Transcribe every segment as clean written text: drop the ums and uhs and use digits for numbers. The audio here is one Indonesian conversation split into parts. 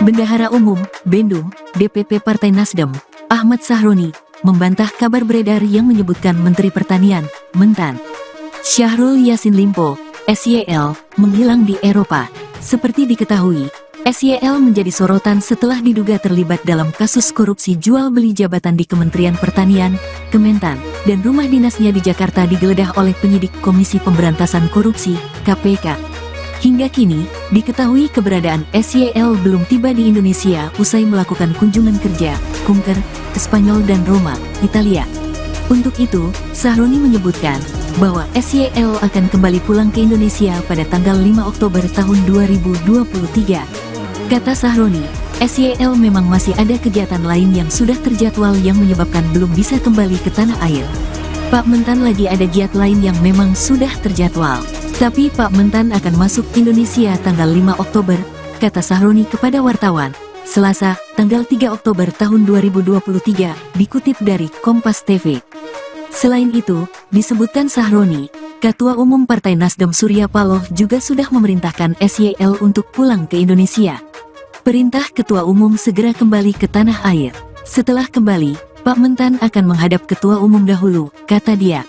Bendahara Umum, Bandung, DPP Partai Nasdem, Ahmad Sahroni, membantah kabar beredar yang menyebutkan Menteri Pertanian, Mentan Syahrul Yassin Limpo, SYL, menghilang di Eropa. Seperti diketahui, SYL menjadi sorotan setelah diduga terlibat dalam kasus korupsi jual beli jabatan di Kementerian Pertanian, Kementan, dan rumah dinasnya di Jakarta digeledah oleh penyidik Komisi Pemberantasan Korupsi, KPK. Hingga kini, diketahui keberadaan SYL belum tiba di Indonesia usai melakukan kunjungan kerja, kunker, ke Spanyol dan Roma, Italia. Untuk itu, Sahroni menyebutkan bahwa SYL akan kembali pulang ke Indonesia pada tanggal 5 Oktober tahun 2023. Kata Sahroni, SYL memang masih ada kegiatan lain yang sudah terjadwal yang menyebabkan belum bisa kembali ke tanah air. Pak Mentan lagi ada giat lain yang memang sudah terjadwal. Tapi Pak Mentan akan masuk Indonesia tanggal 5 Oktober, kata Sahroni kepada wartawan, Selasa, tanggal 3 Oktober tahun 2023, dikutip dari Kompas TV. Selain itu, disebutkan Sahroni, Ketua Umum Partai Nasdem Surya Paloh juga sudah memerintahkan SYL untuk pulang ke Indonesia. Perintah Ketua Umum segera kembali ke tanah air. Setelah kembali, Pak Mentan akan menghadap Ketua Umum dahulu, kata dia.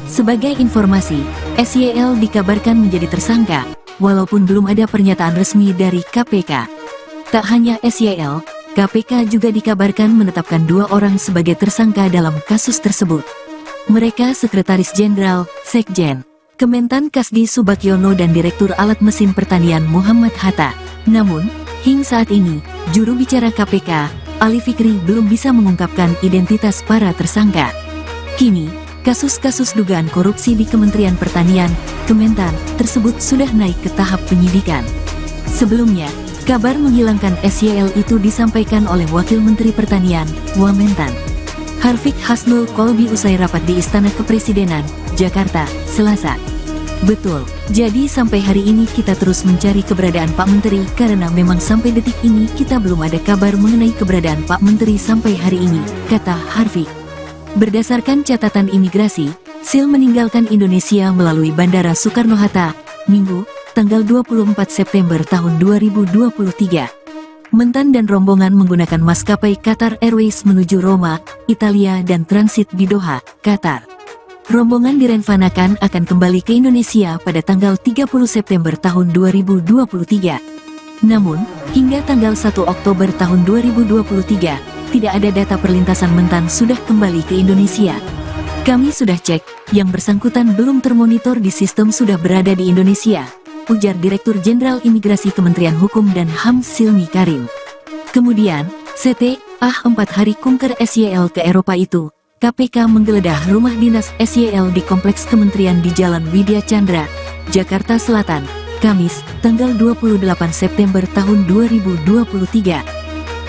Sebagai informasi, SYL dikabarkan menjadi tersangka, walaupun belum ada pernyataan resmi dari KPK. Tak hanya SYL, KPK juga dikabarkan menetapkan 2 orang sebagai tersangka dalam kasus tersebut. Mereka Sekretaris Jenderal, Sekjen, Kementan Kasdi Subagiono dan Direktur Alat Mesin Pertanian Muhammad Hatta. Namun, hingga saat ini, juru bicara KPK, Ali Fikri belum bisa mengungkapkan identitas para tersangka. Kini, kasus-kasus dugaan korupsi di Kementerian Pertanian, Kementan, tersebut sudah naik ke tahap penyidikan. Sebelumnya, kabar menghilangkan SYL itu disampaikan oleh Wakil Menteri Pertanian, Wamentan Harfiq Hasnul Kolbi usai rapat di Istana Kepresidenan, Jakarta, Selasa. Betul, jadi sampai hari ini kita terus mencari keberadaan Pak Menteri karena memang sampai detik ini kita belum ada kabar mengenai keberadaan Pak Menteri sampai hari ini, kata Harfiq. Berdasarkan catatan imigrasi, SYL meninggalkan Indonesia melalui Bandara Soekarno-Hatta, Minggu, tanggal 24 September tahun 2023. Mentan dan rombongan menggunakan maskapai Qatar Airways menuju Roma, Italia dan transit di Doha, Qatar. Rombongan direncanakan akan kembali ke Indonesia pada tanggal 30 September tahun 2023. Namun, hingga tanggal 1 Oktober tahun 2023, tidak ada data perlintasan Mentan sudah kembali ke Indonesia. Kami sudah cek, yang bersangkutan belum termonitor di sistem sudah berada di Indonesia, ujar Direktur Jenderal Imigrasi Kementerian Hukum dan HAM Silmi Karim. Kemudian, setelah 4 hari kunker SYL ke Eropa itu, KPK menggeledah rumah dinas SYL di Kompleks Kementerian di Jalan Widya Chandra, Jakarta Selatan, Kamis, tanggal 28 September tahun 2023.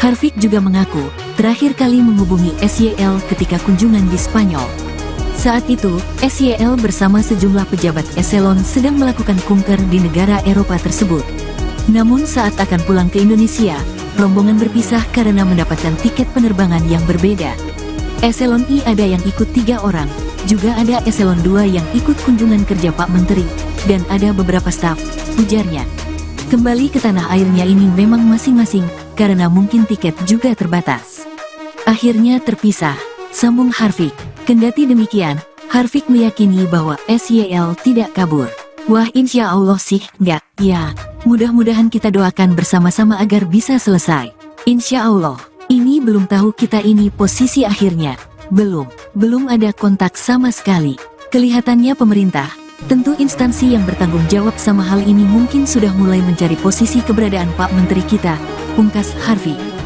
Harfiq juga mengaku, terakhir kali menghubungi SYL ketika kunjungan di Spanyol. Saat itu, SYL bersama sejumlah pejabat eselon sedang melakukan kunker di negara Eropa tersebut. Namun saat akan pulang ke Indonesia, rombongan berpisah karena mendapatkan tiket penerbangan yang berbeda. Eselon I ada yang ikut 3 orang, juga ada eselon 2 yang ikut kunjungan kerja Pak Menteri, dan ada beberapa staf, ujarnya. Kembali ke tanah airnya ini memang masing-masing, karena mungkin tiket juga terbatas. Akhirnya terpisah, sambung Harfiq. Kendati demikian, Harfiq meyakini bahwa SYL tidak kabur. Wah, insya Allah sih enggak, ya. Mudah-mudahan kita doakan bersama-sama agar bisa selesai. Insya Allah. Ini belum tahu kita ini posisi akhirnya. Belum ada kontak sama sekali. Kelihatannya pemerintah, tentu instansi yang bertanggung jawab sama hal ini mungkin sudah mulai mencari posisi keberadaan Pak Menteri kita, pungkas Harfiq.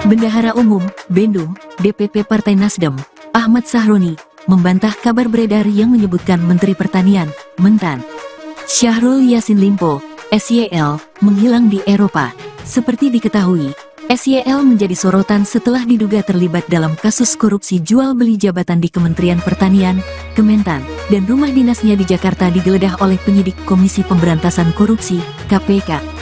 Bendahara Umum, Bandung, DPP Partai Nasdem, Ahmad Sahroni, membantah kabar beredar yang menyebutkan Menteri Pertanian, Mentan, Syahrul Yassin Limpo, SYL, menghilang di Eropa. Seperti diketahui, SYL menjadi sorotan setelah diduga terlibat dalam kasus korupsi jual beli jabatan di Kementerian Pertanian, Kementan, dan rumah dinasnya di Jakarta digeledah oleh penyidik Komisi Pemberantasan Korupsi, KPK.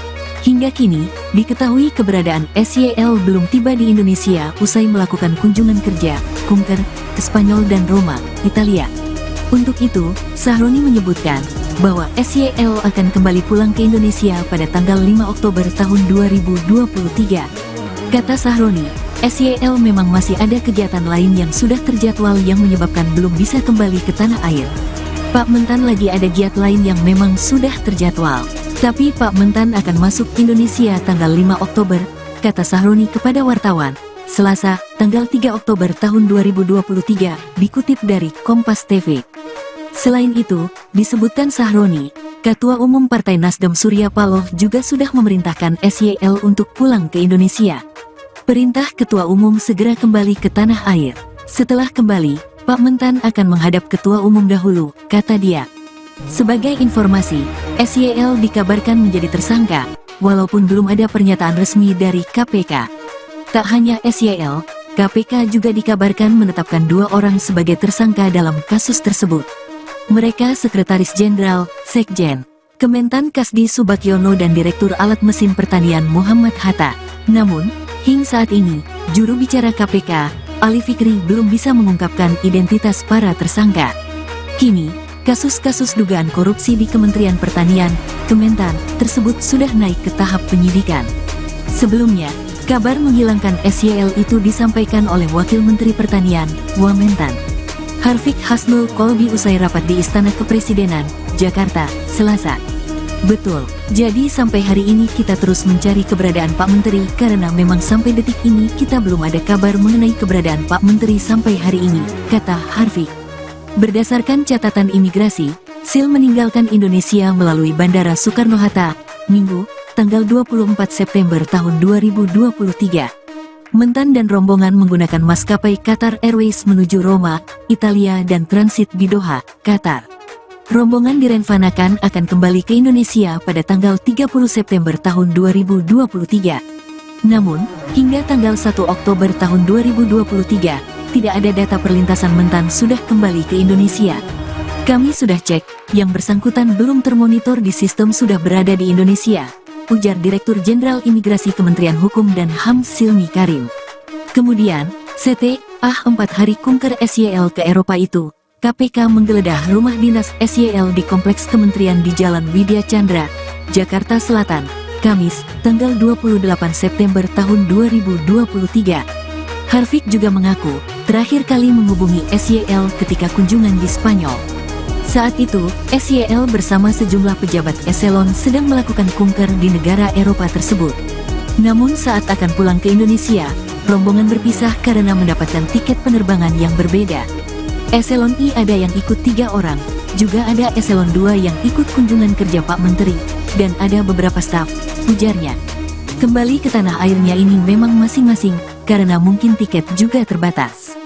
Hingga kini, diketahui keberadaan SYL belum tiba di Indonesia usai melakukan kunjungan kerja, kunker, ke Spanyol dan Roma, Italia. Untuk itu, Sahroni menyebutkan bahwa SYL akan kembali pulang ke Indonesia pada tanggal 5 Oktober tahun 2023. Kata Sahroni, SYL memang masih ada kegiatan lain yang sudah terjadwal yang menyebabkan belum bisa kembali ke tanah air. Pak Mentan lagi ada giat lain yang memang sudah terjadwal. Tapi Pak Mentan akan masuk Indonesia tanggal 5 Oktober, kata Sahroni kepada wartawan, Selasa, tanggal 3 Oktober tahun 2023, dikutip dari Kompas TV. Selain itu, disebutkan Sahroni, Ketua Umum Partai Nasdem Surya Paloh juga sudah memerintahkan SYL untuk pulang ke Indonesia. Perintah Ketua Umum segera kembali ke tanah air. Setelah kembali, Pak Mentan akan menghadap Ketua Umum dahulu, kata dia. Sebagai informasi, SYL dikabarkan menjadi tersangka, walaupun belum ada pernyataan resmi dari KPK. Tak hanya SYL, KPK juga dikabarkan menetapkan 2 orang sebagai tersangka dalam kasus tersebut. Mereka Sekretaris Jenderal, Sekjen, Kementan Kasdi Subagiono dan Direktur Alat Mesin Pertanian Muhammad Hatta. Namun, hingga saat ini, juru bicara KPK, Ali Fikri belum bisa mengungkapkan identitas para tersangka. Kini, kasus-kasus dugaan korupsi di Kementerian Pertanian, Kementan, tersebut sudah naik ke tahap penyidikan. Sebelumnya, kabar menghilangkan SYL itu disampaikan oleh Wakil Menteri Pertanian, Wamentan, Harfiq Hasnul Kolbi usai rapat di Istana Kepresidenan, Jakarta, Selasa. Betul, jadi sampai hari ini kita terus mencari keberadaan Pak Menteri karena memang sampai detik ini kita belum ada kabar mengenai keberadaan Pak Menteri sampai hari ini, kata Harfiq. Berdasarkan catatan imigrasi, Sil meninggalkan Indonesia melalui Bandara Soekarno-Hatta, Minggu, tanggal 24 September tahun 2023. Mentan dan rombongan menggunakan maskapai Qatar Airways menuju Roma, Italia dan transit di Doha, Qatar. Rombongan direncanakan akan kembali ke Indonesia pada tanggal 30 September tahun 2023. Namun, hingga tanggal 1 Oktober tahun 2023, tidak ada data perlintasan Mentan sudah kembali ke Indonesia. Kami sudah cek, yang bersangkutan belum termonitor di sistem sudah berada di Indonesia, ujar Direktur Jenderal Imigrasi Kementerian Hukum dan HAM Silmi Karim. Kemudian, setelah 4 hari kunker SYL ke Eropa itu, KPK menggeledah rumah dinas SYL di Kompleks Kementerian di Jalan Widya Chandra, Jakarta Selatan, Kamis, tanggal 28 September tahun 2023. Harfiq juga mengaku, terakhir kali menghubungi SYL ketika kunjungan di Spanyol. Saat itu, SYL bersama sejumlah pejabat eselon sedang melakukan kunker di negara Eropa tersebut. Namun saat akan pulang ke Indonesia, rombongan berpisah karena mendapatkan tiket penerbangan yang berbeda. Eselon I ada yang ikut 3 orang, juga ada eselon 2 yang ikut kunjungan kerja Pak Menteri, dan ada beberapa staf, ujarnya. Kembali ke tanah airnya ini memang masing-masing, karena mungkin tiket juga terbatas.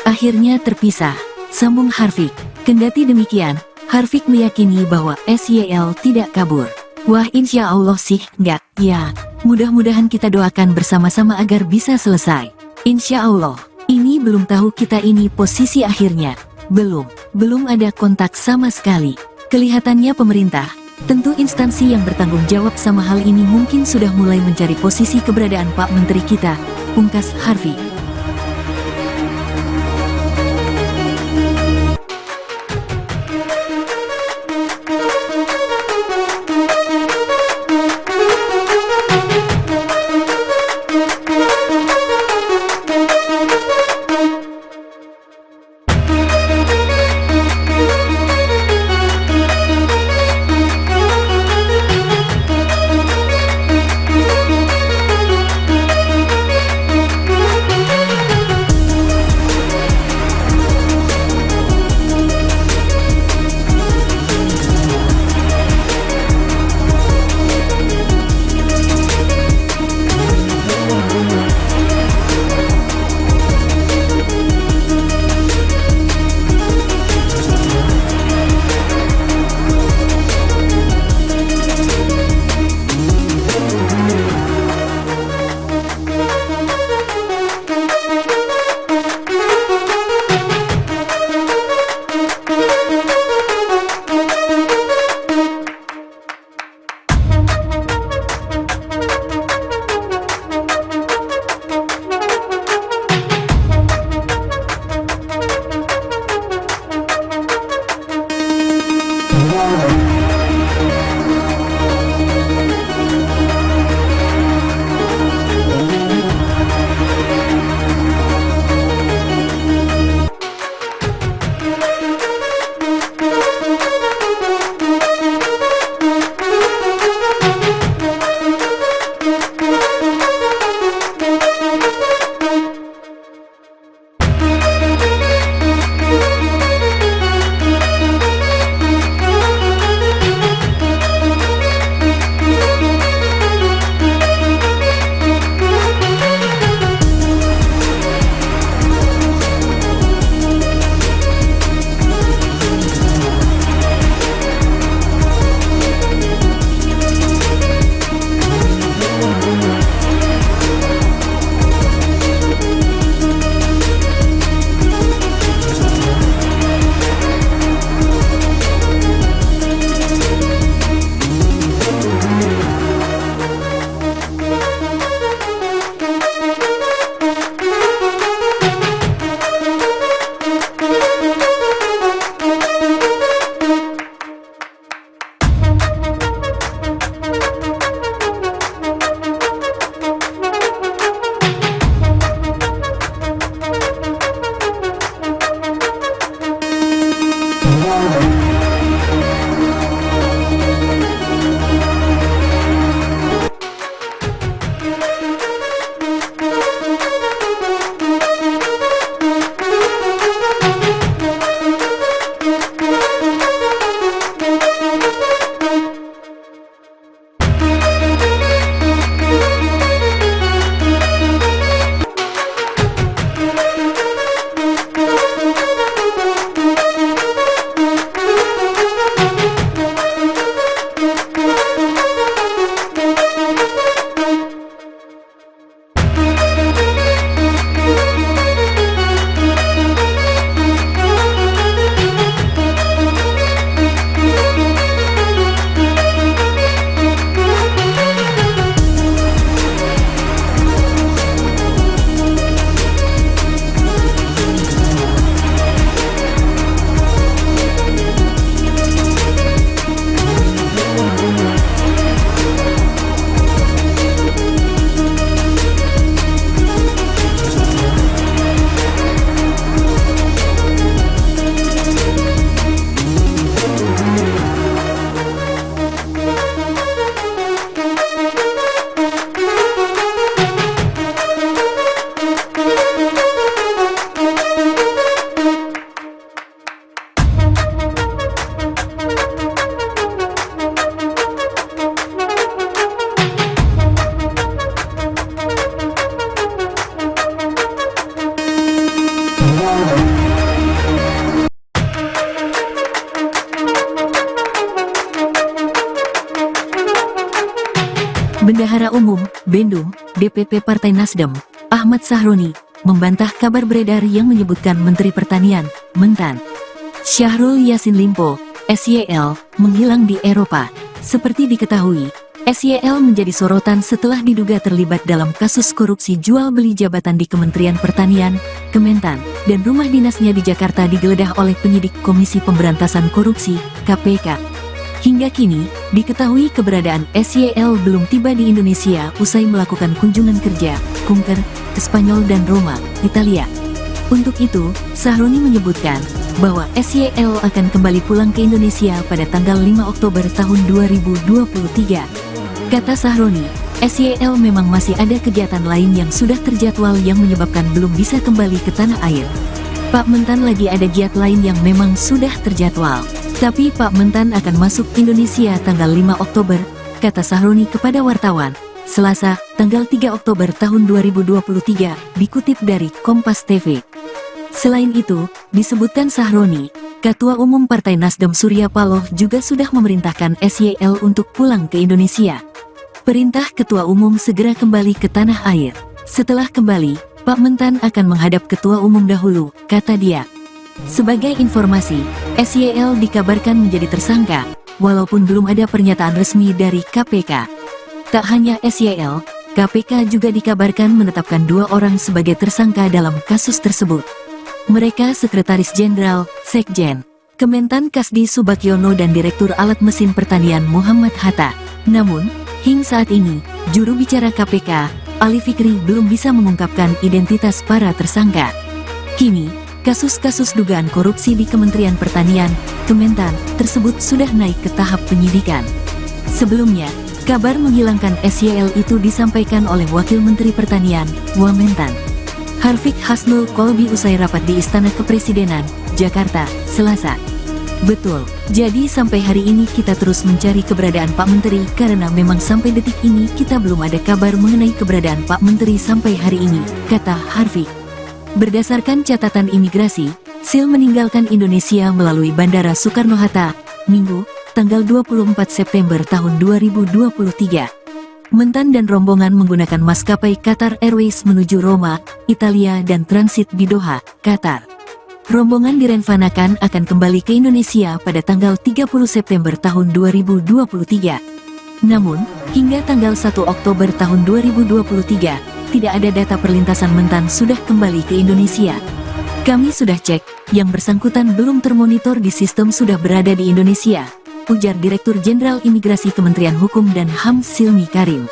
Akhirnya terpisah, sambung Harfiq. Kendati demikian, Harfiq meyakini bahwa SYL tidak kabur. Wah, insya Allah sih enggak, ya. Mudah-mudahan kita doakan bersama-sama agar bisa selesai. Insya Allah, ini belum tahu kita ini posisi akhirnya. Belum ada kontak sama sekali. Kelihatannya pemerintah, tentu instansi yang bertanggung jawab sama hal ini mungkin sudah mulai mencari posisi keberadaan Pak Menteri kita, pungkas Harfiq. Bendahara Umum, Bendum, DPP Partai Nasdem, Ahmad Sahroni, membantah kabar beredar yang menyebutkan Menteri Pertanian, Mentan, Syahrul Yassin Limpo, SYL, menghilang di Eropa. Seperti diketahui, SYL menjadi sorotan setelah diduga terlibat dalam kasus korupsi jual beli jabatan di Kementerian Pertanian, Kementan, dan rumah dinasnya di Jakarta digeledah oleh penyidik Komisi Pemberantasan Korupsi, KPK. Hingga kini, diketahui keberadaan SYL belum tiba di Indonesia usai melakukan kunjungan kerja, kunker, ke Spanyol dan Roma, Italia. Untuk itu, Sahroni menyebutkan bahwa SYL akan kembali pulang ke Indonesia pada tanggal 5 Oktober tahun 2023. Kata Sahroni, SYL memang masih ada kegiatan lain yang sudah terjadwal yang menyebabkan belum bisa kembali ke tanah air. Pak Mentan lagi ada giat lain yang memang sudah terjadwal. Tapi Pak Mentan akan masuk Indonesia tanggal 5 Oktober, kata Sahroni kepada wartawan, Selasa, tanggal 3 Oktober tahun 2023, dikutip dari Kompas TV. Selain itu, disebutkan Sahroni, Ketua Umum Partai Nasdem Surya Paloh juga sudah memerintahkan SYL untuk pulang ke Indonesia. Perintah Ketua Umum segera kembali ke tanah air. Setelah kembali, Pak Mentan akan menghadap Ketua Umum dahulu, kata dia. Sebagai informasi, SYL dikabarkan menjadi tersangka, walaupun belum ada pernyataan resmi dari KPK. Tak hanya SYL, KPK juga dikabarkan menetapkan 2 orang sebagai tersangka dalam kasus tersebut. Mereka Sekretaris Jenderal, Sekjen, Kementan Kasdi Subagiono dan Direktur Alat Mesin Pertanian Muhammad Hatta. Namun, hingga saat ini, juru bicara KPK, Ali Fikri belum bisa mengungkapkan identitas para tersangka. Kini, kasus-kasus dugaan korupsi di Kementerian Pertanian, Kementan, tersebut sudah naik ke tahap penyidikan. Sebelumnya, kabar menghilangkan SYL itu disampaikan oleh Wakil Menteri Pertanian, Wamentan, Harfiq Hasnul Kolbi usai rapat di Istana Kepresidenan, Jakarta, Selasa. Betul, jadi sampai hari ini kita terus mencari keberadaan Pak Menteri karena memang sampai detik ini kita belum ada kabar mengenai keberadaan Pak Menteri sampai hari ini, kata Harfiq. Berdasarkan catatan imigrasi, Sil meninggalkan Indonesia melalui Bandara Soekarno-Hatta, Minggu, tanggal 24 September tahun 2023. Mentan dan rombongan menggunakan maskapai Qatar Airways menuju Roma, Italia dan transit di Doha, Qatar. Rombongan direncanakan akan kembali ke Indonesia pada tanggal 30 September tahun 2023. Namun, hingga tanggal 1 Oktober tahun 2023, tidak ada data perlintasan Mentan sudah kembali ke Indonesia. Kami sudah cek, yang bersangkutan belum termonitor di sistem sudah berada di Indonesia, ujar Direktur Jenderal Imigrasi Kementerian Hukum dan HAM Silmi Karim.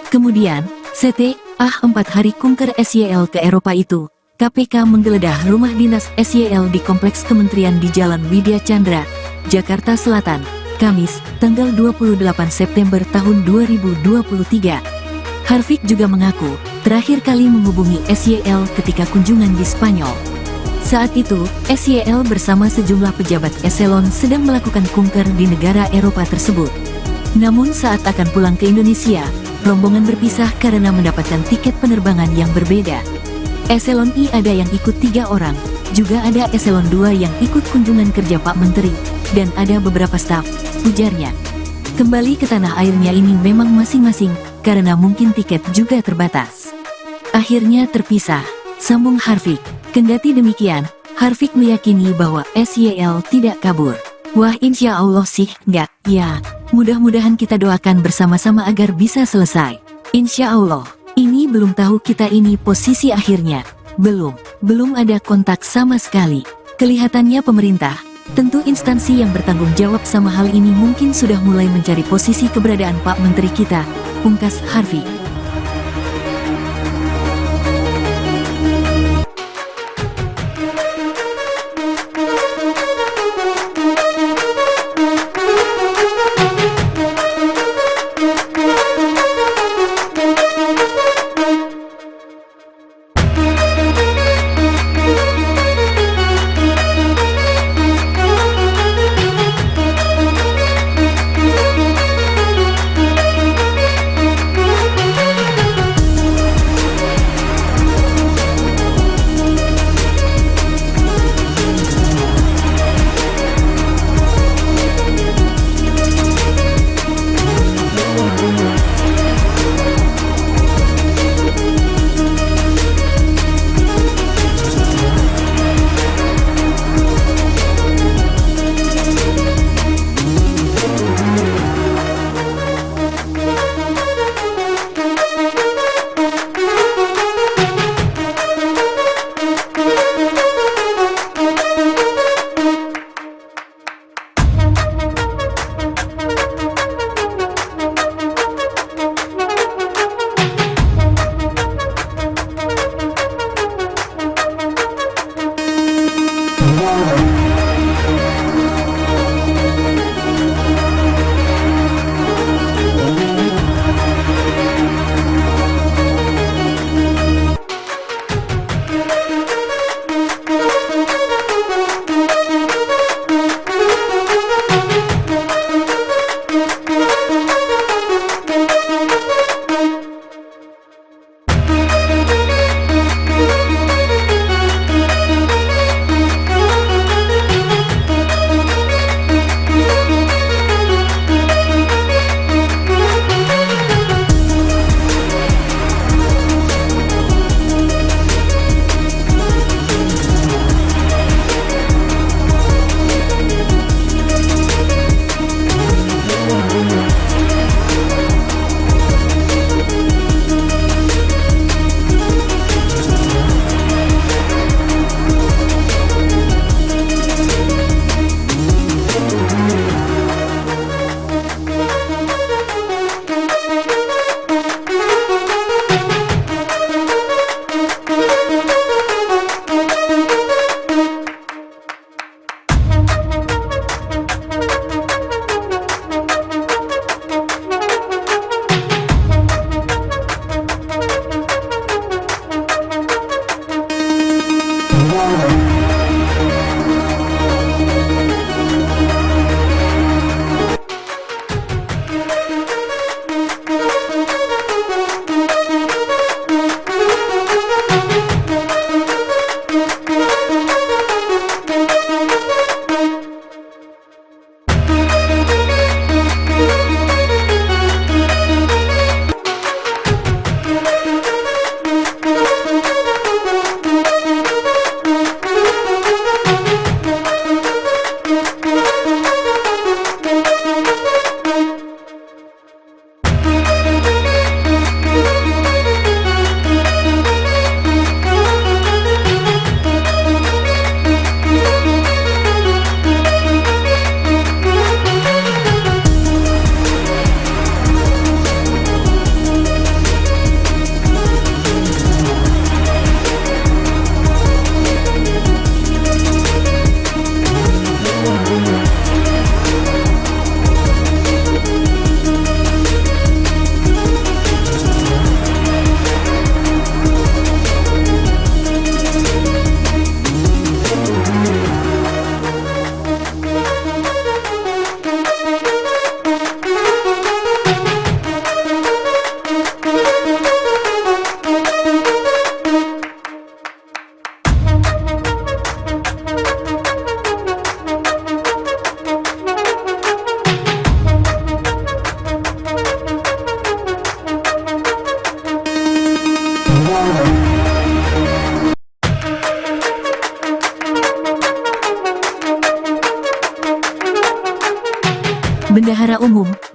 Kemudian, setelah 4 hari kunker SYL ke Eropa itu, KPK menggeledah rumah dinas SYL di Kompleks Kementerian di Jalan Widya Chandra, Jakarta Selatan, Kamis, tanggal 28 September tahun 2023. Harfiq juga mengaku, terakhir kali menghubungi SYL ketika kunjungan di Spanyol. Saat itu, SYL bersama sejumlah pejabat eselon sedang melakukan kunker di negara Eropa tersebut. Namun saat akan pulang ke Indonesia, rombongan berpisah karena mendapatkan tiket penerbangan yang berbeda. Eselon I ada yang ikut 3 orang, juga ada eselon 2 yang ikut kunjungan kerja Pak Menteri, dan ada beberapa staf, ujarnya. Kembali ke tanah airnya ini memang masing-masing, karena mungkin tiket juga terbatas. Akhirnya terpisah, sambung Harfiq. Kendati demikian, Harfiq meyakini bahwa SYL tidak kabur. Wah, insya Allah sih enggak, ya. Mudah-mudahan kita doakan bersama-sama agar bisa selesai. Insya Allah, ini belum tahu kita ini posisi akhirnya. Belum ada kontak sama sekali. Kelihatannya pemerintah, tentu instansi yang bertanggung jawab sama hal ini mungkin sudah mulai mencari posisi keberadaan Pak Menteri kita, pungkas Harfiq.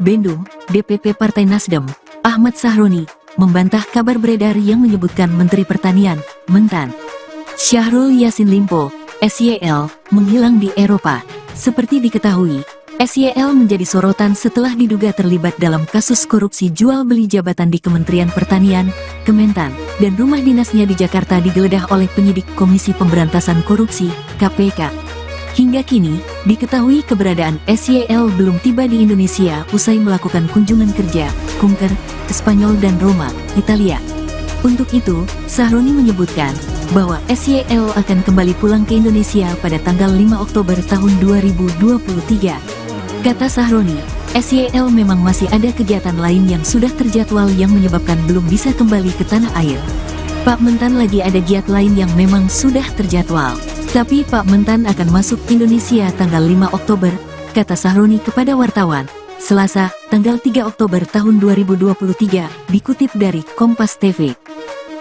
Bandung, DPP Partai Nasdem, Ahmad Sahroni, membantah kabar beredar yang menyebutkan Menteri Pertanian, Mentan, Syahrul Yassin Limpo, SYL, menghilang di Eropa. Seperti diketahui, SYL menjadi sorotan setelah diduga terlibat dalam kasus korupsi jual beli jabatan di Kementerian Pertanian, Kementan, dan rumah dinasnya di Jakarta digeledah oleh penyidik Komisi Pemberantasan Korupsi, KPK. Hingga kini, diketahui keberadaan SYL belum tiba di Indonesia usai melakukan kunjungan kerja, kunker, ke Spanyol dan Roma, Italia. Untuk itu, Sahroni menyebutkan bahwa SYL akan kembali pulang ke Indonesia pada tanggal 5 Oktober tahun 2023. Kata Sahroni, SYL memang masih ada kegiatan lain yang sudah terjadwal yang menyebabkan belum bisa kembali ke tanah air. Pak Mentan lagi ada giat lain yang memang sudah terjadwal. Tapi Pak Mentan akan masuk Indonesia tanggal 5 Oktober, kata Sahroni kepada wartawan, Selasa, tanggal 3 Oktober tahun 2023, dikutip dari Kompas TV.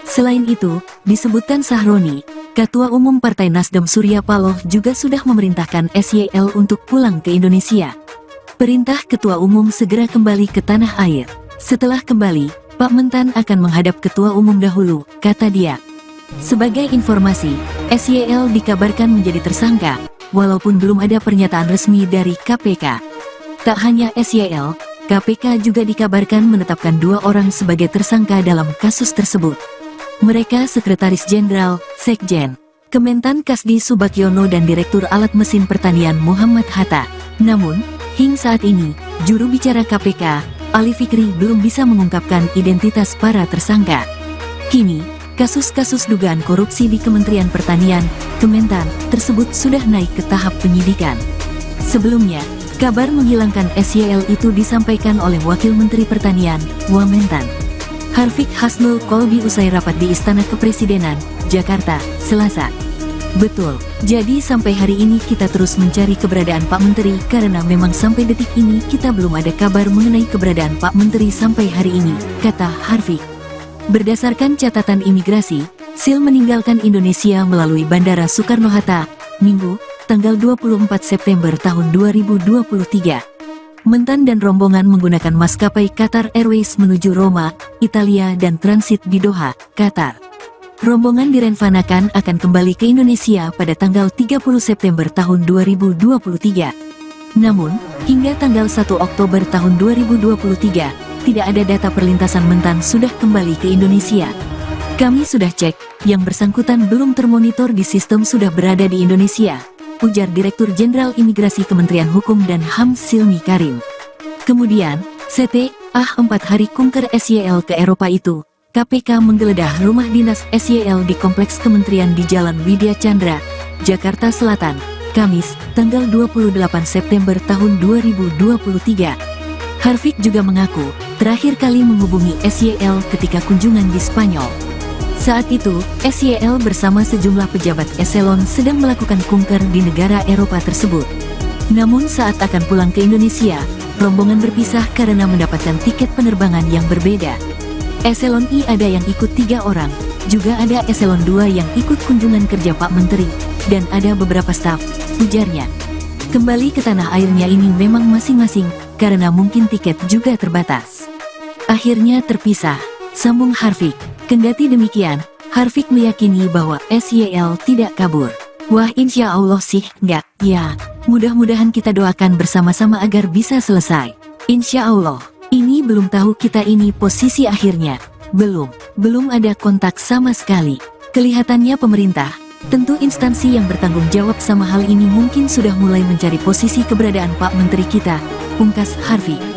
Selain itu, disebutkan Sahroni, Ketua Umum Partai Nasdem Surya Paloh juga sudah memerintahkan SYL untuk pulang ke Indonesia. Perintah Ketua Umum segera kembali ke tanah air. Setelah kembali, Pak Mentan akan menghadap Ketua Umum dahulu, kata dia. Sebagai informasi, SYL dikabarkan menjadi tersangka, walaupun belum ada pernyataan resmi dari KPK. Tak hanya SYL, KPK juga dikabarkan menetapkan 2 orang sebagai tersangka dalam kasus tersebut. Mereka Sekretaris Jenderal, Sekjen, Kementan Kasdi Subagiono dan Direktur Alat Mesin Pertanian Muhammad Hatta. Namun, hingga saat ini, juru bicara KPK, Ali Fikri belum bisa mengungkapkan identitas para tersangka. Kini, kasus-kasus dugaan korupsi di Kementerian Pertanian, Kementan, tersebut sudah naik ke tahap penyidikan. Sebelumnya, kabar menghilangkan SYL itu disampaikan oleh Wakil Menteri Pertanian, Wamentan, Harfiq Hasnul Kolbi usai rapat di Istana Kepresidenan, Jakarta, Selasa. Betul, jadi sampai hari ini kita terus mencari keberadaan Pak Menteri karena memang sampai detik ini kita belum ada kabar mengenai keberadaan Pak Menteri sampai hari ini, kata Harfiq. Berdasarkan catatan imigrasi, Sil meninggalkan Indonesia melalui Bandara Soekarno-Hatta, Minggu, tanggal 24 September tahun 2023. Mentan dan rombongan menggunakan maskapai Qatar Airways menuju Roma, Italia dan transit di Doha, Qatar. Rombongan direncanakan akan kembali ke Indonesia pada tanggal 30 September tahun 2023. Namun, hingga tanggal 1 Oktober tahun 2023, tidak ada data perlintasan Mentan sudah kembali ke Indonesia. Kami sudah cek, yang bersangkutan belum termonitor di sistem sudah berada di Indonesia, ujar Direktur Jenderal Imigrasi Kementerian Hukum dan HAM Silmi Karim. Kemudian, setelah 4 hari kunker SYL ke Eropa itu, KPK menggeledah rumah dinas SYL di Kompleks Kementerian di Jalan Widya Chandra, Jakarta Selatan, Kamis, tanggal 28 September tahun 2023. Harfiq juga mengaku, terakhir kali menghubungi SYL ketika kunjungan di Spanyol. Saat itu, SYL bersama sejumlah pejabat eselon sedang melakukan kunker di negara Eropa tersebut. Namun saat akan pulang ke Indonesia, rombongan berpisah karena mendapatkan tiket penerbangan yang berbeda. Eselon I ada yang ikut 3 orang, juga ada eselon 2 yang ikut kunjungan kerja Pak Menteri, dan ada beberapa staf, ujarnya. Kembali ke tanah airnya ini memang masing-masing, karena mungkin tiket juga terbatas. Akhirnya terpisah, sambung Harfiq. Kendati demikian, Harfiq meyakini bahwa SYL tidak kabur. Wah, insya Allah sih enggak, ya. Mudah-mudahan kita doakan bersama-sama agar bisa selesai. Insya Allah, ini belum tahu kita ini posisi akhirnya. Belum ada kontak sama sekali. Kelihatannya pemerintah, tentu instansi yang bertanggung jawab sama hal ini mungkin sudah mulai mencari posisi keberadaan Pak Menteri kita, pungkas Harfiq.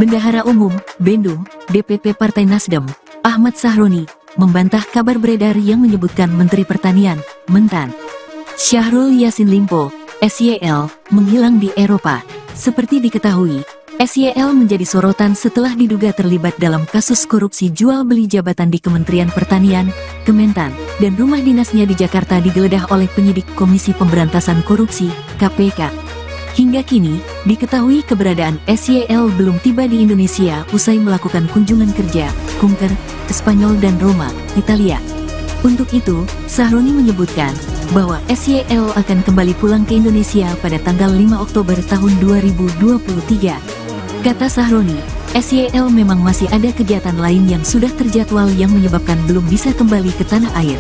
Bendahara Umum, Bandung, DPP Partai Nasdem, Ahmad Sahroni, membantah kabar beredar yang menyebutkan Menteri Pertanian, Mentan, Syahrul Yassin Limpo, SYL, menghilang di Eropa. Seperti diketahui, SYL menjadi sorotan setelah diduga terlibat dalam kasus korupsi jual beli jabatan di Kementerian Pertanian, Kementan, dan rumah dinasnya di Jakarta digeledah oleh penyidik Komisi Pemberantasan Korupsi, KPK. Hingga kini, diketahui keberadaan SYL belum tiba di Indonesia usai melakukan kunjungan kerja, kunker, ke Spanyol dan Roma, Italia. Untuk itu, Sahroni menyebutkan bahwa SYL akan kembali pulang ke Indonesia pada tanggal 5 Oktober tahun 2023. Kata Sahroni, SYL memang masih ada kegiatan lain yang sudah terjadwal yang menyebabkan belum bisa kembali ke tanah air.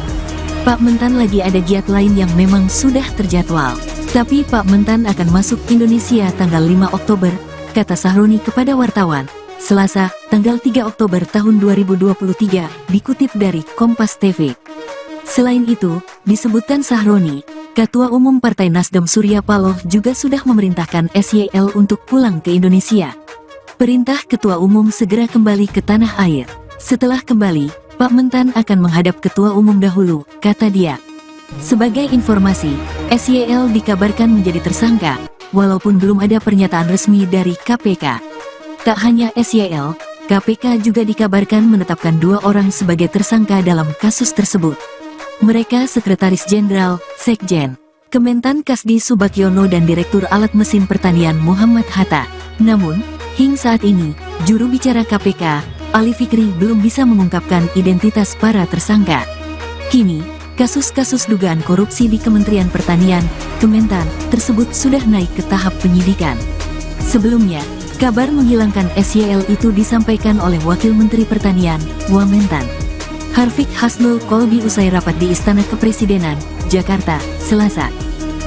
Pak Mentan lagi ada giat lain yang memang sudah terjadwal. Tapi Pak Mentan akan masuk Indonesia tanggal 5 Oktober, kata Sahroni kepada wartawan, Selasa, tanggal 3 Oktober tahun 2023, dikutip dari Kompas TV. Selain itu, disebutkan Sahroni, Ketua Umum Partai Nasdem Surya Paloh juga sudah memerintahkan SYL untuk pulang ke Indonesia. Perintah Ketua Umum segera kembali ke tanah air. Setelah kembali, Pak Mentan akan menghadap Ketua Umum dahulu, kata dia. Sebagai informasi, SYL dikabarkan menjadi tersangka, walaupun belum ada pernyataan resmi dari KPK. Tak hanya SYL, KPK juga dikabarkan menetapkan 2 orang sebagai tersangka dalam kasus tersebut. Mereka Sekretaris Jenderal, Sekjen, Kementan Kasdi Subagiono dan Direktur Alat Mesin Pertanian Muhammad Hatta. Namun, hingga saat ini, juru bicara KPK, Ali Fikri belum bisa mengungkapkan identitas para tersangka. Kini, kasus-kasus dugaan korupsi di Kementerian Pertanian, Kementan, tersebut sudah naik ke tahap penyidikan. Sebelumnya, kabar menghilangkan SYL itu disampaikan oleh Wakil Menteri Pertanian, Wamentan, Harfiq Hasnul Kolbi usai rapat di Istana Kepresidenan, Jakarta, Selasa.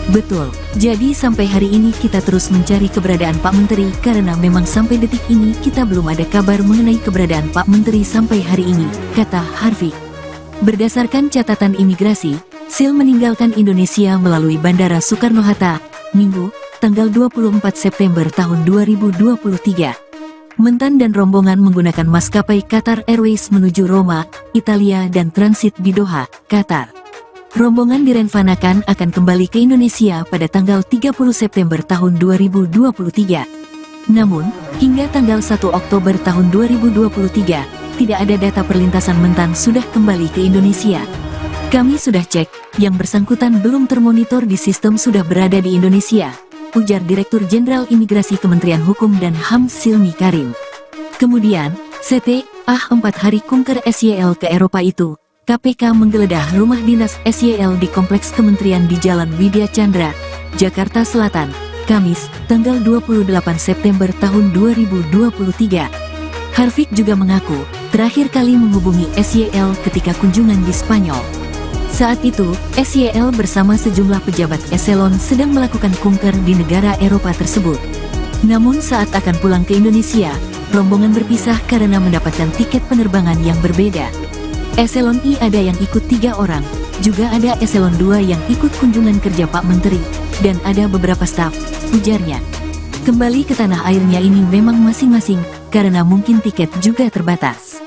Betul, jadi sampai hari ini kita terus mencari keberadaan Pak Menteri karena memang sampai detik ini kita belum ada kabar mengenai keberadaan Pak Menteri sampai hari ini, kata Harfiq. Berdasarkan catatan imigrasi, Sil meninggalkan Indonesia melalui Bandara Soekarno-Hatta, Minggu, tanggal 24 September tahun 2023. Mentan dan rombongan menggunakan maskapai Qatar Airways menuju Roma, Italia dan transit di Doha, Qatar. Rombongan direncanakan akan kembali ke Indonesia pada tanggal 30 September tahun 2023. Namun, hingga tanggal 1 Oktober tahun 2023, tidak ada data perlintasan Mentan sudah kembali ke Indonesia. Kami sudah cek, yang bersangkutan belum termonitor di sistem sudah berada di Indonesia, ujar Direktur Jenderal Imigrasi Kementerian Hukum dan HAM Silmi Karim. Kemudian, setelah 4 hari kunker SYL ke Eropa itu, KPK menggeledah rumah dinas SYL di Kompleks Kementerian di Jalan Widya Chandra, Jakarta Selatan, Kamis, tanggal 28 September tahun 2023. Harfiq juga mengaku, terakhir kali menghubungi SYL ketika kunjungan di Spanyol. Saat itu, SYL bersama sejumlah pejabat eselon sedang melakukan kunker di negara Eropa tersebut. Namun saat akan pulang ke Indonesia, rombongan berpisah karena mendapatkan tiket penerbangan yang berbeda. Eselon I ada yang ikut 3 orang, juga ada eselon 2 yang ikut kunjungan kerja Pak Menteri, dan ada beberapa staf, ujarnya. Kembali ke tanah airnya ini memang masing-masing, karena mungkin tiket juga terbatas.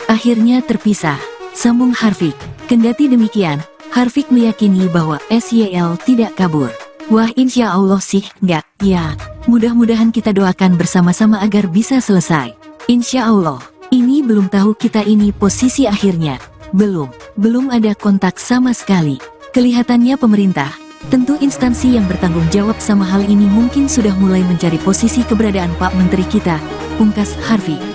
Akhirnya terpisah, sambung Harfiq. Kendati demikian, Harfiq meyakini bahwa SYL tidak kabur. Wah, insya Allah sih enggak, ya. Mudah-mudahan kita doakan bersama-sama agar bisa selesai. Insya Allah, ini belum tahu kita ini posisi akhirnya. Belum ada kontak sama sekali. Kelihatannya pemerintah, tentu instansi yang bertanggung jawab sama hal ini mungkin sudah mulai mencari posisi keberadaan Pak Menteri kita, pungkas Harfiq.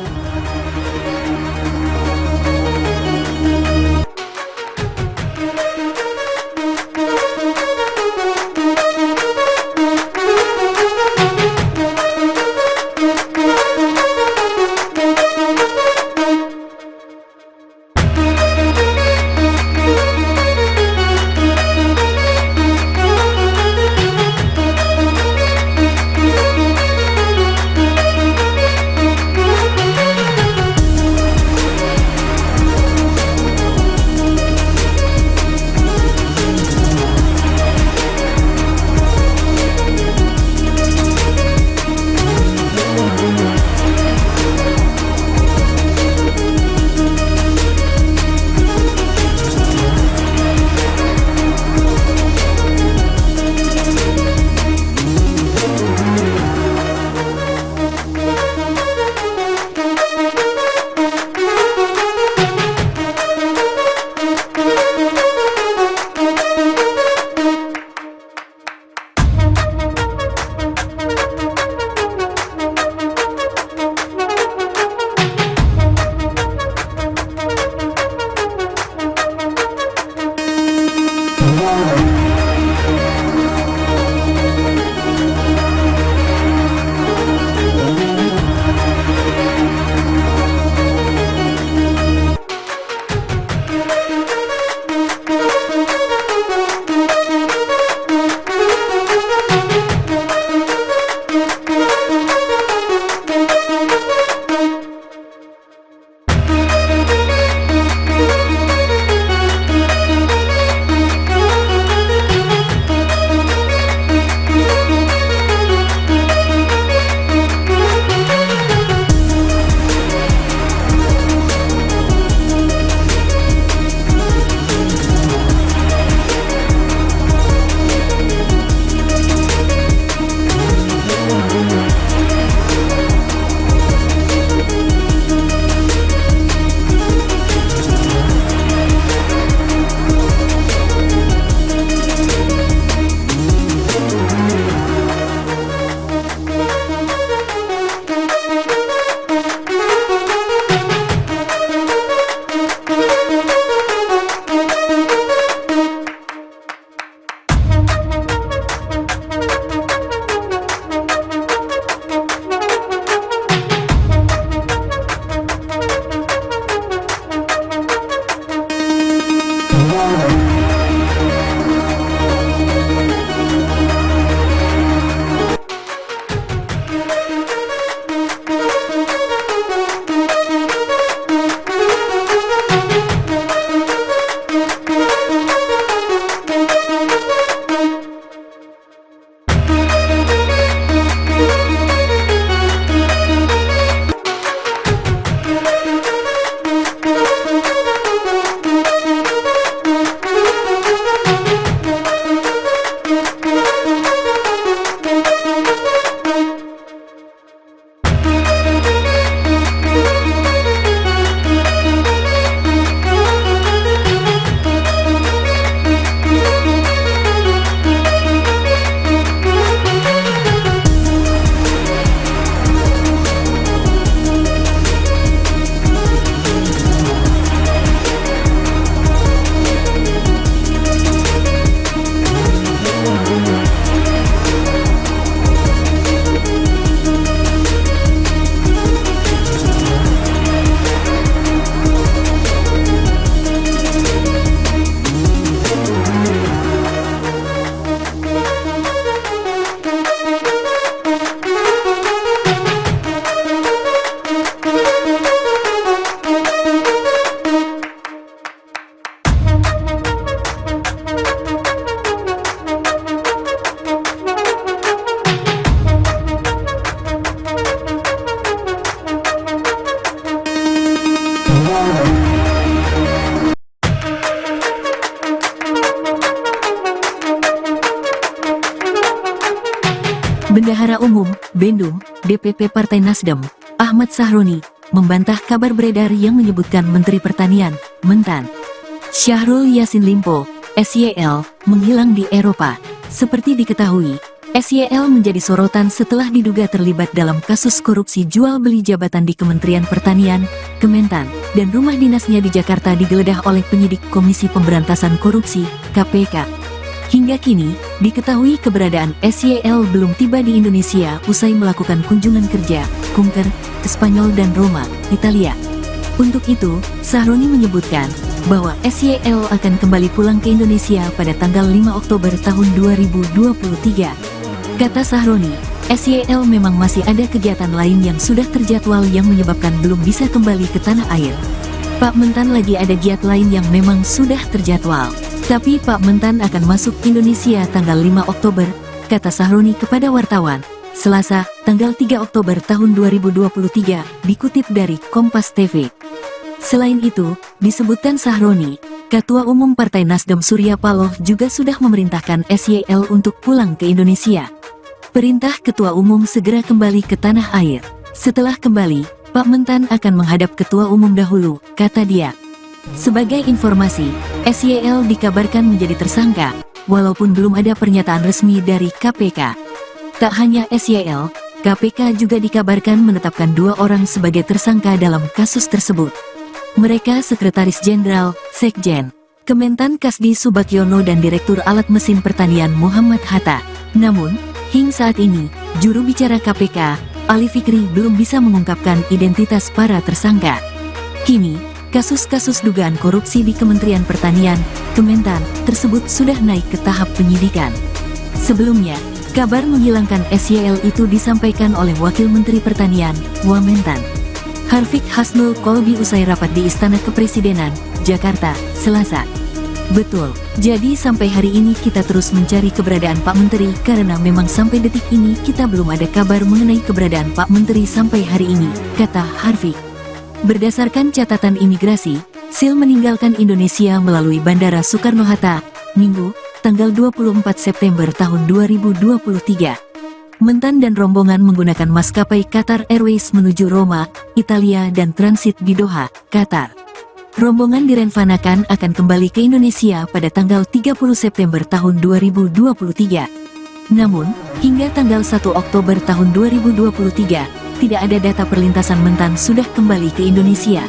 Bendahara Umum, Bandung, DPP Partai Nasdem, Ahmad Sahroni, membantah kabar beredar yang menyebutkan Menteri Pertanian, Mentan, Syahrul Yassin Limpo, SYL, menghilang di Eropa. Seperti diketahui, SYL menjadi sorotan setelah diduga terlibat dalam kasus korupsi jual beli jabatan di Kementerian Pertanian, Kementan, dan rumah dinasnya di Jakarta digeledah oleh penyidik Komisi Pemberantasan Korupsi, KPK. Hingga kini, diketahui keberadaan SYL belum tiba di Indonesia usai melakukan kunjungan kerja, kunker, ke Spanyol dan Roma, Italia. Untuk itu, Sahroni menyebutkan bahwa SYL akan kembali pulang ke Indonesia pada tanggal 5 Oktober tahun 2023. Kata Sahroni, SYL memang masih ada kegiatan lain yang sudah terjadwal yang menyebabkan belum bisa kembali ke tanah air. Pak Mentan lagi ada giat lain yang memang sudah terjadwal. Tapi Pak Mentan akan masuk Indonesia tanggal 5 Oktober, kata Sahroni kepada wartawan, Selasa, tanggal 3 Oktober tahun 2023, dikutip dari Kompas TV. Selain itu, disebutkan Sahroni, Ketua Umum Partai Nasdem Surya Paloh juga sudah memerintahkan SYL untuk pulang ke Indonesia. Perintah Ketua Umum segera kembali ke tanah air. Setelah kembali, Pak Mentan akan menghadap Ketua Umum dahulu, kata dia. Sebagai informasi, SYL dikabarkan menjadi tersangka, walaupun belum ada pernyataan resmi dari KPK. Tak hanya SYL, KPK juga dikabarkan menetapkan 2 orang sebagai tersangka dalam kasus tersebut. Mereka Sekretaris Jenderal, Sekjen, Kementan Kasdi Subagiono dan Direktur Alat Mesin Pertanian Muhammad Hatta. Namun, hingga saat ini, juru bicara KPK, Ali Fikri belum bisa mengungkapkan identitas para tersangka. Kini, kasus-kasus dugaan korupsi di Kementerian Pertanian, Kementan, tersebut sudah naik ke tahap penyidikan. Sebelumnya, kabar menghilangkan SYL itu disampaikan oleh Wakil Menteri Pertanian, Wamentan, Harfiq Hasnul Kolbi usai rapat di Istana Kepresidenan, Jakarta, Selasa. Betul, jadi sampai hari ini kita terus mencari keberadaan Pak Menteri karena memang sampai detik ini kita belum ada kabar mengenai keberadaan Pak Menteri sampai hari ini, kata Harfiq. Berdasarkan catatan imigrasi, Sil meninggalkan Indonesia melalui Bandara Soekarno-Hatta, Minggu, tanggal 24 September tahun 2023. Mentan dan rombongan menggunakan maskapai Qatar Airways menuju Roma, Italia dan transit di Doha, Qatar. Rombongan direncanakan akan kembali ke Indonesia pada tanggal 30 September tahun 2023. Namun, hingga tanggal 1 Oktober tahun 2023, tidak ada data perlintasan Mentan sudah kembali ke Indonesia.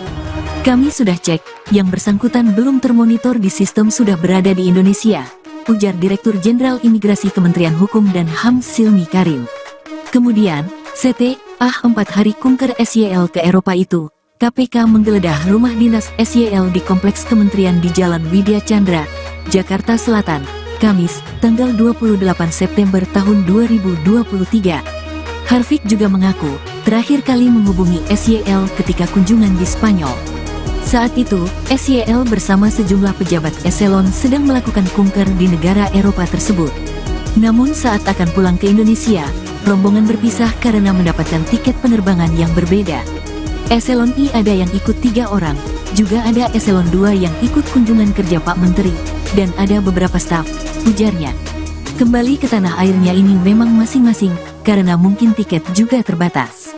Kami sudah cek, yang bersangkutan belum termonitor di sistem sudah berada di Indonesia, ujar Direktur Jenderal Imigrasi Kementerian Hukum dan HAM Silmi Karim. Kemudian, setelah 4 hari kunker SYL ke Eropa itu, KPK menggeledah rumah dinas SYL di Kompleks Kementerian di Jalan Widya Chandra, Jakarta Selatan, Kamis, tanggal 28 September tahun 2023. Harfiq juga mengaku, terakhir kali menghubungi SYL ketika kunjungan di Spanyol. Saat itu, SYL bersama sejumlah pejabat eselon sedang melakukan kunker di negara Eropa tersebut. Namun saat akan pulang ke Indonesia, rombongan berpisah karena mendapatkan tiket penerbangan yang berbeda. Eselon I ada yang ikut 3 orang, juga ada eselon 2 yang ikut kunjungan kerja Pak Menteri, dan ada beberapa staf, ujarnya. Kembali ke tanah airnya ini memang masing-masing, karena mungkin tiket juga terbatas.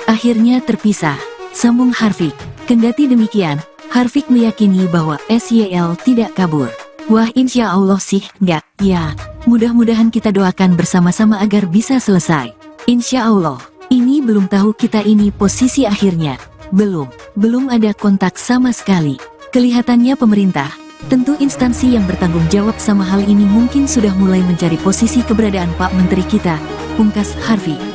Akhirnya terpisah, sambung Harfiq. Kendati demikian, Harfiq meyakini bahwa SYL tidak kabur. Wah, insya Allah sih enggak, ya. Mudah-mudahan kita doakan bersama-sama agar bisa selesai. Insya Allah, ini belum tahu kita ini posisi akhirnya. Belum ada kontak sama sekali. Kelihatannya pemerintah, tentu instansi yang bertanggung jawab sama hal ini mungkin sudah mulai mencari posisi keberadaan Pak Menteri kita, pungkas Harfiq.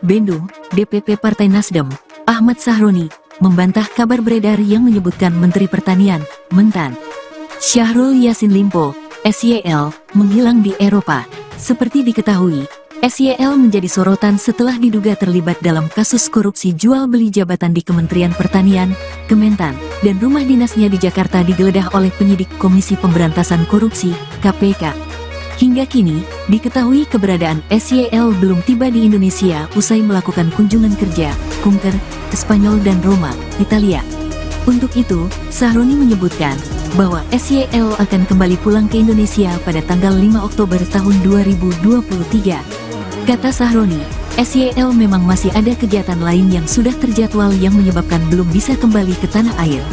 Bandung, DPP Partai Nasdem, Ahmad Sahroni, membantah kabar beredar yang menyebutkan Menteri Pertanian, Mentan, Syahrul Yassin Limpo, SYL, menghilang di Eropa. Seperti diketahui, SYL menjadi sorotan setelah diduga terlibat dalam kasus korupsi jual beli jabatan di Kementerian Pertanian, Kementan, dan rumah dinasnya di Jakarta digeledah oleh penyidik Komisi Pemberantasan Korupsi, KPK. Hingga kini, diketahui keberadaan SYL belum tiba di Indonesia usai melakukan kunjungan kerja, kunker, ke Spanyol dan Roma, Italia. Untuk itu, Sahroni menyebutkan bahwa SYL akan kembali pulang ke Indonesia pada tanggal 5 Oktober tahun 2023. Kata Sahroni, SYL memang masih ada kegiatan lain yang sudah terjadwal yang menyebabkan belum bisa kembali ke tanah air.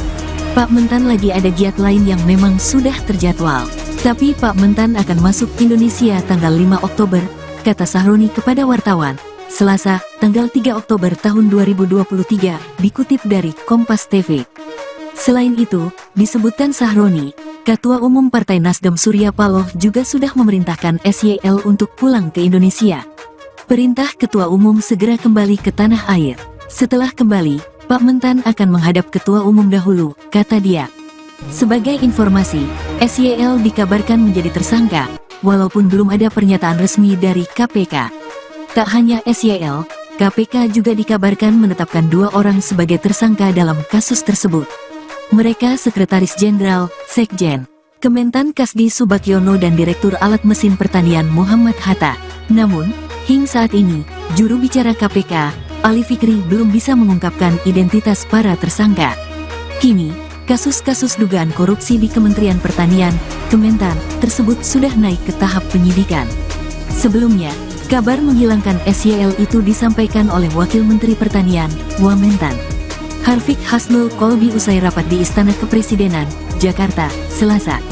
Pak Mentan lagi ada giat lain yang memang sudah terjadwal. Tapi Pak Mentan akan masuk Indonesia tanggal 5 Oktober, kata Sahroni kepada wartawan, Selasa, tanggal 3 Oktober tahun 2023, dikutip dari Kompas TV. Selain itu, disebutkan Sahroni, Ketua Umum Partai Nasdem Surya Paloh juga sudah memerintahkan SYL untuk pulang ke Indonesia. Perintah Ketua Umum segera kembali ke tanah air. Setelah kembali, Pak Mentan akan menghadap Ketua Umum dahulu, kata dia. Sebagai informasi, SYL dikabarkan menjadi tersangka, walaupun belum ada pernyataan resmi dari KPK. Tak hanya SYL, KPK juga dikabarkan menetapkan 2 orang sebagai tersangka dalam kasus tersebut. Mereka Sekretaris Jenderal, Sekjen, Kementan Kasdi Subagiono dan Direktur Alat Mesin Pertanian Muhammad Hatta. Namun, hingga saat ini, juru bicara KPK, Ali Fikri belum bisa mengungkapkan identitas para tersangka. Kini, kasus-kasus dugaan korupsi di Kementerian Pertanian, Kementan, tersebut sudah naik ke tahap penyidikan. Sebelumnya, kabar menghilangkan SYL itu disampaikan oleh Wakil Menteri Pertanian, Wamentan, Harfiq Hasnul Kolbi usai rapat di Istana Kepresidenan, Jakarta, Selasa.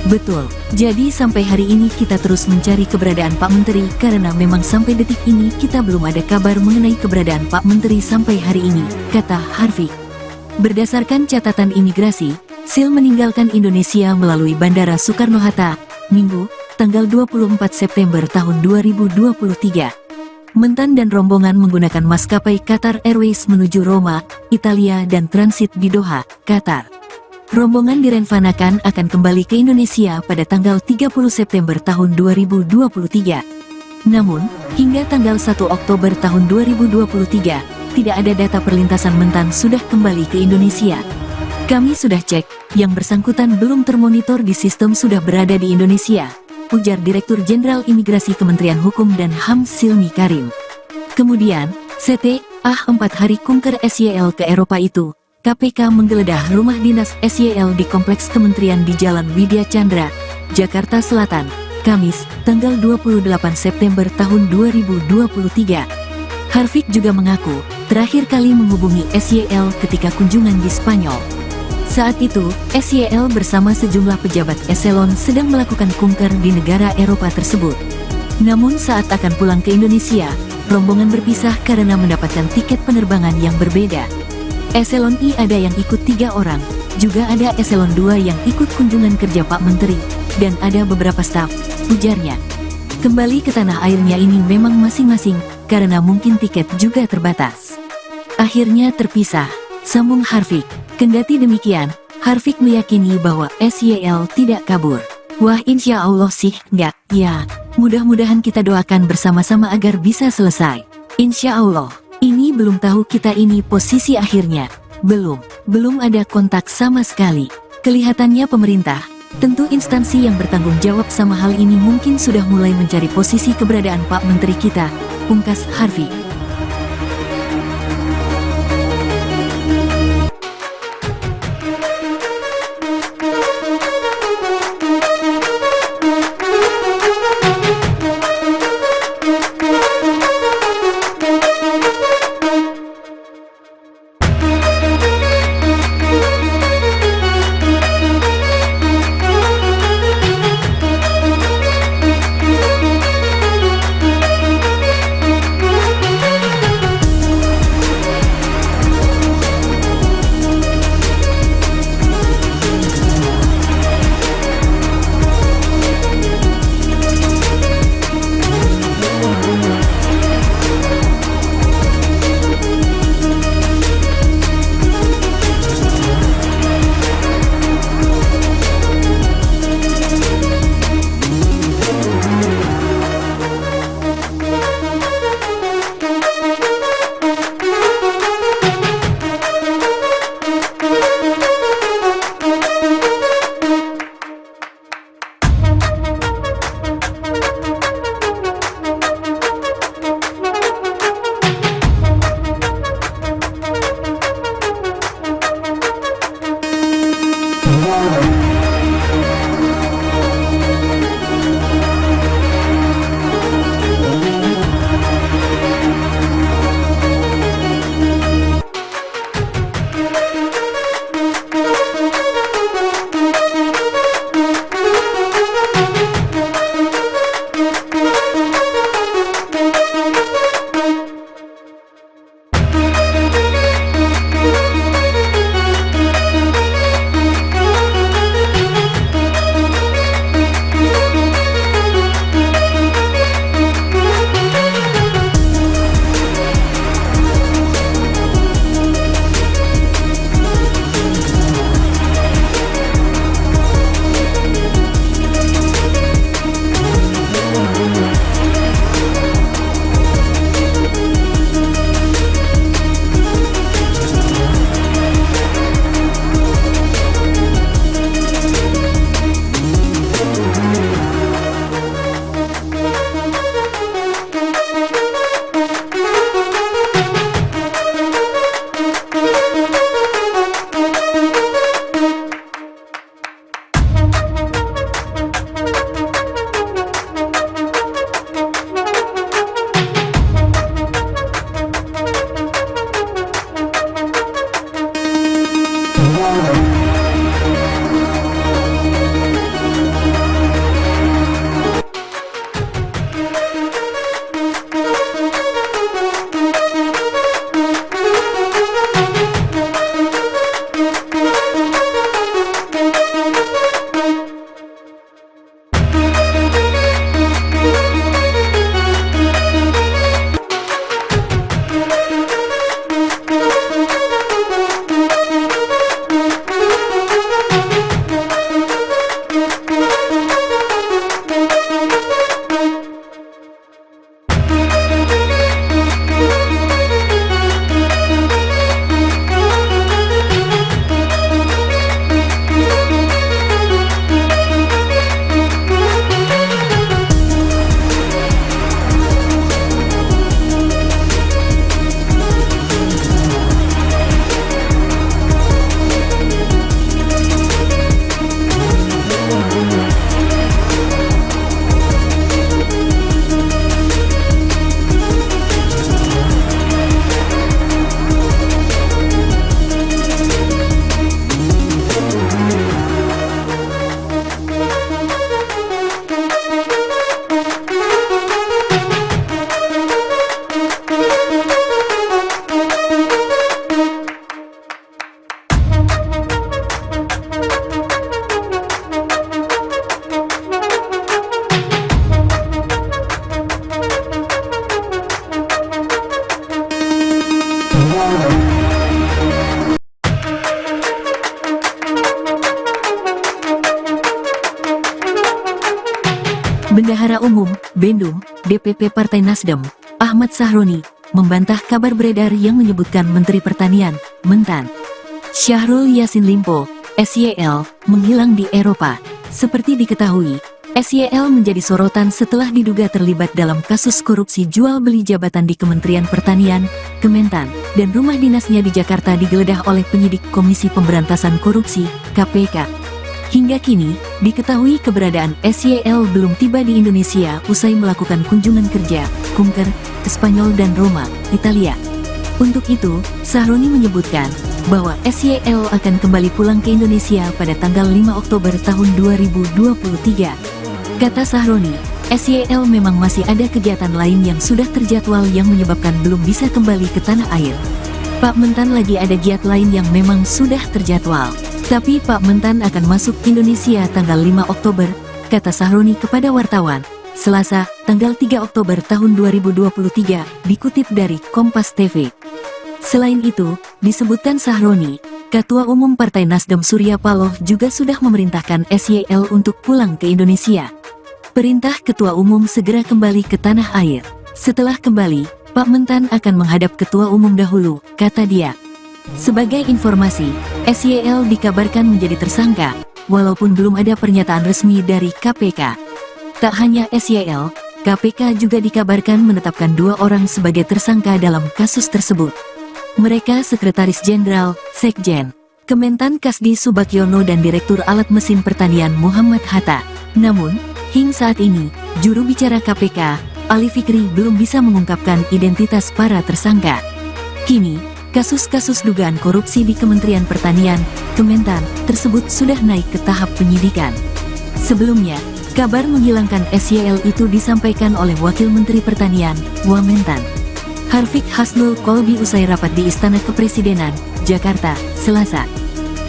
Betul, jadi sampai hari ini kita terus mencari keberadaan Pak Menteri karena memang sampai detik ini kita belum ada kabar mengenai keberadaan Pak Menteri sampai hari ini, kata Harfiq. Berdasarkan catatan imigrasi, Sil meninggalkan Indonesia melalui Bandara Soekarno-Hatta, Minggu, tanggal 24 September tahun 2023. Mentan dan rombongan menggunakan maskapai Qatar Airways menuju Roma, Italia dan transit di Doha, Qatar. Rombongan direncanakan akan kembali ke Indonesia pada tanggal 30 September tahun 2023. Namun, hingga tanggal 1 Oktober tahun 2023, tidak ada data perlintasan Mentan sudah kembali ke Indonesia. Kami sudah cek, yang bersangkutan belum termonitor di sistem sudah berada di Indonesia, ujar Direktur Jenderal Imigrasi Kementerian Hukum dan HAM Silmi Karim. Kemudian, setelah 4 hari kunker SYL ke Eropa itu, KPK menggeledah rumah dinas SYL di Kompleks Kementerian di Jalan Widya Chandra, Jakarta Selatan, Kamis, tanggal 28 September tahun 2023. Harfiq juga mengaku, terakhir kali menghubungi SYL ketika kunjungan di Spanyol. Saat itu, SYL bersama sejumlah pejabat eselon sedang melakukan kunker di negara Eropa tersebut. Namun saat akan pulang ke Indonesia, rombongan berpisah karena mendapatkan tiket penerbangan yang berbeda. Eselon I ada yang ikut 3 orang, juga ada eselon 2 yang ikut kunjungan kerja Pak Menteri, dan ada beberapa staf, ujarnya. Kembali ke tanah airnya ini memang masing-masing, karena mungkin tiket juga terbatas. Akhirnya terpisah, sambung Harfiq. Kendati demikian, Harfiq meyakini bahwa SYL tidak kabur. Wah, insya Allah sih enggak, ya. Mudah-mudahan kita doakan bersama-sama agar bisa selesai. Insya Allah. Ini belum tahu kita ini posisi akhirnya. Belum ada kontak sama sekali. Kelihatannya pemerintah, tentu instansi yang bertanggung jawab sama hal ini mungkin sudah mulai mencari posisi keberadaan Pak Menteri kita, pungkas Harfiq. Bendahara Umum, Bendum, DPP Partai Nasdem, Ahmad Sahroni, membantah kabar beredar yang menyebutkan Menteri Pertanian, Mentan, Syahrul Yassin Limpo, SYL, menghilang di Eropa. Seperti diketahui, SYL menjadi sorotan setelah diduga terlibat dalam kasus korupsi jual beli jabatan di Kementerian Pertanian, Kementan, dan rumah dinasnya di Jakarta digeledah oleh penyidik Komisi Pemberantasan Korupsi, KPK. Hingga kini, diketahui keberadaan SYL belum tiba di Indonesia usai melakukan kunjungan kerja, kunker, ke Spanyol dan Roma, Italia. Untuk itu, Sahroni menyebutkan bahwa SYL akan kembali pulang ke Indonesia pada tanggal 5 Oktober tahun 2023. Kata Sahroni, SYL memang masih ada kegiatan lain yang sudah terjadwal yang menyebabkan belum bisa kembali ke tanah air. Pak Mentan lagi ada giat lain yang memang sudah terjadwal. Tapi Pak Mentan akan masuk Indonesia tanggal 5 Oktober, kata Sahroni kepada wartawan, Selasa, tanggal 3 Oktober tahun 2023, dikutip dari Kompas TV. Selain itu, disebutkan Sahroni, Ketua Umum Partai Nasdem Surya Paloh juga sudah memerintahkan SYL untuk pulang ke Indonesia. Perintah Ketua Umum segera kembali ke tanah air. Setelah kembali, Pak Mentan akan menghadap Ketua Umum dahulu, kata dia. Sebagai informasi, SYL dikabarkan menjadi tersangka, walaupun belum ada pernyataan resmi dari KPK. Tak hanya SYL, KPK juga dikabarkan menetapkan 2 orang sebagai tersangka dalam kasus tersebut. Mereka Sekretaris Jenderal, Sekjen, Kementan Kasdi Subakyono dan Direktur Alat Mesin Pertanian Muhammad Hatta. Namun, hingga saat ini, juru bicara KPK, Ali Fikri belum bisa mengungkapkan identitas para tersangka. Kini, kasus-kasus dugaan korupsi di Kementerian Pertanian, Kementan, tersebut sudah naik ke tahap penyidikan. Sebelumnya, kabar menghilangkan SYL itu disampaikan oleh Wakil Menteri Pertanian, Wamentan, Harfiq Hasnul Kolbi usai rapat di Istana Kepresidenan, Jakarta, Selasa.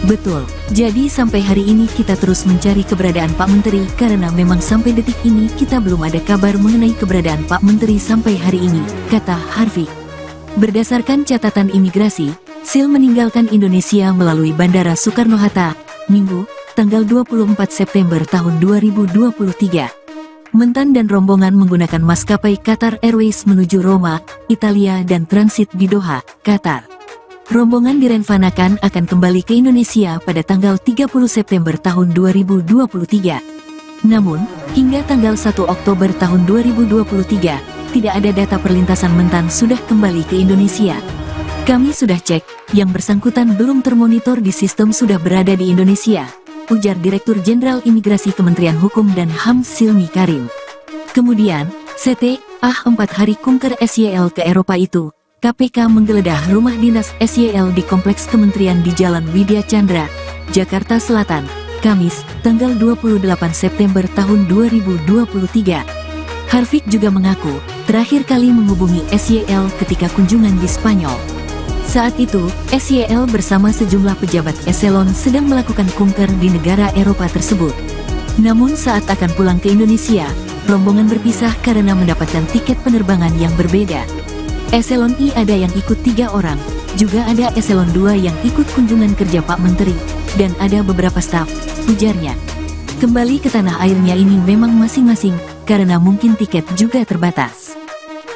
Betul, jadi sampai hari ini kita terus mencari keberadaan Pak Menteri karena memang sampai detik ini kita belum ada kabar mengenai keberadaan Pak Menteri sampai hari ini, kata Harfiq. Berdasarkan catatan imigrasi, Sil meninggalkan Indonesia melalui Bandara Soekarno-Hatta, Minggu, tanggal 24 September tahun 2023. Mentan dan rombongan menggunakan maskapai Qatar Airways menuju Roma, Italia dan transit di Doha, Qatar. Rombongan direncanakan akan kembali ke Indonesia pada tanggal 30 September tahun 2023. Namun, hingga tanggal 1 Oktober tahun 2023, tidak ada data perlintasan Mentan sudah kembali ke Indonesia. Kami sudah cek, yang bersangkutan belum termonitor di sistem sudah berada di Indonesia, ujar Direktur Jenderal Imigrasi Kementerian Hukum dan HAM Silmi Karim. Kemudian, setelah 4 hari kunker SYL ke Eropa itu, KPK menggeledah rumah dinas SYL di Kompleks Kementerian di Jalan Widya Chandra, Jakarta Selatan, Kamis, tanggal 28 September tahun 2023. Harfiq juga mengaku, terakhir kali menghubungi SYL ketika kunjungan di Spanyol. Saat itu, SYL bersama sejumlah pejabat eselon sedang melakukan kunker di negara Eropa tersebut. Namun saat akan pulang ke Indonesia, rombongan berpisah karena mendapatkan tiket penerbangan yang berbeda. Eselon I ada yang ikut 3 orang, juga ada eselon 2 yang ikut kunjungan kerja Pak Menteri, dan ada beberapa staf, ujarnya. Kembali ke tanah airnya ini memang masing-masing, karena mungkin tiket juga terbatas.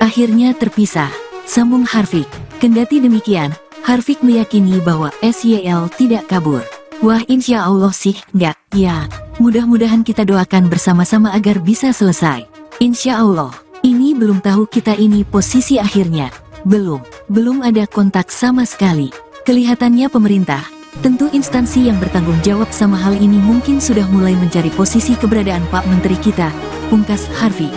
Akhirnya terpisah, sambung Harfiq. Kendati demikian, Harfiq meyakini bahwa SYL tidak kabur. Wah, insya Allah sih enggak, ya. Mudah-mudahan kita doakan bersama-sama agar bisa selesai. Insya Allah. Ini belum tahu kita ini posisi akhirnya. Belum ada kontak sama sekali. Kelihatannya pemerintah, tentu instansi yang bertanggung jawab sama hal ini mungkin sudah mulai mencari posisi keberadaan Pak Menteri kita, pungkas Harfiq.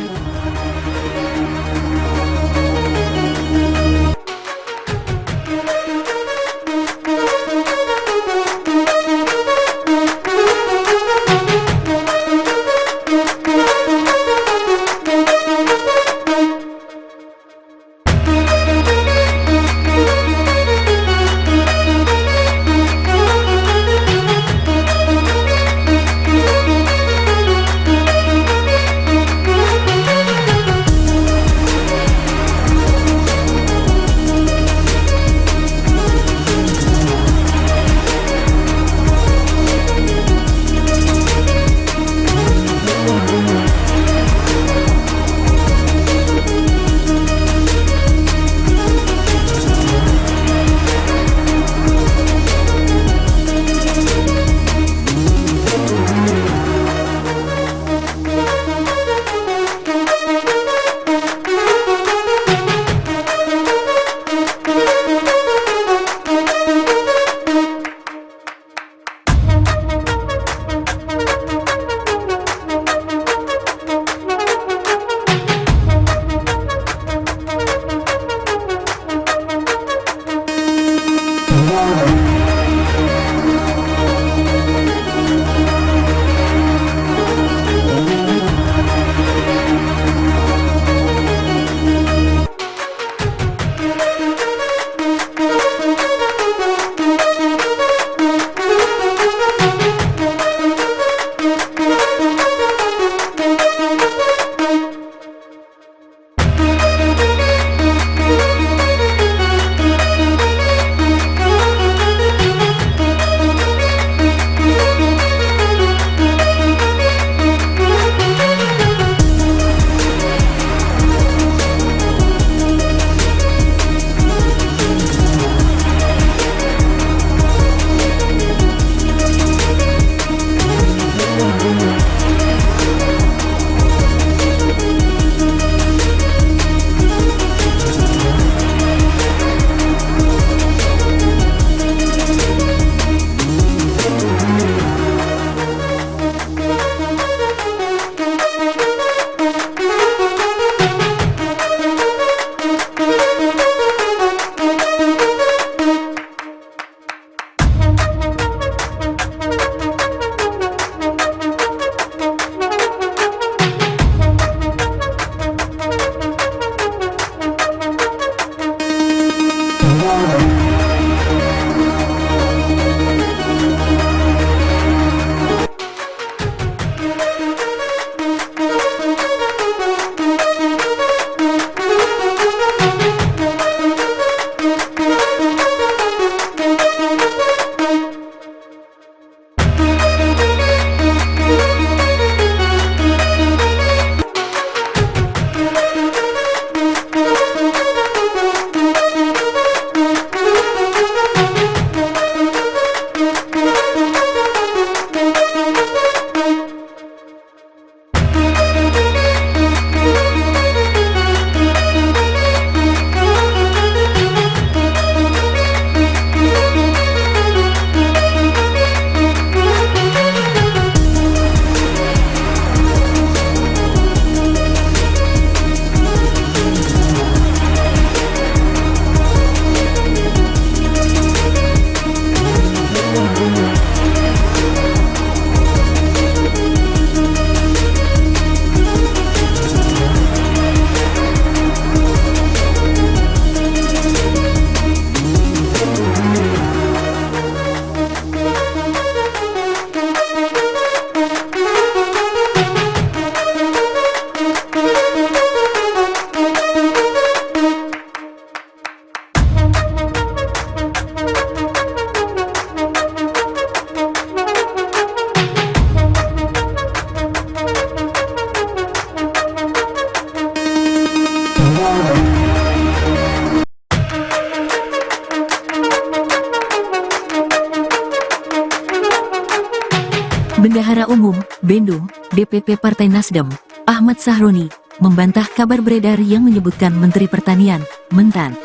Bendahara Umum, Bandung, DPP Partai Nasdem, Ahmad Sahroni, membantah kabar beredar yang menyebutkan Menteri Pertanian, Mentan,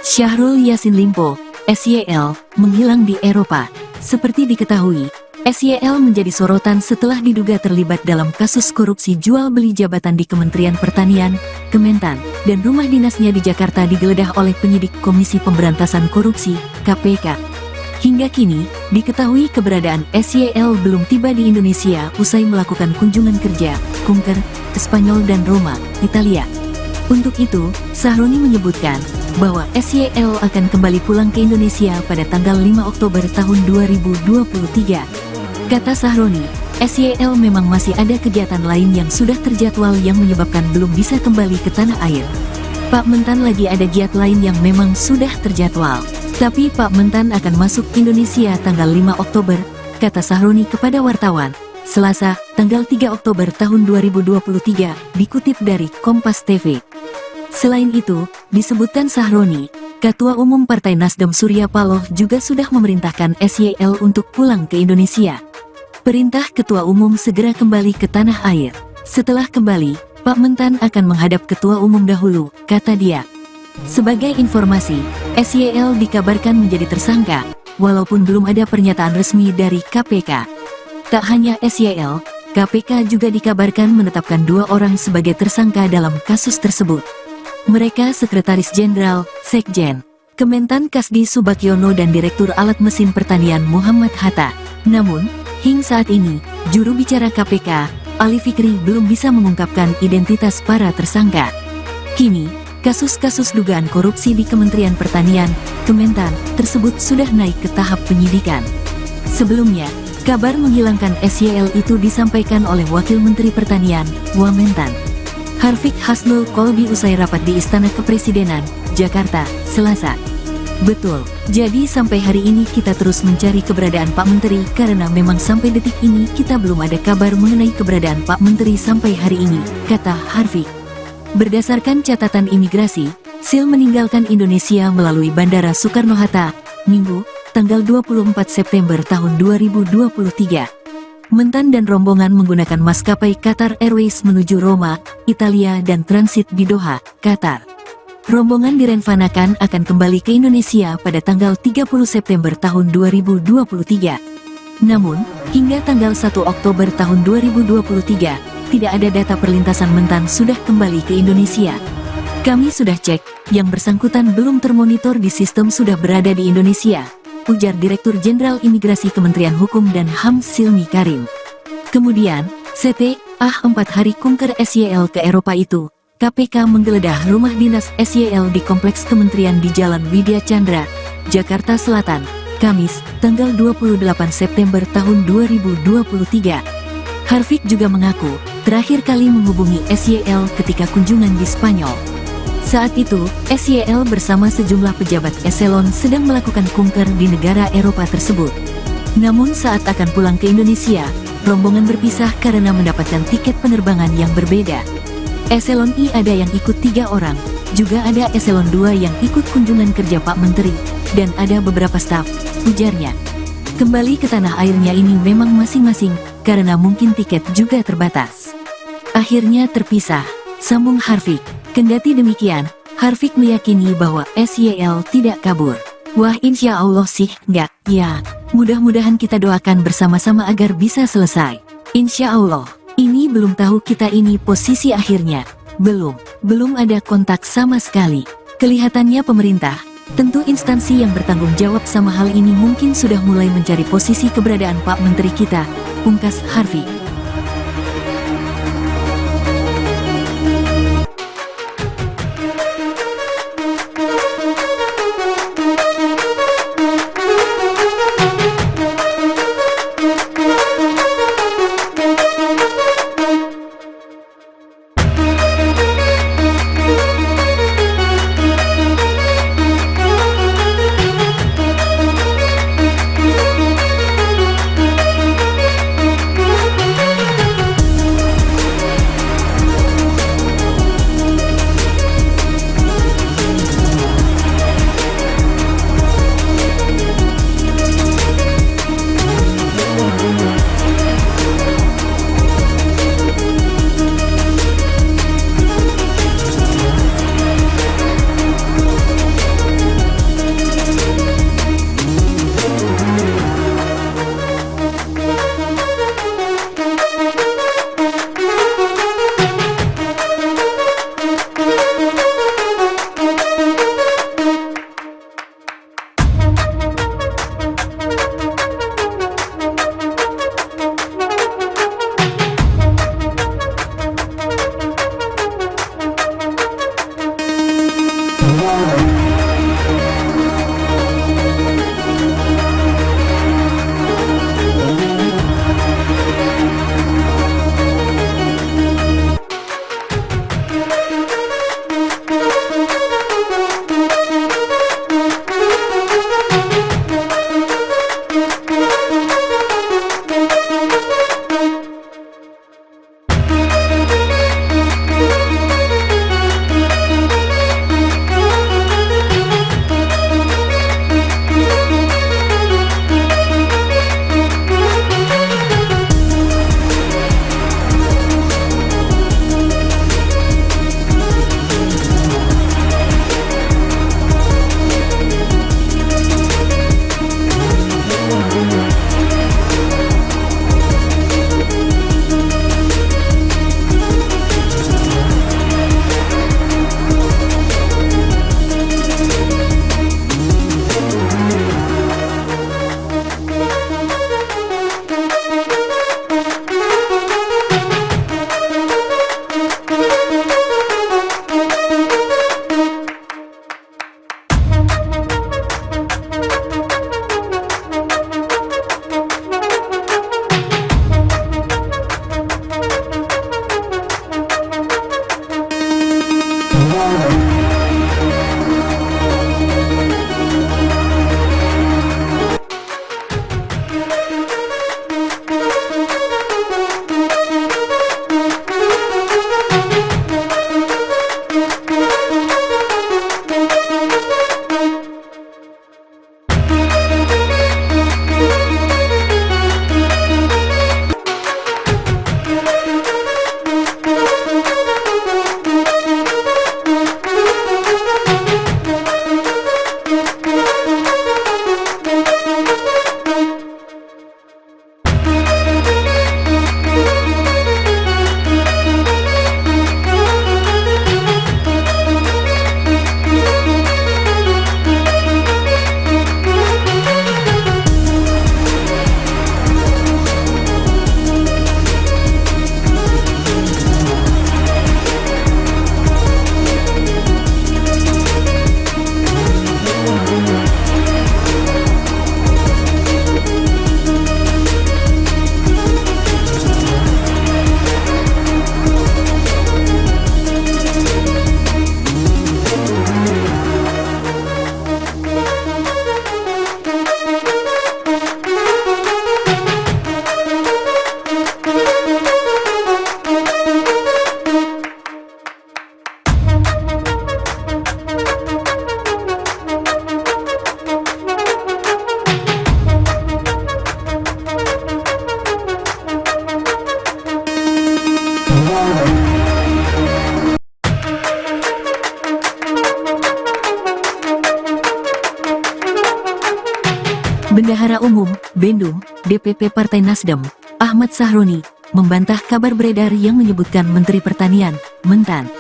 Syahrul Yassin Limpo, SYL, menghilang di Eropa. Seperti diketahui, SYL menjadi sorotan setelah diduga terlibat dalam kasus korupsi jual beli jabatan di Kementerian Pertanian, Kementan, dan rumah dinasnya di Jakarta digeledah oleh penyidik Komisi Pemberantasan Korupsi, KPK. Hingga kini, diketahui keberadaan SYL belum tiba di Indonesia usai melakukan kunjungan kerja, kunker, ke Spanyol dan Roma, Italia. Untuk itu, Sahroni menyebutkan bahwa SYL akan kembali pulang ke Indonesia pada tanggal 5 Oktober tahun 2023. Kata Sahroni, SYL memang masih ada kegiatan lain yang sudah terjadwal yang menyebabkan belum bisa kembali ke tanah air. Pak Mentan lagi ada giat lain yang memang sudah terjadwal. Tapi Pak Mentan akan masuk Indonesia tanggal 5 Oktober, kata Sahroni kepada wartawan, Selasa, tanggal 3 Oktober tahun 2023, dikutip dari Kompas TV. Selain itu, disebutkan Sahroni, Ketua Umum Partai Nasdem Surya Paloh juga sudah memerintahkan SYL untuk pulang ke Indonesia. Perintah Ketua Umum segera kembali ke tanah air. Setelah kembali, Pak Mentan akan menghadap Ketua Umum dahulu, kata dia. Sebagai informasi, SYL dikabarkan menjadi tersangka, walaupun belum ada pernyataan resmi dari KPK. Tak hanya SYL, KPK juga dikabarkan menetapkan 2 orang sebagai tersangka dalam kasus tersebut. Mereka Sekretaris Jenderal, Sekjen, Kementan Kasdi Subakyono dan Direktur Alat Mesin Pertanian Muhammad Hatta. Namun, hingga saat ini, juru bicara KPK, Ali Fikri belum bisa mengungkapkan identitas para tersangka. Kini, kasus-kasus dugaan korupsi di Kementerian Pertanian, Kementan, tersebut sudah naik ke tahap penyidikan. Sebelumnya, kabar menghilangkan SYL itu disampaikan oleh Wakil Menteri Pertanian, Wamentan, Harfiq Hasnul Kolbi usai rapat di Istana Kepresidenan, Jakarta, Selasa. Betul, jadi sampai hari ini kita terus mencari keberadaan Pak Menteri karena memang sampai detik ini kita belum ada kabar mengenai keberadaan Pak Menteri sampai hari ini, kata Harfiq. Berdasarkan catatan imigrasi, Sil meninggalkan Indonesia melalui Bandara Soekarno-Hatta, Minggu, tanggal 24 September tahun 2023. Mentan dan rombongan menggunakan maskapai Qatar Airways menuju Roma, Italia dan transit di Doha, Qatar. Rombongan direncanakan akan kembali ke Indonesia pada tanggal 30 September tahun 2023. Namun, hingga tanggal 1 Oktober tahun 2023, tidak ada data perlintasan Mentan sudah kembali ke Indonesia. Kami sudah cek, yang bersangkutan belum termonitor di sistem sudah berada di Indonesia, ujar Direktur Jenderal Imigrasi Kementerian Hukum dan HAM Silmi Karim. Kemudian, setelah 4 hari kunker SYL ke Eropa itu, KPK menggeledah rumah dinas SYL di Kompleks Kementerian di Jalan Widya Chandra, Jakarta Selatan, Kamis, tanggal 28 September tahun 2023. Harfiq juga mengaku, terakhir kali menghubungi SYL ketika kunjungan di Spanyol. Saat itu, SYL bersama sejumlah pejabat eselon sedang melakukan kunker di negara Eropa tersebut. Namun saat akan pulang ke Indonesia, rombongan berpisah karena mendapatkan tiket penerbangan yang berbeda. Eselon I ada yang ikut 3 orang, juga ada eselon 2 yang ikut kunjungan kerja Pak Menteri, dan ada beberapa staf, ujarnya. Kembali ke tanah airnya ini memang masing-masing, karena mungkin tiket juga terbatas. Akhirnya terpisah, sambung Harfiq. Kendati demikian, Harfiq meyakini bahwa SYL tidak kabur. Wah, insya Allah sih, enggak, ya. Mudah-mudahan kita doakan bersama-sama agar bisa selesai. Insya Allah, ini belum tahu kita ini posisi akhirnya. Belum ada kontak sama sekali. Kelihatannya pemerintah, tentu instansi yang bertanggung jawab sama hal ini mungkin sudah mulai mencari posisi keberadaan Pak Menteri kita, pungkas Harfiq. Bendahara Umum, Bandung, DPP Partai Nasdem, Ahmad Sahroni, membantah kabar beredar yang menyebutkan Menteri Pertanian, Mentan,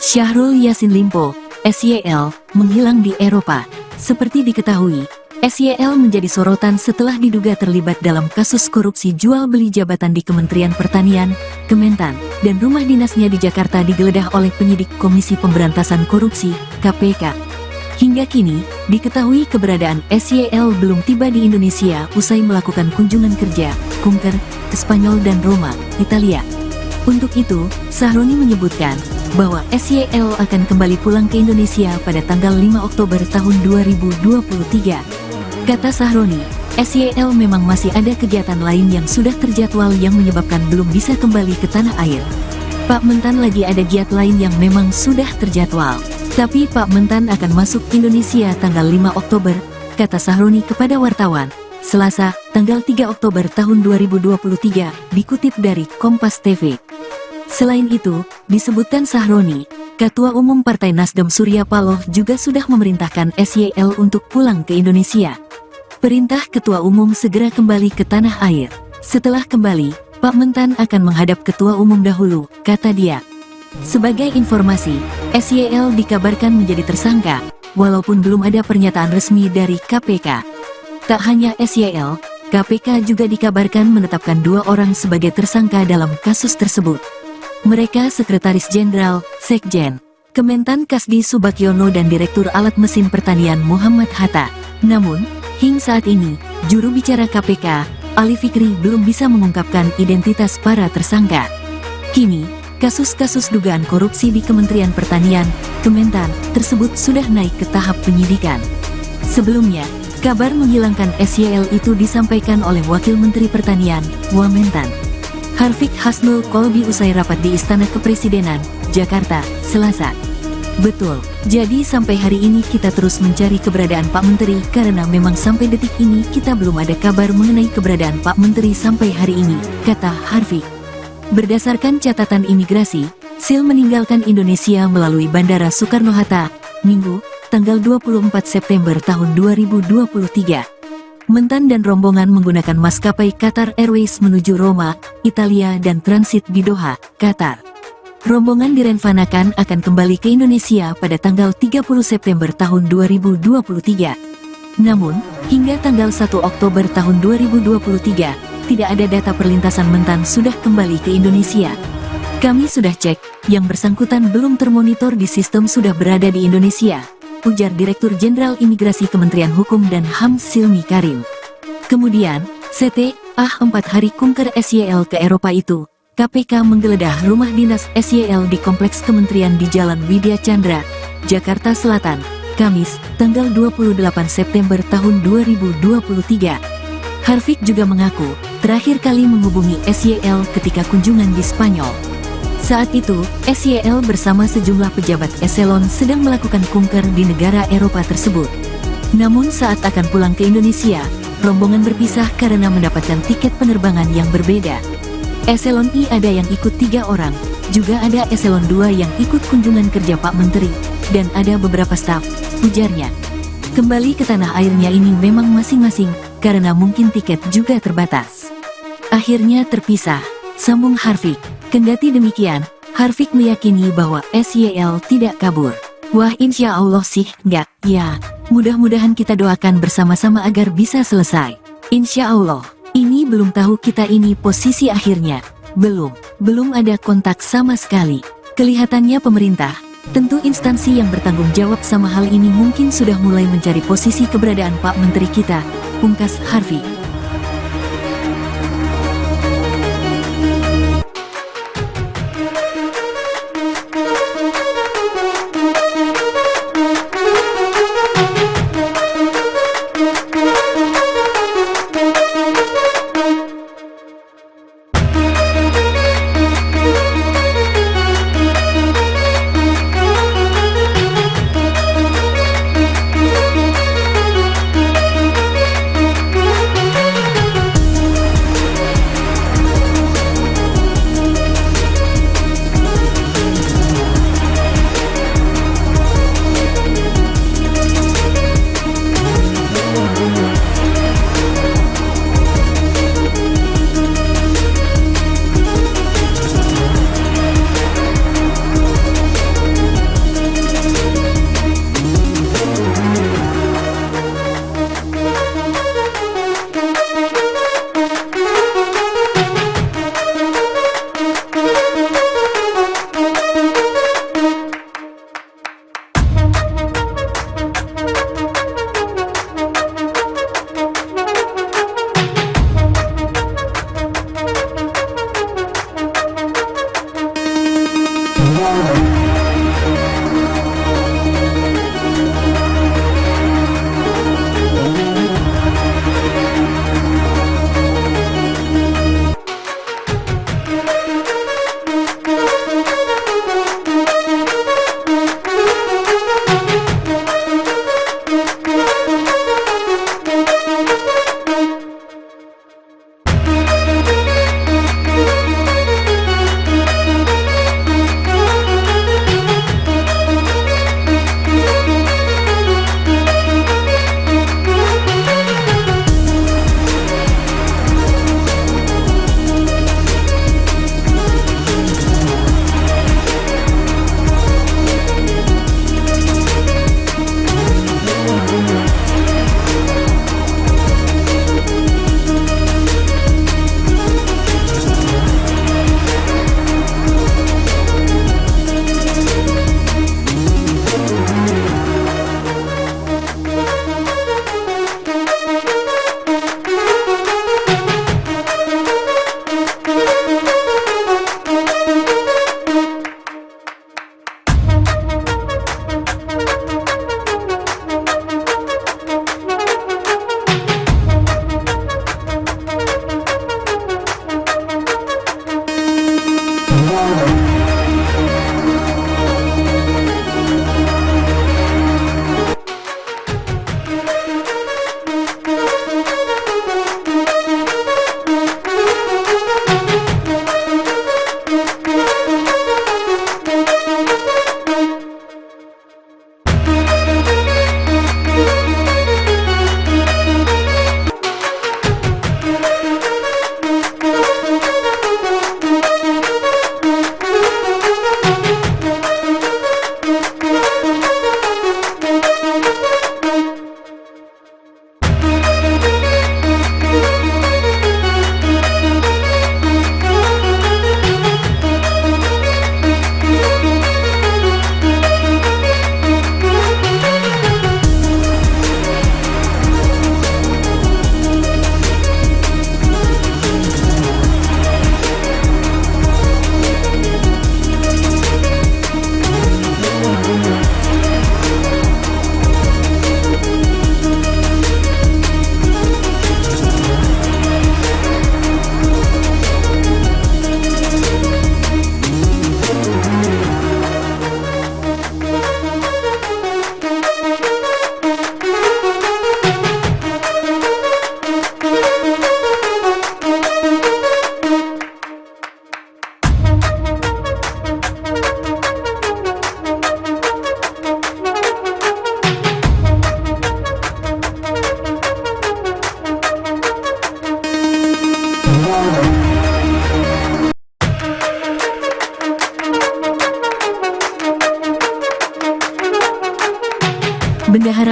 Syahrul Yassin Limpo, SYL, menghilang di Eropa. Seperti diketahui, SYL menjadi sorotan setelah diduga terlibat dalam kasus korupsi jual beli jabatan di Kementerian Pertanian, Kementan, dan rumah dinasnya di Jakarta digeledah oleh penyidik Komisi Pemberantasan Korupsi, KPK. Hingga kini, diketahui keberadaan SYL belum tiba di Indonesia usai melakukan kunjungan kerja, kunker, ke Spanyol dan Roma, Italia. Untuk itu, Sahroni menyebutkan bahwa SYL akan kembali pulang ke Indonesia pada tanggal 5 Oktober tahun 2023. Kata Sahroni, SYL memang masih ada kegiatan lain yang sudah terjadwal yang menyebabkan belum bisa kembali ke tanah air. Pak Mentan lagi ada giat lain yang memang sudah terjadwal. Tapi Pak Mentan akan masuk Indonesia tanggal 5 Oktober, kata Sahroni kepada wartawan, Selasa, tanggal 3 Oktober tahun 2023, dikutip dari Kompas TV. Selain itu, disebutkan Sahroni, Ketua Umum Partai Nasdem Surya Paloh juga sudah memerintahkan SYL untuk pulang ke Indonesia. Perintah Ketua Umum segera kembali ke tanah air. Setelah kembali, Pak Mentan akan menghadap Ketua Umum dahulu, kata dia. Sebagai informasi, SYL dikabarkan menjadi tersangka, walaupun belum ada pernyataan resmi dari KPK. Tak hanya SYL, KPK juga dikabarkan menetapkan 2 orang sebagai tersangka dalam kasus tersebut. Mereka Sekretaris Jenderal, Sekjen, Kementan Kasdi Subakyono dan Direktur Alat Mesin Pertanian Muhammad Hatta. Namun, hingga saat ini, juru bicara KPK, Ali Fikri belum bisa mengungkapkan identitas para tersangka. Kini, kasus-kasus dugaan korupsi di Kementerian Pertanian, Kementan, tersebut sudah naik ke tahap penyidikan. Sebelumnya, kabar menghilangkan SYL itu disampaikan oleh Wakil Menteri Pertanian, Wamentan, Harfiq Hasnul Kolbi usai rapat di Istana Kepresidenan, Jakarta, Selasa. Betul, jadi sampai hari ini kita terus mencari keberadaan Pak Menteri karena memang sampai detik ini kita belum ada kabar mengenai keberadaan Pak Menteri sampai hari ini, kata Harfiq. Berdasarkan catatan imigrasi, Sil meninggalkan Indonesia melalui Bandara Soekarno-Hatta, Minggu, tanggal 24 September tahun 2023. Mentan dan rombongan menggunakan maskapai Qatar Airways menuju Roma, Italia dan transit di Doha, Qatar. Rombongan direncanakan akan kembali ke Indonesia pada tanggal 30 September tahun 2023. Namun, hingga tanggal 1 Oktober tahun 2023, tidak ada data perlintasan Mentan sudah kembali ke Indonesia. Kami sudah cek, yang bersangkutan belum termonitor di sistem sudah berada di Indonesia, ujar Direktur Jenderal Imigrasi Kementerian Hukum dan HAM Silmi Karim. Kemudian, setelah 4 hari kunker SYL ke Eropa itu, KPK menggeledah rumah dinas SYL di Kompleks Kementerian di Jalan Widya Chandra, Jakarta Selatan, Kamis, tanggal 28 September tahun 2023. Harfiq juga mengaku, terakhir kali menghubungi SYL ketika kunjungan di Spanyol. Saat itu, SYL bersama sejumlah pejabat eselon sedang melakukan kunker di negara Eropa tersebut. Namun saat akan pulang ke Indonesia, rombongan berpisah karena mendapatkan tiket penerbangan yang berbeda. Eselon I ada yang ikut 3 orang, juga ada eselon 2 yang ikut kunjungan kerja Pak Menteri, dan ada beberapa staf, ujarnya. Kembali ke tanah airnya ini memang masing-masing, karena mungkin tiket juga terbatas. Akhirnya terpisah, sambung Harfiq. Kendati demikian, Harfiq meyakini bahwa SYL tidak kabur. Wah, insya Allah sih enggak, ya. Mudah-mudahan kita doakan bersama-sama agar bisa selesai. Insya Allah. Ini belum tahu kita ini posisi akhirnya. Belum ada kontak sama sekali. Kelihatannya pemerintah, tentu instansi yang bertanggung jawab sama hal ini mungkin sudah mulai mencari posisi keberadaan Pak Menteri kita, pungkas Harfiq.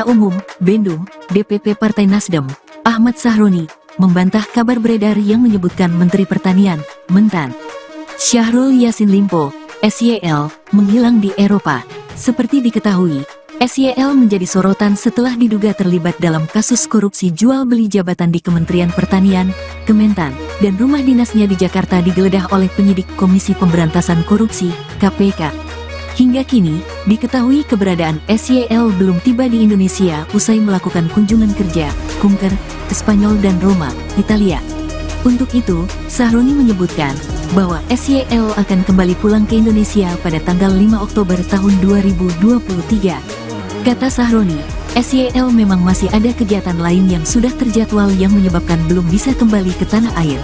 Ketua Umum, Bandung, DPP Partai Nasdem, Ahmad Sahroni, membantah kabar beredar yang menyebutkan Menteri Pertanian, Mentan, Syahrul Yassin Limpo, SYL, menghilang di Eropa. Seperti diketahui, SYL menjadi sorotan setelah diduga terlibat dalam kasus korupsi jual beli jabatan di Kementerian Pertanian, Kementan, dan rumah dinasnya di Jakarta digeledah oleh penyidik Komisi Pemberantasan Korupsi, KPK. Hingga kini, diketahui keberadaan SYL belum tiba di Indonesia usai melakukan kunjungan kerja, kunker, ke Spanyol dan Roma, Italia. Untuk itu, Sahroni menyebutkan bahwa SYL akan kembali pulang ke Indonesia pada tanggal 5 Oktober tahun 2023. Kata Sahroni, SYL memang masih ada kegiatan lain yang sudah terjadwal yang menyebabkan belum bisa kembali ke tanah air.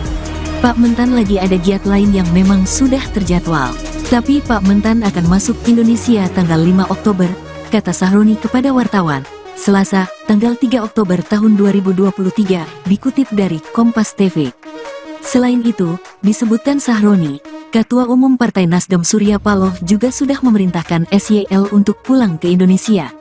Pak Mentan lagi ada giat lain yang memang sudah terjadwal. Tapi Pak Mentan akan masuk Indonesia tanggal 5 Oktober, kata Sahroni kepada wartawan, Selasa, tanggal 3 Oktober tahun 2023, dikutip dari Kompas TV. Selain itu, disebutkan Sahroni, Ketua Umum Partai Nasdem Surya Paloh juga sudah memerintahkan SYL untuk pulang ke Indonesia.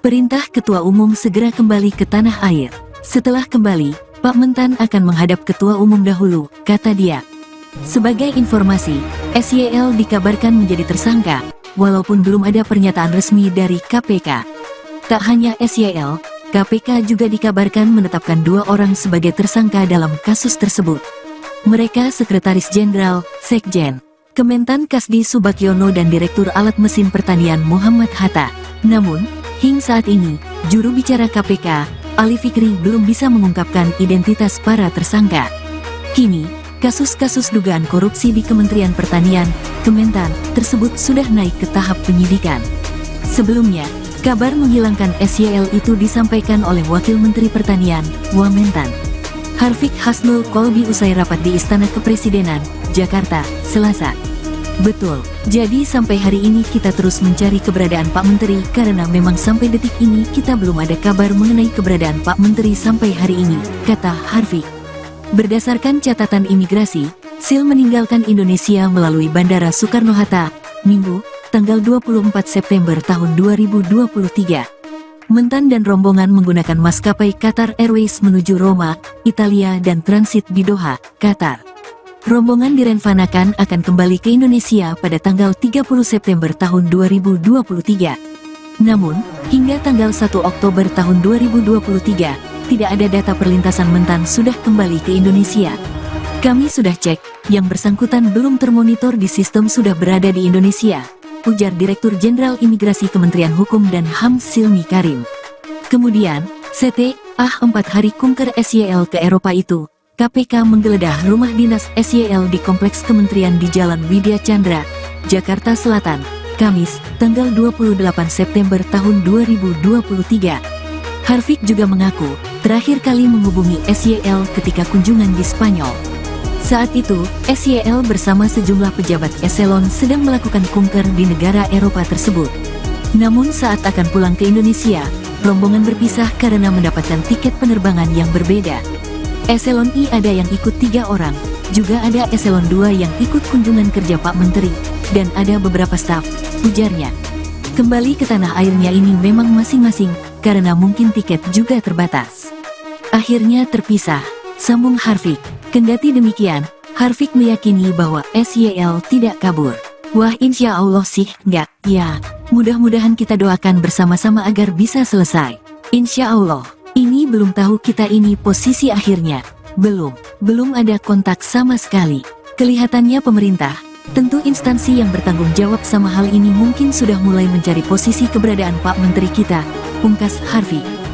Perintah Ketua Umum segera kembali ke tanah air. Setelah kembali, Pak Mentan akan menghadap Ketua Umum dahulu, kata dia. Sebagai informasi, SYL dikabarkan menjadi tersangka, walaupun belum ada pernyataan resmi dari KPK. Tak hanya SYL, KPK juga dikabarkan menetapkan 2 orang sebagai tersangka dalam kasus tersebut. Mereka Sekretaris Jenderal, Sekjen, Kementan Kasdi Subakyono dan Direktur Alat Mesin Pertanian Muhammad Hatta. Namun, hingga saat ini, juru bicara KPK, Ali Fikri belum bisa mengungkapkan identitas para tersangka. Kini, kasus-kasus dugaan korupsi di Kementerian Pertanian, Kementan, tersebut sudah naik ke tahap penyidikan. Sebelumnya, kabar menghilangkan SYL itu disampaikan oleh Wakil Menteri Pertanian, Wamentan, Harfiq Hasnul Kolbi usai rapat di Istana Kepresidenan, Jakarta, Selasa. Betul, jadi sampai hari ini kita terus mencari keberadaan Pak Menteri karena memang sampai detik ini kita belum ada kabar mengenai keberadaan Pak Menteri sampai hari ini, kata Harfiq. Berdasarkan catatan imigrasi, Sil meninggalkan Indonesia melalui Bandara Soekarno-Hatta, Minggu, tanggal 24 September tahun 2023. Mentan dan rombongan menggunakan maskapai Qatar Airways menuju Roma, Italia dan transit di Doha, Qatar. Rombongan direncanakan akan kembali ke Indonesia pada tanggal 30 September tahun 2023. Namun, hingga tanggal 1 Oktober tahun 2023, tidak ada data perlintasan Mentan sudah kembali ke Indonesia. Kami sudah cek, yang bersangkutan belum termonitor di sistem sudah berada di Indonesia, ujar Direktur Jenderal Imigrasi Kementerian Hukum dan HAM Silmi Karim. Kemudian, setelah 4 hari kunker SYL ke Eropa itu, KPK menggeledah rumah dinas SYL di Kompleks Kementerian di Jalan Widya Chandra, Jakarta Selatan, Kamis, tanggal 28 September tahun 2023. Harfiq juga mengaku, terakhir kali menghubungi SYL ketika kunjungan di Spanyol. Saat itu, SYL bersama sejumlah pejabat eselon sedang melakukan kunker di negara Eropa tersebut. Namun saat akan pulang ke Indonesia, rombongan berpisah karena mendapatkan tiket penerbangan yang berbeda. Eselon I ada yang ikut 3 orang, juga ada eselon 2 yang ikut kunjungan kerja Pak Menteri, dan ada beberapa staf, ujarnya. Kembali ke tanah airnya ini memang masing-masing, karena mungkin tiket juga terbatas. Akhirnya terpisah, sambung Harfiq. Kendati demikian, Harfiq meyakini bahwa SYL tidak kabur. Wah, insya Allah sih enggak, ya. Mudah-mudahan kita doakan bersama-sama agar bisa selesai. Insya Allah. Ini belum tahu kita ini posisi akhirnya. Belum ada kontak sama sekali. Kelihatannya pemerintah, tentu instansi yang bertanggung jawab sama hal ini mungkin sudah mulai mencari posisi keberadaan Pak Menteri kita, pungkas Harfiq.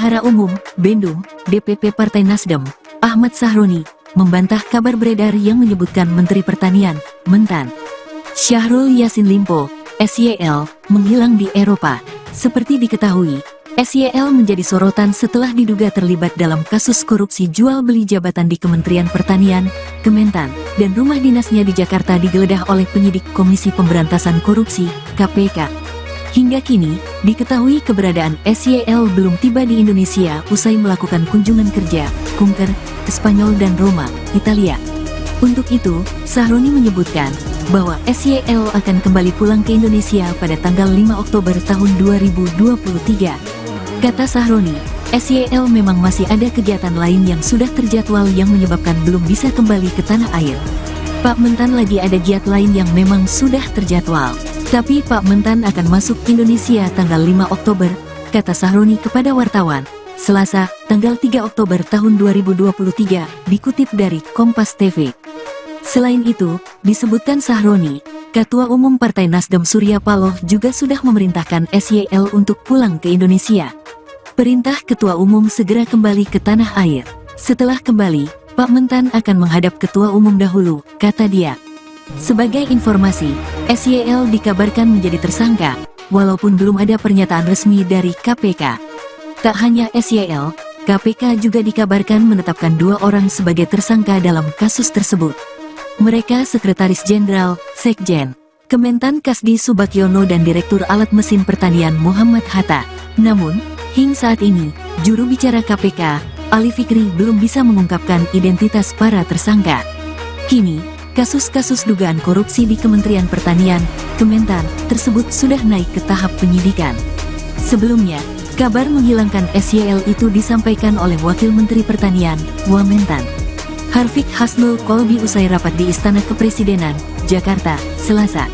Bendahara Umum, Bandung, DPP Partai Nasdem, Ahmad Sahroni, membantah kabar beredar yang menyebutkan Menteri Pertanian, Mentan, Syahrul Yassin Limpo, SYL, menghilang di Eropa. Seperti diketahui, SYL menjadi sorotan setelah diduga terlibat dalam kasus korupsi jual beli jabatan di Kementerian Pertanian, Kementan, dan rumah dinasnya di Jakarta digeledah oleh penyidik Komisi Pemberantasan Korupsi, KPK. Hingga kini, diketahui keberadaan SYL belum tiba di Indonesia usai melakukan kunjungan kerja, kunker, ke Spanyol dan Roma, Italia. Untuk itu, Sahroni menyebutkan bahwa SYL akan kembali pulang ke Indonesia pada tanggal 5 Oktober tahun 2023. Kata Sahroni, SYL memang masih ada kegiatan lain yang sudah terjadwal yang menyebabkan belum bisa kembali ke tanah air. Pak Mentan lagi ada giat lain yang memang sudah terjadwal. Tapi Pak Mentan akan masuk Indonesia tanggal 5 Oktober, kata Sahroni kepada wartawan, Selasa, tanggal 3 Oktober tahun 2023, dikutip dari Kompas TV. Selain itu, disebutkan Sahroni, Ketua Umum Partai Nasdem Surya Paloh juga sudah memerintahkan SYL untuk pulang ke Indonesia. Perintah Ketua Umum segera kembali ke tanah air. Setelah kembali, Pak Mentan akan menghadap Ketua Umum dahulu, kata dia. Sebagai informasi, SYL dikabarkan menjadi tersangka, walaupun belum ada pernyataan resmi dari KPK. Tak hanya SYL, KPK juga dikabarkan menetapkan 2 orang sebagai tersangka dalam kasus tersebut. Mereka Sekretaris Jenderal, Sekjen, Kementan Kasdi Subakyono dan Direktur Alat Mesin Pertanian Muhammad Hatta. Namun, hingga saat ini, juru bicara KPK, Ali Fikri belum bisa mengungkapkan identitas para tersangka. Kini, kasus-kasus dugaan korupsi di Kementerian Pertanian, Kementan, tersebut sudah naik ke tahap penyidikan. Sebelumnya, kabar menghilangkan SYL itu disampaikan oleh Wakil Menteri Pertanian, Wamentan, Harfiq Hasnul Kolbi usai rapat di Istana Kepresidenan, Jakarta, Selasa.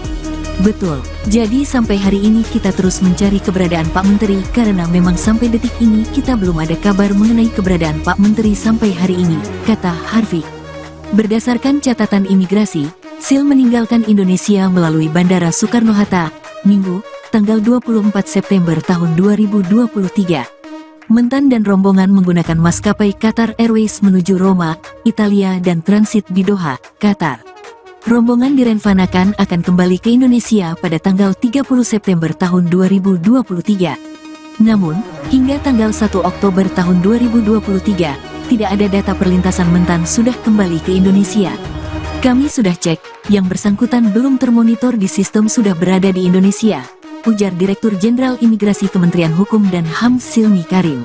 Betul, jadi sampai hari ini kita terus mencari keberadaan Pak Menteri karena memang sampai detik ini kita belum ada kabar mengenai keberadaan Pak Menteri sampai hari ini, kata Harfiq. Berdasarkan catatan imigrasi, Sil meninggalkan Indonesia melalui Bandara Soekarno-Hatta, Minggu, tanggal 24 September tahun 2023. Mentan dan rombongan menggunakan maskapai Qatar Airways menuju Roma, Italia dan transit di Doha, Qatar. Rombongan direncanakan akan kembali ke Indonesia pada tanggal 30 September tahun 2023. Namun, hingga tanggal 1 Oktober tahun 2023, tidak ada data perlintasan Mentan sudah kembali ke Indonesia. Kami sudah cek, yang bersangkutan belum termonitor di sistem sudah berada di Indonesia, ujar Direktur Jenderal Imigrasi Kementerian Hukum dan HAM Silmi Karim.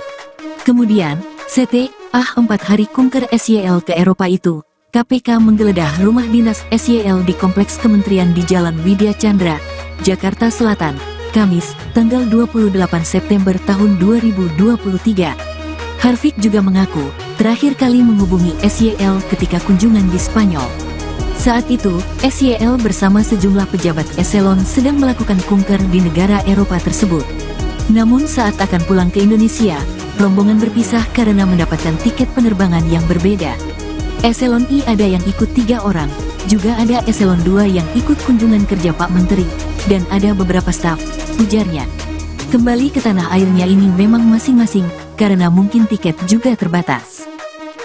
Kemudian, setelah 4 hari kunker SYL ke Eropa itu, KPK menggeledah rumah dinas SYL di Kompleks Kementerian di Jalan Widya Chandra, Jakarta Selatan, Kamis, tanggal 28 September tahun 2023. Harfiq juga mengaku, terakhir kali menghubungi SYL ketika kunjungan di Spanyol. Saat itu, SYL bersama sejumlah pejabat eselon sedang melakukan kunker di negara Eropa tersebut. Namun saat akan pulang ke Indonesia, rombongan berpisah karena mendapatkan tiket penerbangan yang berbeda. Eselon I ada yang ikut 3 orang, juga ada eselon 2 yang ikut kunjungan kerja Pak Menteri, dan ada beberapa staf, ujarnya. Kembali ke tanah airnya ini memang masing-masing, karena mungkin tiket juga terbatas.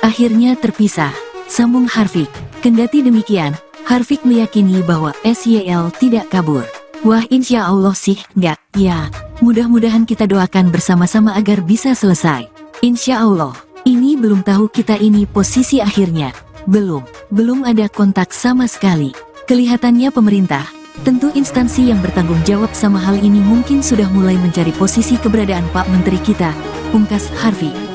Akhirnya terpisah, sambung Harfiq. Kendati demikian, Harfiq meyakini bahwa SYL tidak kabur. Wah, insya Allah sih enggak, ya. Mudah-mudahan kita doakan bersama-sama agar bisa selesai. Insya Allah. Ini belum tahu kita ini posisi akhirnya. Belum ada kontak sama sekali. Kelihatannya pemerintah, tentu instansi yang bertanggung jawab sama hal ini mungkin sudah mulai mencari posisi keberadaan Pak Menteri kita, pungkas Harfiq.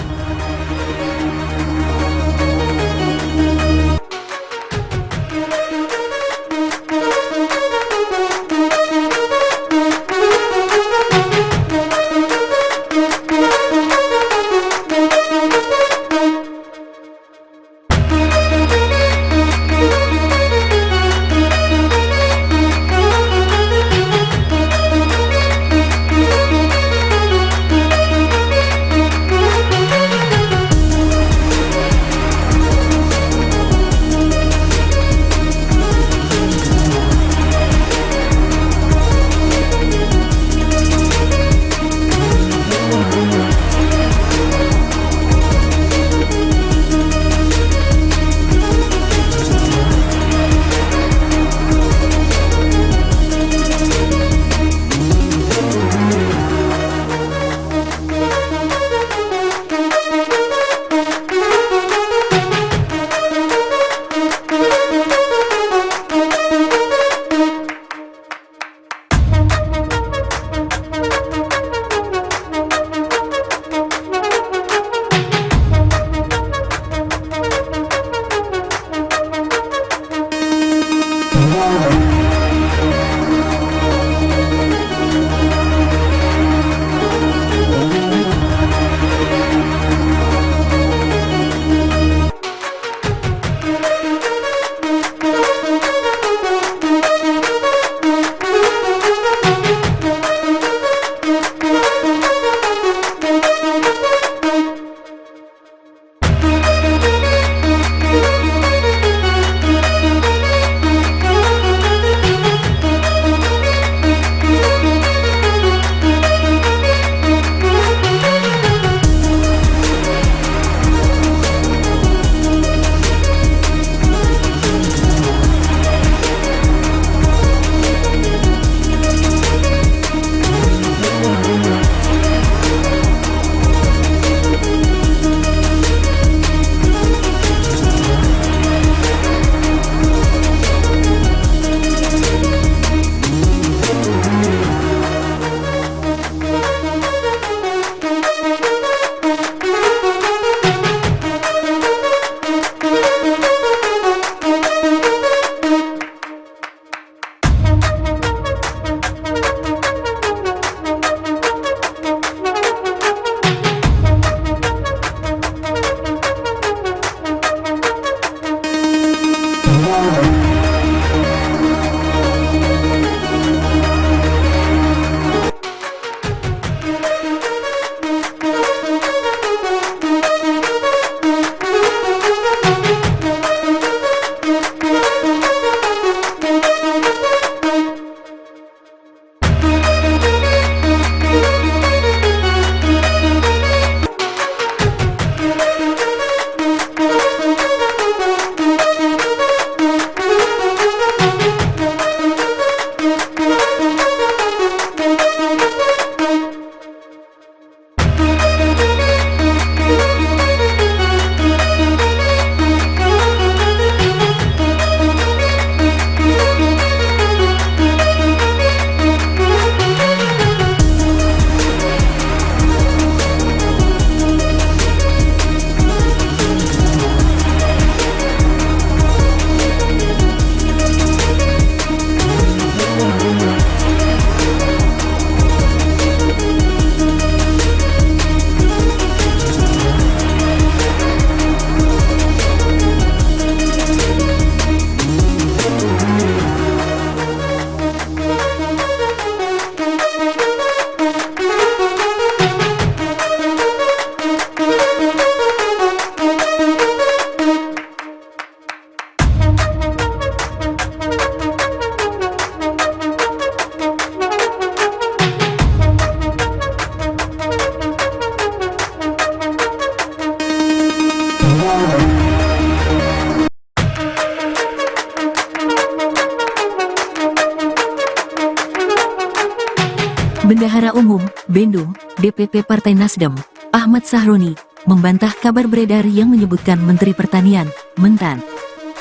Bendahara Umum, Bandung, DPP Partai Nasdem, Ahmad Sahroni, membantah kabar beredar yang menyebutkan Menteri Pertanian, Mentan,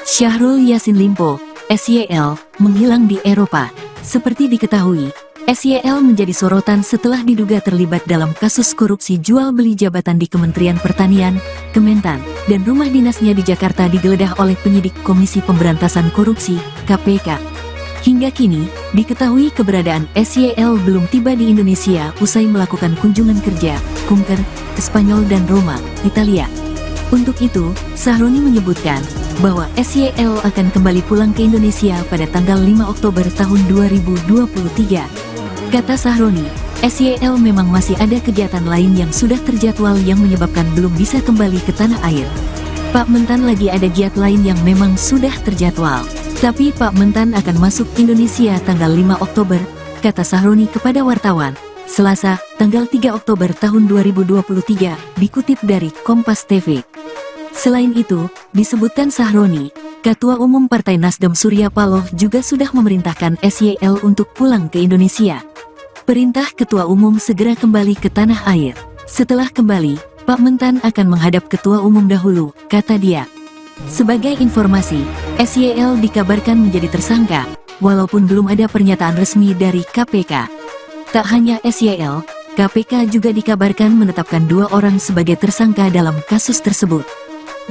Syahrul Yassin Limpo, SYL, menghilang di Eropa. Seperti diketahui, SYL menjadi sorotan setelah diduga terlibat dalam kasus korupsi jual beli jabatan di Kementerian Pertanian, Kementan, dan rumah dinasnya di Jakarta digeledah oleh penyidik Komisi Pemberantasan Korupsi, KPK. Hingga kini, diketahui keberadaan SYL belum tiba di Indonesia usai melakukan kunjungan kerja, kunker, ke Spanyol dan Roma, Italia. Untuk itu, Sahroni menyebutkan bahwa SYL akan kembali pulang ke Indonesia pada tanggal 5 Oktober tahun 2023. Kata Sahroni, SYL memang masih ada kegiatan lain yang sudah terjadwal yang menyebabkan belum bisa kembali ke tanah air. Pak Mentan lagi ada giat lain yang memang sudah terjadwal. Tapi Pak Mentan akan masuk Indonesia tanggal 5 Oktober, kata Sahroni kepada wartawan, Selasa, tanggal 3 Oktober tahun 2023, dikutip dari Kompas TV. Selain itu, disebutkan Sahroni, Ketua Umum Partai Nasdem Surya Paloh juga sudah memerintahkan SYL untuk pulang ke Indonesia. Perintah Ketua Umum segera kembali ke tanah air. Setelah kembali, Pak Mentan akan menghadap Ketua Umum dahulu, kata dia. Sebagai informasi, SYL dikabarkan menjadi tersangka, walaupun belum ada pernyataan resmi dari KPK. Tak hanya SYL, KPK juga dikabarkan menetapkan 2 orang sebagai tersangka dalam kasus tersebut.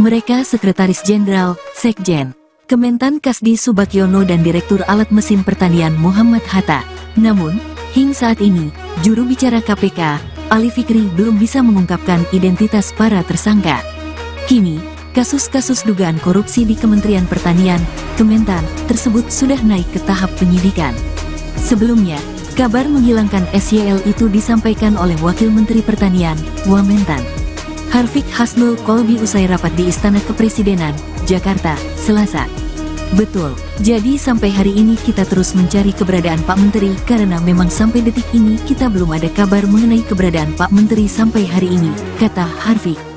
Mereka Sekretaris Jenderal, Sekjen, Kementan Kasdi Subakyono dan Direktur Alat Mesin Pertanian Muhammad Hatta. Namun, hingga saat ini, juru bicara KPK, Ali Fikri belum bisa mengungkapkan identitas para tersangka. Kini, kasus-kasus dugaan korupsi di Kementerian Pertanian, Kementan, tersebut sudah naik ke tahap penyidikan. Sebelumnya, kabar menghilangkan SYL itu disampaikan oleh Wakil Menteri Pertanian, Wamentan, Harfiq Hasnul Kolbi usai rapat di Istana Kepresidenan, Jakarta, Selasa. Betul, jadi sampai hari ini kita terus mencari keberadaan Pak Menteri karena memang sampai detik ini kita belum ada kabar mengenai keberadaan Pak Menteri sampai hari ini, kata Harfiq.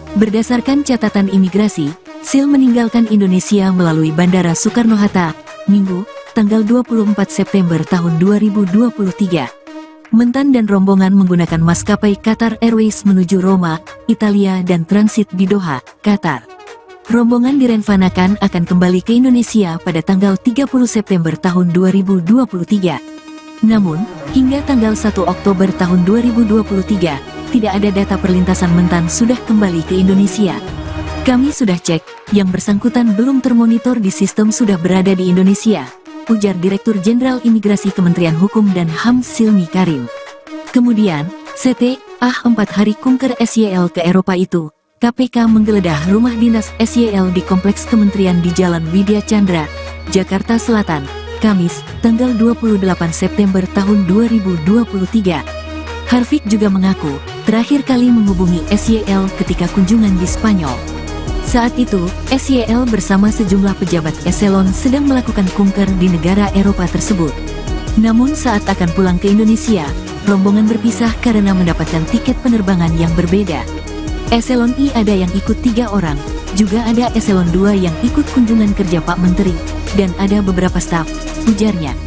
Berdasarkan catatan imigrasi, Sil meninggalkan Indonesia melalui Bandara Soekarno-Hatta, Minggu, tanggal 24 September tahun 2023. Mentan dan rombongan menggunakan maskapai Qatar Airways menuju Roma, Italia dan transit di Doha, Qatar. Rombongan direncanakan akan kembali ke Indonesia pada tanggal 30 September tahun 2023. Namun, hingga tanggal 1 Oktober tahun 2023, tidak ada data perlintasan Mentan sudah kembali ke Indonesia. Kami sudah cek, yang bersangkutan belum termonitor di sistem sudah berada di Indonesia, ujar Direktur Jenderal Imigrasi Kementerian Hukum dan HAM Silmi Karim. Kemudian, setelah 4 hari kunker SYL ke Eropa itu, KPK menggeledah rumah dinas SYL di Kompleks Kementerian di Jalan Widya Chandra, Jakarta Selatan, Kamis, tanggal 28 September tahun 2023. Harfiq juga mengaku, terakhir kali menghubungi SYL ketika kunjungan di Spanyol. Saat itu, SYL bersama sejumlah pejabat eselon sedang melakukan kunker di negara Eropa tersebut. Namun saat akan pulang ke Indonesia, rombongan berpisah karena mendapatkan tiket penerbangan yang berbeda. Eselon I ada yang ikut 3 orang, juga ada eselon 2 yang ikut kunjungan kerja Pak Menteri, dan ada beberapa staf, ujarnya.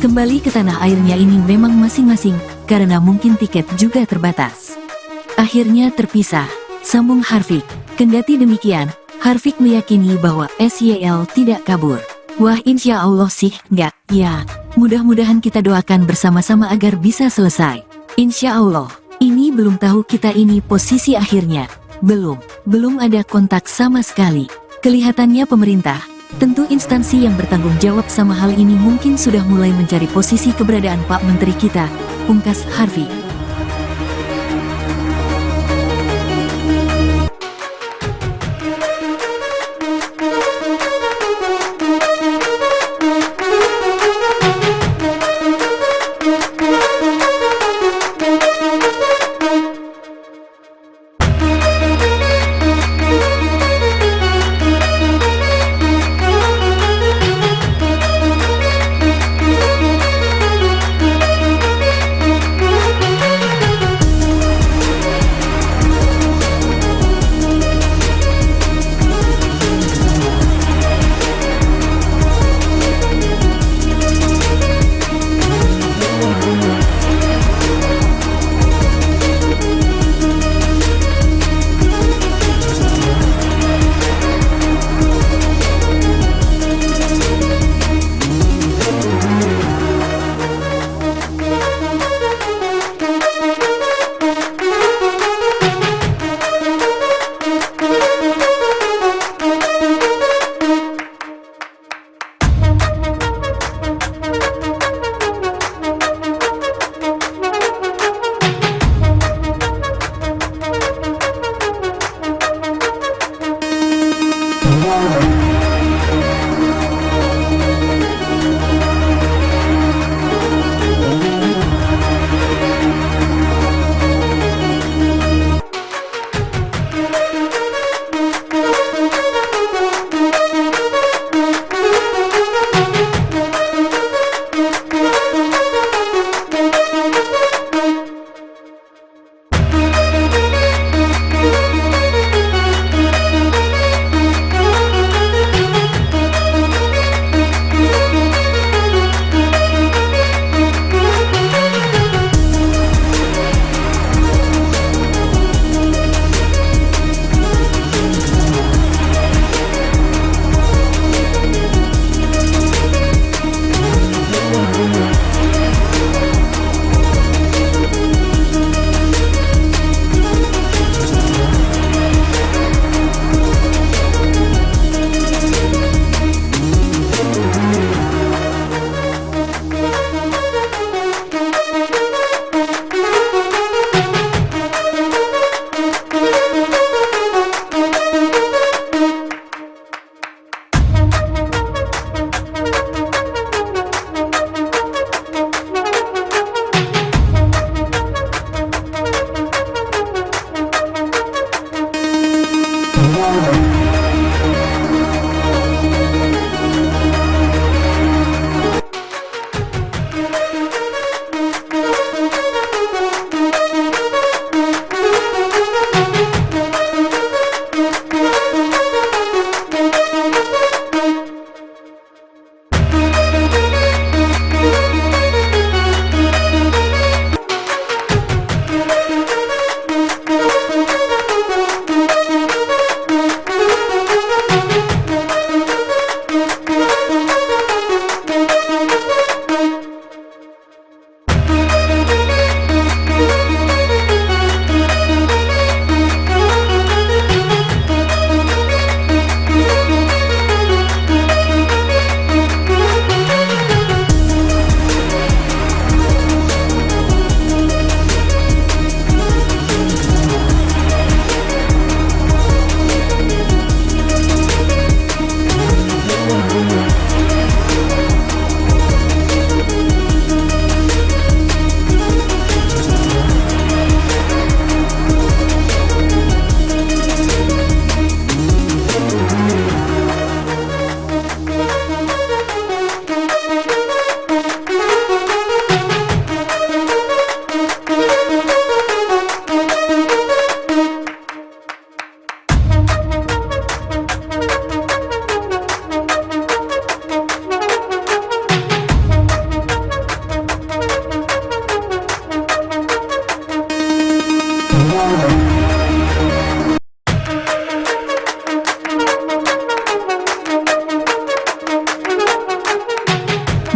Kembali ke tanah airnya ini memang masing-masing, karena mungkin tiket juga terbatas. Akhirnya terpisah, sambung Harfiq. Kendati demikian, Harfiq meyakini bahwa SYL tidak kabur. Wah, insya Allah sih enggak, ya. Mudah-mudahan kita doakan bersama-sama agar bisa selesai. Insya Allah. Ini belum tahu kita ini posisi akhirnya. Belum ada kontak sama sekali. Kelihatannya pemerintah, tentu instansi yang bertanggung jawab sama hal ini mungkin sudah mulai mencari posisi keberadaan Pak Menteri kita, pungkas Harfiq.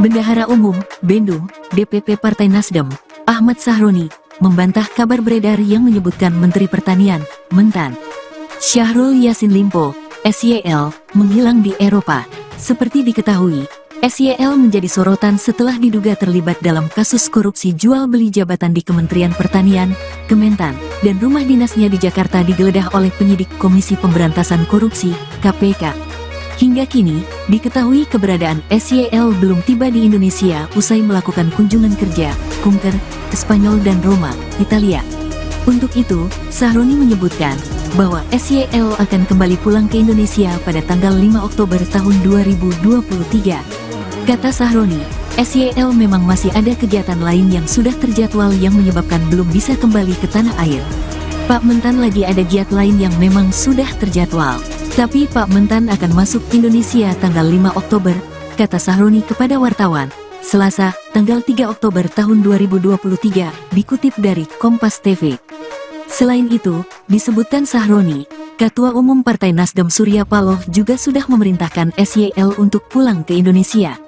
Bendahara Umum, Bandung, DPP Partai Nasdem, Ahmad Sahroni, membantah kabar beredar yang menyebutkan Menteri Pertanian, Mentan, Syahrul Yassin Limpo, SYL, menghilang di Eropa. Seperti diketahui, SYL menjadi sorotan setelah diduga terlibat dalam kasus korupsi jual beli jabatan di Kementerian Pertanian, Kementan, dan rumah dinasnya di Jakarta digeledah oleh penyidik Komisi Pemberantasan Korupsi, KPK. Hingga kini, diketahui keberadaan SYL belum tiba di Indonesia usai melakukan kunjungan kerja, kunker, ke Spanyol dan Roma, Italia. Untuk itu, Sahroni menyebutkan bahwa SYL akan kembali pulang ke Indonesia pada tanggal 5 Oktober tahun 2023. Kata Sahroni, SYL memang masih ada kegiatan lain yang sudah terjadwal yang menyebabkan belum bisa kembali ke tanah air. Pak Mentan lagi ada giat lain yang memang sudah terjadwal. Tapi Pak Mentan akan masuk Indonesia tanggal 5 Oktober, kata Sahroni kepada wartawan, Selasa, tanggal 3 Oktober tahun 2023, dikutip dari Kompas TV. Selain itu, disebutkan Sahroni, Ketua Umum Partai Nasdem Surya Paloh juga sudah memerintahkan SYL untuk pulang ke Indonesia.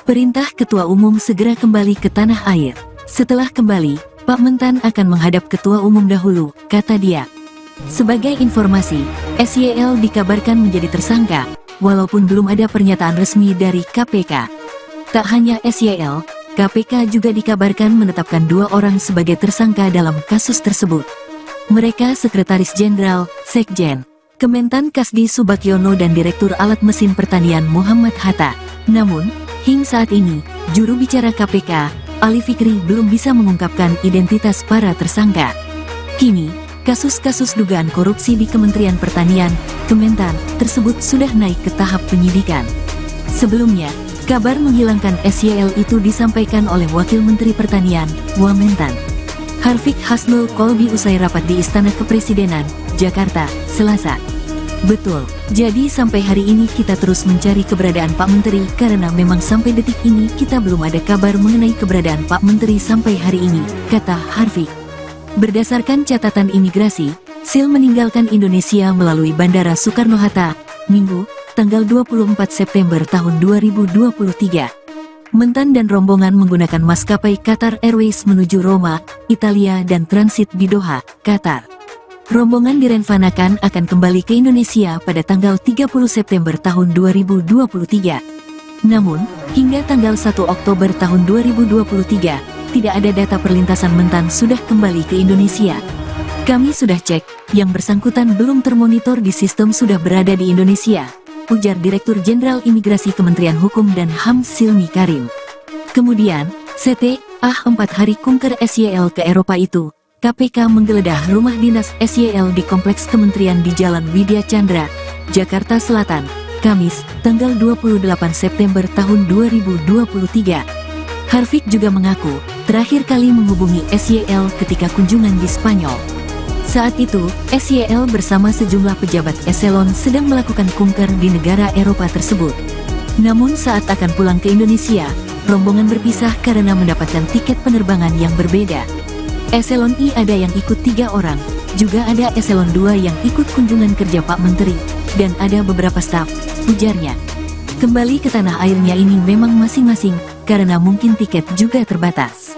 Perintah Ketua Umum segera kembali ke tanah air. Setelah kembali, Pak Mentan akan menghadap Ketua Umum dahulu, kata dia. Sebagai informasi, SYL dikabarkan menjadi tersangka, walaupun belum ada pernyataan resmi dari KPK. Tak hanya SYL, KPK juga dikabarkan menetapkan 2 orang sebagai tersangka dalam kasus tersebut. Mereka Sekretaris Jenderal, Sekjen, Kementan Kasdi Subakyono dan Direktur Alat Mesin Pertanian Muhammad Hatta. Namun, hingga saat ini, juru bicara KPK, Ali Fikri belum bisa mengungkapkan identitas para tersangka. Kini, kasus-kasus dugaan korupsi di Kementerian Pertanian, Kementan, tersebut sudah naik ke tahap penyidikan. Sebelumnya, kabar menghilangkan SYL itu disampaikan oleh Wakil Menteri Pertanian, Wamentan, Harfiq Hasnul Kolbi usai rapat di Istana Kepresidenan, Jakarta, Selasa. Betul, jadi sampai hari ini kita terus mencari keberadaan Pak Menteri karena memang sampai detik ini kita belum ada kabar mengenai keberadaan Pak Menteri sampai hari ini, kata Harfiq. Berdasarkan catatan imigrasi, SYL meninggalkan Indonesia melalui Bandara Soekarno-Hatta, Minggu, tanggal 24 September tahun 2023. Mentan dan rombongan menggunakan maskapai Qatar Airways menuju Roma, Italia dan transit di Doha, Qatar. Rombongan direncanakan akan kembali ke Indonesia pada tanggal 30 September tahun 2023. Namun, hingga tanggal 1 Oktober tahun 2023, tidak ada data perlintasan Mentan sudah kembali ke Indonesia. Kami sudah cek, yang bersangkutan belum termonitor di sistem sudah berada di Indonesia, ujar Direktur Jenderal Imigrasi Kementerian Hukum dan HAM Silmi Karim. Kemudian, setelah 4 hari kunker SYL ke Eropa itu, KPK menggeledah rumah dinas SYL di Kompleks Kementerian di Jalan Widya Chandra, Jakarta Selatan, Kamis, tanggal 28 September tahun 2023. Harfiq juga mengaku, terakhir kali menghubungi SYL ketika kunjungan di Spanyol. Saat itu, SYL bersama sejumlah pejabat eselon sedang melakukan kunker di negara Eropa tersebut. Namun saat akan pulang ke Indonesia, rombongan berpisah karena mendapatkan tiket penerbangan yang berbeda. Eselon I ada yang ikut 3 orang, juga ada eselon 2 yang ikut kunjungan kerja Pak Menteri, dan ada beberapa staf, ujarnya. Kembali ke tanah airnya ini memang masing-masing, karena mungkin tiket juga terbatas.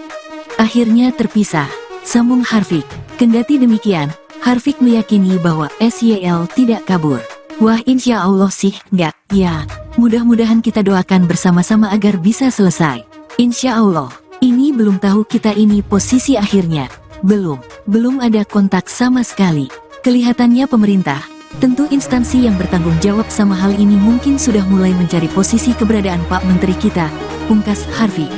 Akhirnya terpisah, sambung Harfiq. Kendati demikian, Harfiq meyakini bahwa SYL tidak kabur. Wah, insya Allah sih enggak, ya. Mudah-mudahan kita doakan bersama-sama agar bisa selesai. Insya Allah. Ini belum tahu kita ini posisi akhirnya. Belum ada kontak sama sekali. Kelihatannya pemerintah, tentu instansi yang bertanggung jawab sama hal ini mungkin sudah mulai mencari posisi keberadaan Pak Menteri kita, pungkas Harfiq.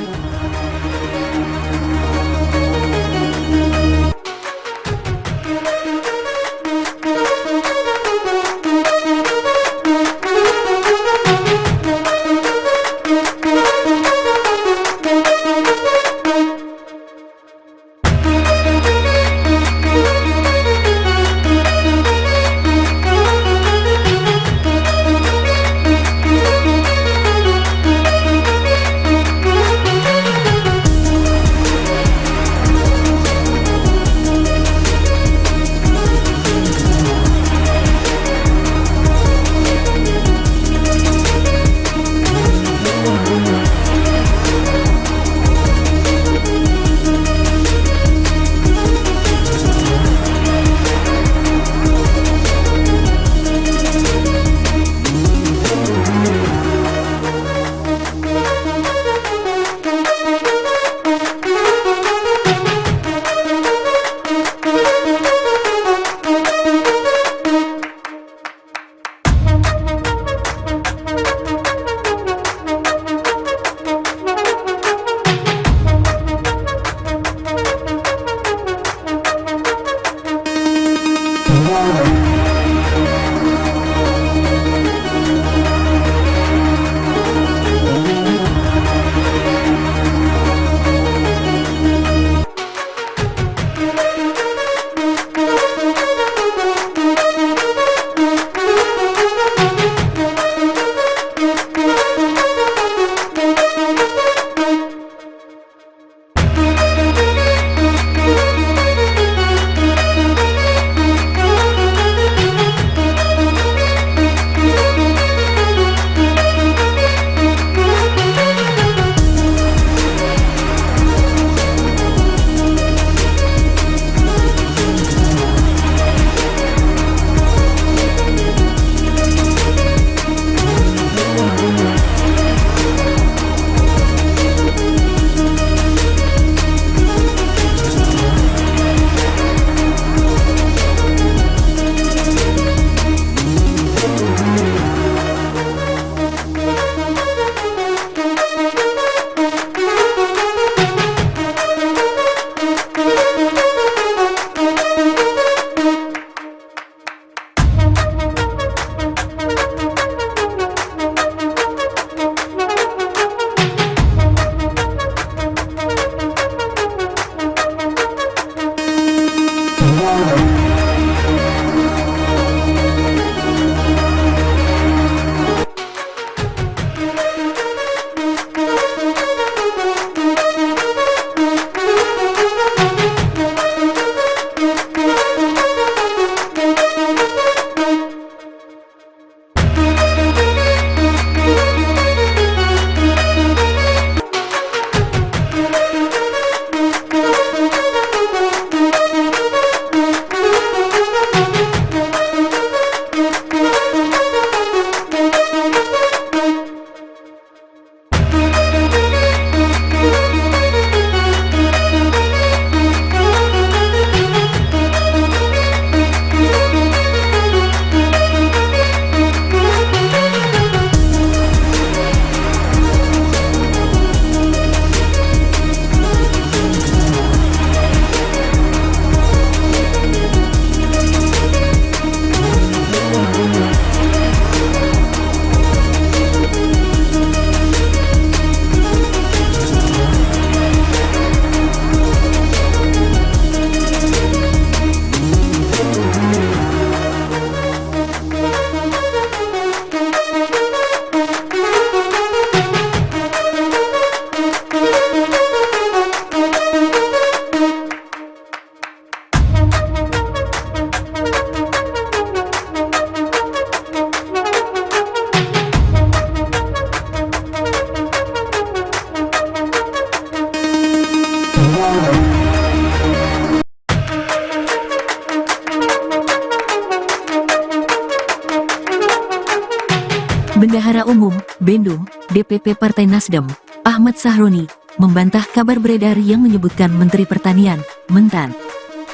Bandung, DPP Partai Nasdem, Ahmad Sahroni, membantah kabar beredar yang menyebutkan Menteri Pertanian, Mentan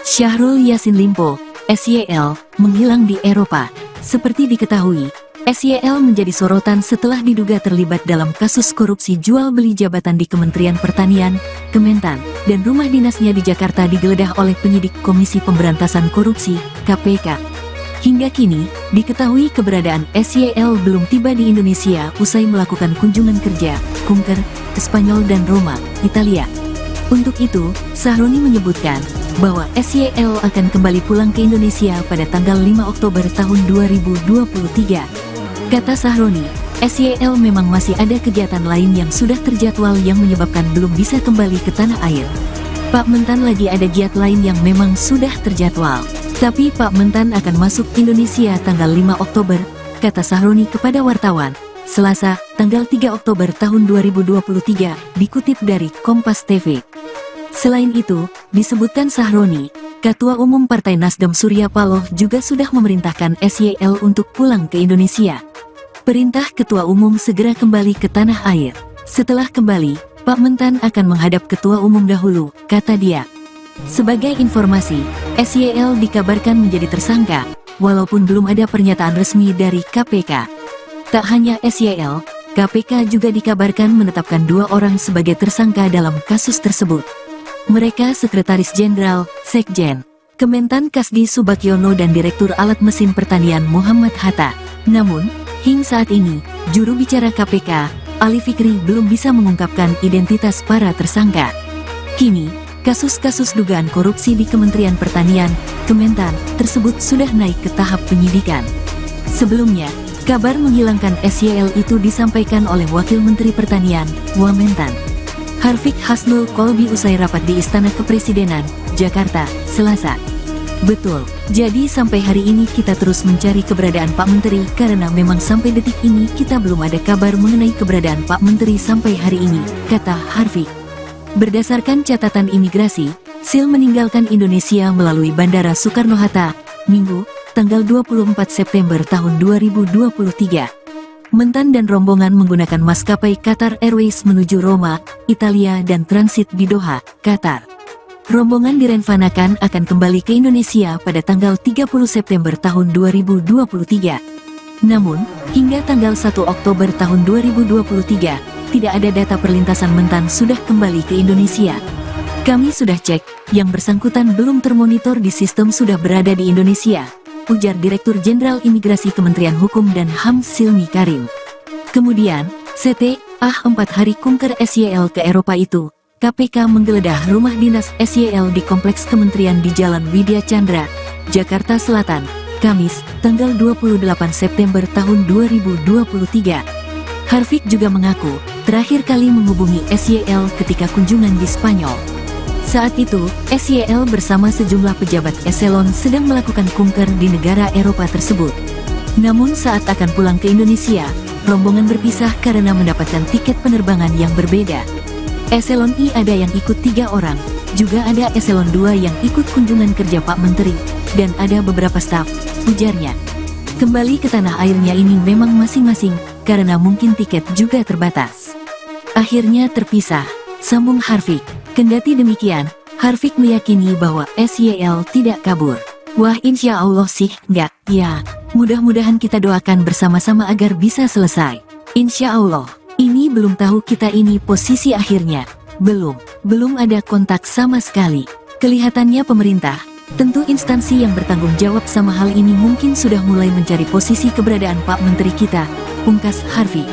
Syahrul Yassin Limpo, SYL, menghilang di Eropa. Seperti diketahui, SYL menjadi sorotan setelah diduga terlibat dalam kasus korupsi jual beli jabatan di Kementerian Pertanian, Kementan, dan rumah dinasnya di Jakarta digeledah oleh penyidik Komisi Pemberantasan Korupsi, KPK. Hingga kini, diketahui keberadaan SYL belum tiba di Indonesia usai melakukan kunjungan kerja, kunker, ke Spanyol dan Roma, Italia. Untuk itu, Sahroni menyebutkan bahwa SYL akan kembali pulang ke Indonesia pada tanggal 5 Oktober tahun 2023. Kata Sahroni, SYL memang masih ada kegiatan lain yang sudah terjadwal yang menyebabkan belum bisa kembali ke tanah air. Pak Mentan lagi ada giat lain yang memang sudah terjadwal. Tapi Pak Mentan akan masuk Indonesia tanggal 5 Oktober, kata Sahroni kepada wartawan, Selasa, tanggal 3 Oktober tahun 2023, dikutip dari Kompas TV. Selain itu, disebutkan Sahroni, Ketua Umum Partai Nasdem Surya Paloh juga sudah memerintahkan SYL untuk pulang ke Indonesia. Perintah Ketua Umum segera kembali ke tanah air. Setelah kembali, Pak Mentan akan menghadap Ketua Umum dahulu, kata dia. Sebagai informasi, SYL dikabarkan menjadi tersangka, walaupun belum ada pernyataan resmi dari KPK. Tak hanya SYL, KPK juga dikabarkan menetapkan 2 orang sebagai tersangka dalam kasus tersebut. Mereka Sekretaris Jenderal, Sekjen, Kementan Kasdi Subagiono dan Direktur Alat Mesin Pertanian Muhammad Hatta. Namun, hingga saat ini, juru bicara KPK, Ali Fikri belum bisa mengungkapkan identitas para tersangka. Kini, kasus-kasus dugaan korupsi di Kementerian Pertanian, Kementan, tersebut sudah naik ke tahap penyidikan. Sebelumnya, kabar menghilangkan SYL itu disampaikan oleh Wakil Menteri Pertanian, Wamentan, Harfiq Hasnul Kolbi usai rapat di Istana Kepresidenan, Jakarta, Selasa. Betul, jadi sampai hari ini kita terus mencari keberadaan Pak Menteri karena memang sampai detik ini kita belum ada kabar mengenai keberadaan Pak Menteri sampai hari ini, kata Harfiq. Berdasarkan catatan imigrasi, Sil meninggalkan Indonesia melalui Bandara Soekarno-Hatta, Minggu, tanggal 24 September tahun 2023. Mentan dan rombongan menggunakan maskapai Qatar Airways menuju Roma, Italia dan transit di Doha, Qatar. Rombongan direncanakan akan kembali ke Indonesia pada tanggal 30 September tahun 2023. Namun, hingga tanggal 1 Oktober tahun 2023, tidak ada data perlintasan Mentan sudah kembali ke Indonesia. Kami sudah cek, yang bersangkutan belum termonitor di sistem sudah berada di Indonesia, ujar Direktur Jenderal Imigrasi Kementerian Hukum dan HAM Silmi Karim. Kemudian, setelah 4 hari kunker SYL ke Eropa itu, KPK menggeledah rumah dinas SYL di Kompleks Kementerian di Jalan Widya Chandra, Jakarta Selatan, Kamis, tanggal 28 September tahun 2023. Harfiq juga mengaku, terakhir kali menghubungi SYL ketika kunjungan di Spanyol. Saat itu, SYL bersama sejumlah pejabat eselon sedang melakukan kunker di negara Eropa tersebut. Namun saat akan pulang ke Indonesia, rombongan berpisah karena mendapatkan tiket penerbangan yang berbeda. Eselon I ada yang ikut 3 orang, juga ada eselon 2 yang ikut kunjungan kerja Pak Menteri, dan ada beberapa staf, ujarnya. Kembali ke tanah airnya ini memang masing-masing, karena mungkin tiket juga terbatas. Akhirnya terpisah, sambung Harfiq. Kendati demikian, Harfiq meyakini bahwa SYL tidak kabur. Wah, insya Allah sih enggak, ya. Mudah-mudahan kita doakan bersama-sama agar bisa selesai. Insya Allah. Ini belum tahu kita ini posisi akhirnya. Belum ada kontak sama sekali. Kelihatannya pemerintah, tentu instansi yang bertanggung jawab sama hal ini mungkin sudah mulai mencari posisi keberadaan Pak Menteri kita, pungkas Harfiq.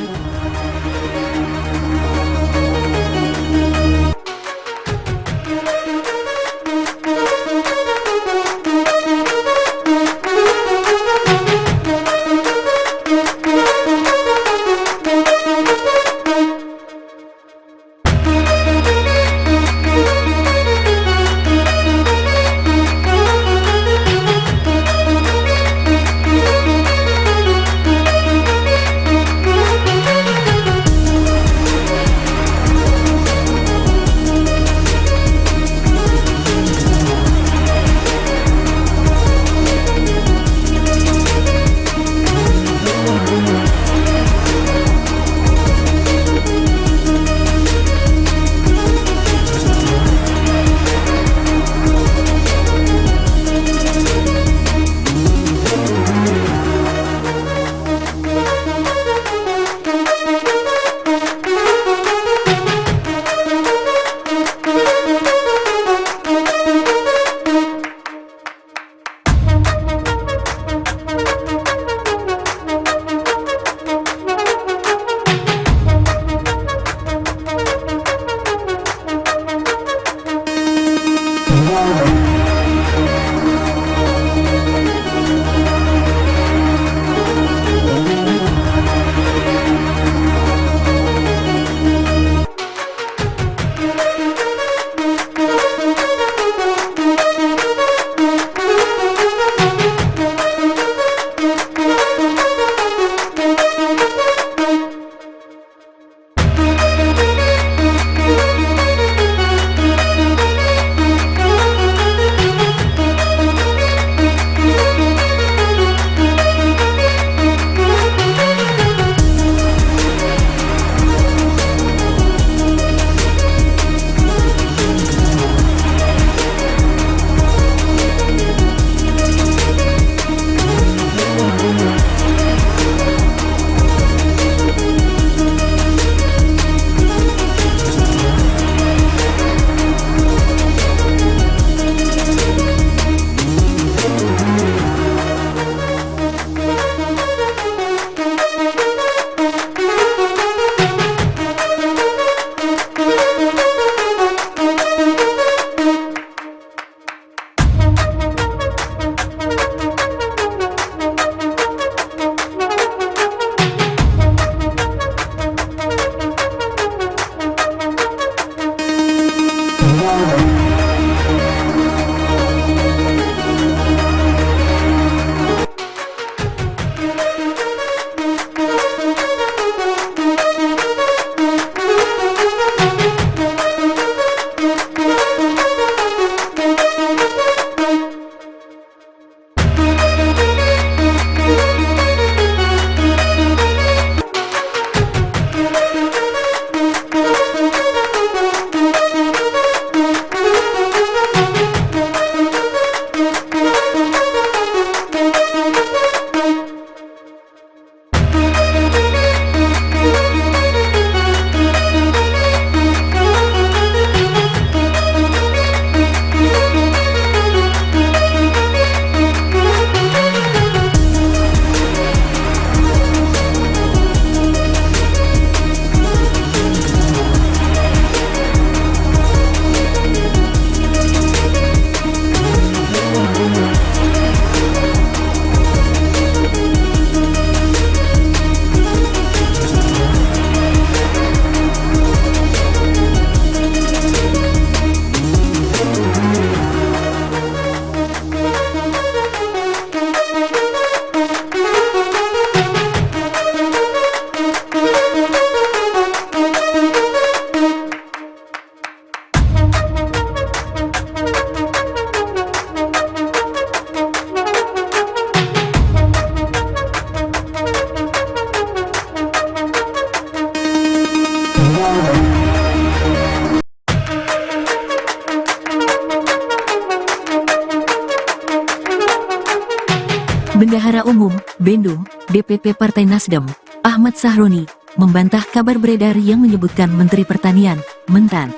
Bandung, DPP Partai Nasdem, Ahmad Sahroni, membantah kabar beredar yang menyebutkan Menteri Pertanian, Mentan,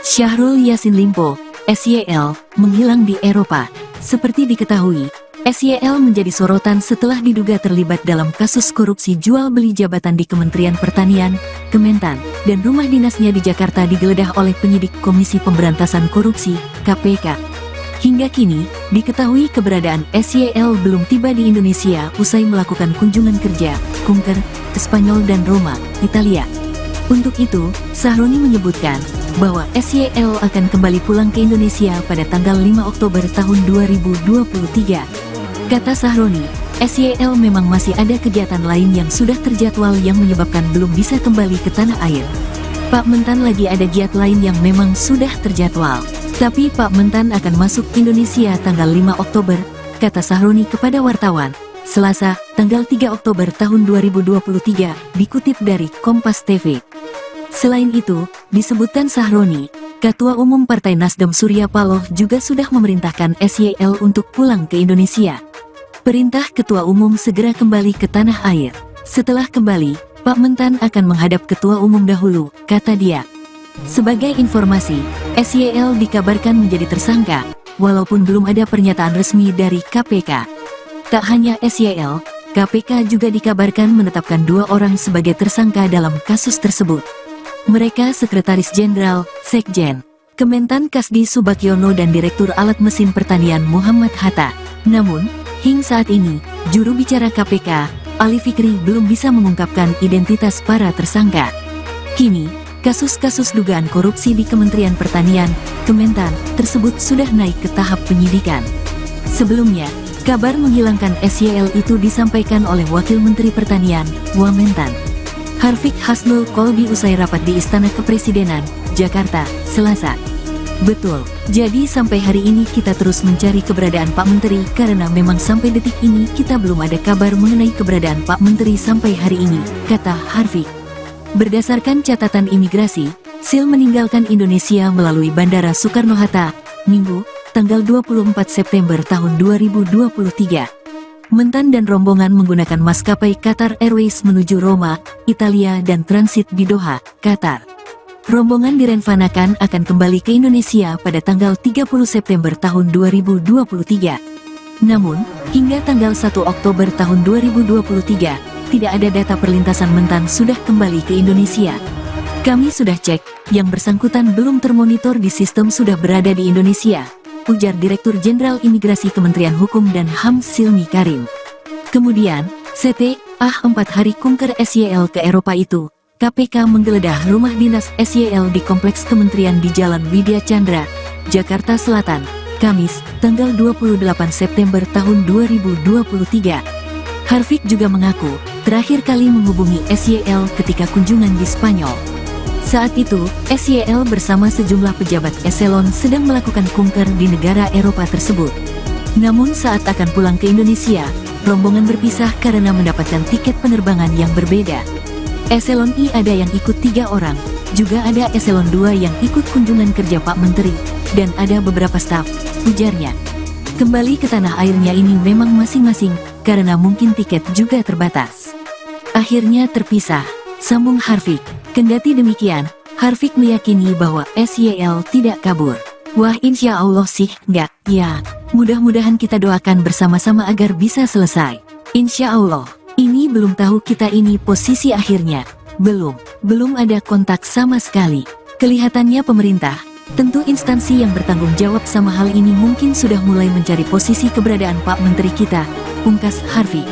Syahrul Yassin Limpo, SYL, menghilang di Eropa. Seperti diketahui, SYL menjadi sorotan setelah diduga terlibat dalam kasus korupsi jual beli jabatan di Kementerian Pertanian, Kementan, dan rumah dinasnya di Jakarta digeledah oleh penyidik Komisi Pemberantasan Korupsi, KPK. Hingga kini, diketahui keberadaan SYL belum tiba di Indonesia usai melakukan kunjungan kerja, kunker, ke Spanyol dan Roma, Italia. Untuk itu, Sahroni menyebutkan bahwa SYL akan kembali pulang ke Indonesia pada tanggal 5 Oktober tahun 2023. Kata Sahroni, SYL memang masih ada kegiatan lain yang sudah terjadwal yang menyebabkan belum bisa kembali ke tanah air. Pak Mentan lagi ada giat lain yang memang sudah terjadwal. Tapi Pak Mentan akan masuk Indonesia tanggal 5 Oktober, kata Sahroni kepada wartawan, Selasa, tanggal 3 Oktober tahun 2023, dikutip dari Kompas TV. Selain itu, disebutkan Sahroni, Ketua Umum Partai Nasdem Surya Paloh juga sudah memerintahkan SYL untuk pulang ke Indonesia. Perintah Ketua Umum segera kembali ke tanah air. Setelah kembali, Pak Mentan akan menghadap Ketua Umum dahulu, kata dia. Sebagai informasi, SYL dikabarkan menjadi tersangka, walaupun belum ada pernyataan resmi dari KPK. Tak hanya SYL, KPK juga dikabarkan menetapkan 2 orang sebagai tersangka dalam kasus tersebut. Mereka Sekretaris Jenderal, Sekjen, Kementan Kasdi Subakyono dan Direktur Alat Mesin Pertanian Muhammad Hatta. Namun, hingga saat ini, juru bicara KPK, Ali Fikri belum bisa mengungkapkan identitas para tersangka. Kini, kasus-kasus dugaan korupsi di Kementerian Pertanian, Kementan, tersebut sudah naik ke tahap penyidikan. Sebelumnya, kabar menghilangkan SYL itu disampaikan oleh Wakil Menteri Pertanian, Wamentan, Harfiq Hasnul Kolbi usai rapat di Istana Kepresidenan, Jakarta, Selasa. Betul, jadi sampai hari ini kita terus mencari keberadaan Pak Menteri karena memang sampai detik ini kita belum ada kabar mengenai keberadaan Pak Menteri sampai hari ini, kata Harfiq. Berdasarkan catatan imigrasi, Sil meninggalkan Indonesia melalui Bandara Soekarno-Hatta, Minggu, tanggal 24 September tahun 2023. Mentan dan rombongan menggunakan maskapai Qatar Airways menuju Roma, Italia dan transit di Doha, Qatar. Rombongan direncanakan akan kembali ke Indonesia pada tanggal 30 September tahun 2023. Namun, hingga tanggal 1 Oktober tahun 2023, tidak ada data perlintasan Mentan sudah kembali ke Indonesia. Kami sudah cek, yang bersangkutan belum termonitor di sistem sudah berada di Indonesia, ujar Direktur Jenderal Imigrasi Kementerian Hukum dan HAM Silmi Karim. Kemudian, setelah 4 hari kunker SYL ke Eropa itu, KPK menggeledah rumah dinas SYL di Kompleks Kementerian di Jalan Widya Chandra, Jakarta Selatan, Kamis, tanggal 28 September tahun 2023. Harfiq juga mengaku, terakhir kali menghubungi SYL ketika kunjungan di Spanyol. Saat itu, SYL bersama sejumlah pejabat eselon sedang melakukan kunker di negara Eropa tersebut. Namun saat akan pulang ke Indonesia, rombongan berpisah karena mendapatkan tiket penerbangan yang berbeda. Eselon I ada yang ikut 3 orang, juga ada eselon 2 yang ikut kunjungan kerja Pak Menteri, dan ada beberapa staf, ujarnya. Kembali ke tanah airnya ini memang masing-masing, karena mungkin tiket juga terbatas. Akhirnya terpisah, sambung Harfiq. Kendati demikian, Harfiq meyakini bahwa SYL tidak kabur. Wah, insya Allah sih, enggak, ya. Mudah-mudahan kita doakan bersama-sama agar bisa selesai. Insya Allah, ini belum tahu kita ini posisi akhirnya. Belum ada kontak sama sekali. Kelihatannya pemerintah, tentu instansi yang bertanggung jawab sama hal ini mungkin sudah mulai mencari posisi keberadaan Pak Menteri kita, pungkas Harfiq.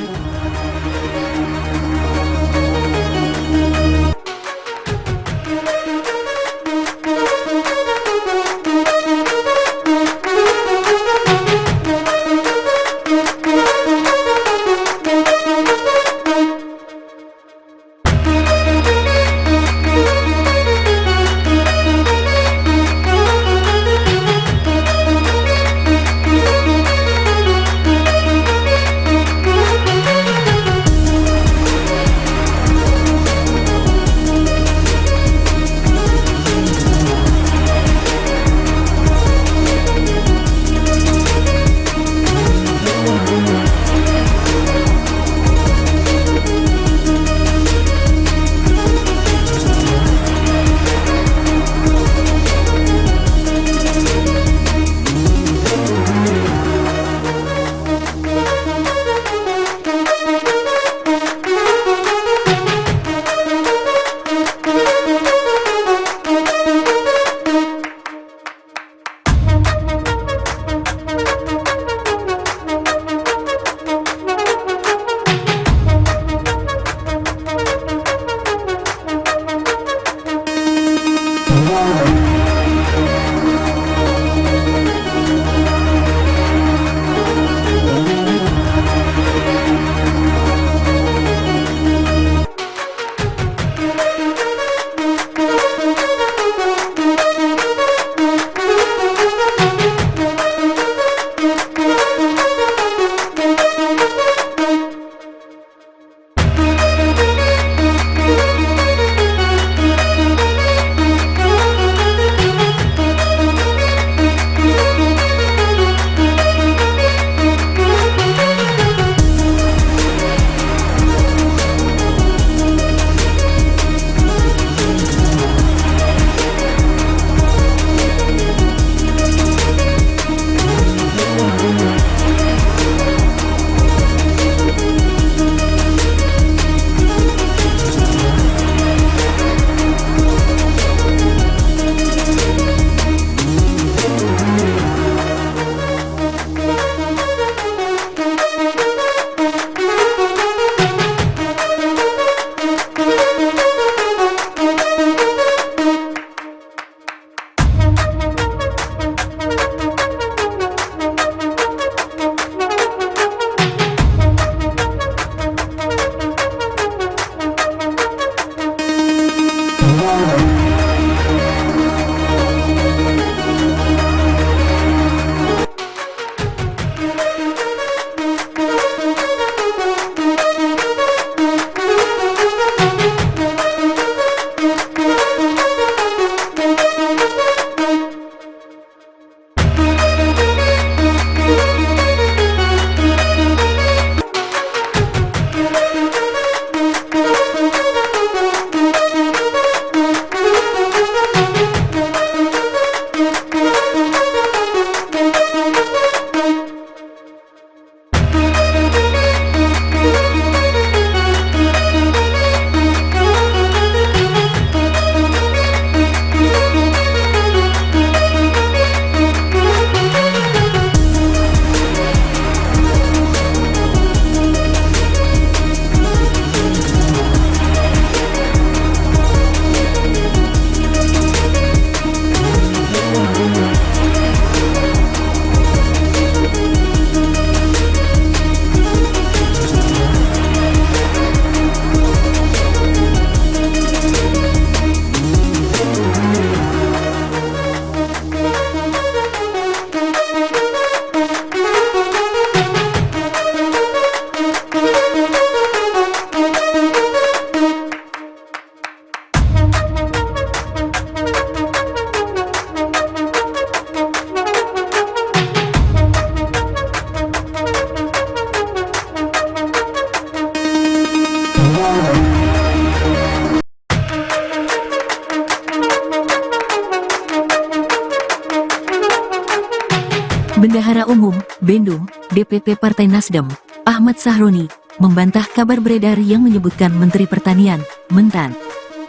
Bendahara Umum, Bandung, DPP Partai Nasdem, Ahmad Sahroni, membantah kabar beredar yang menyebutkan Menteri Pertanian, Mentan,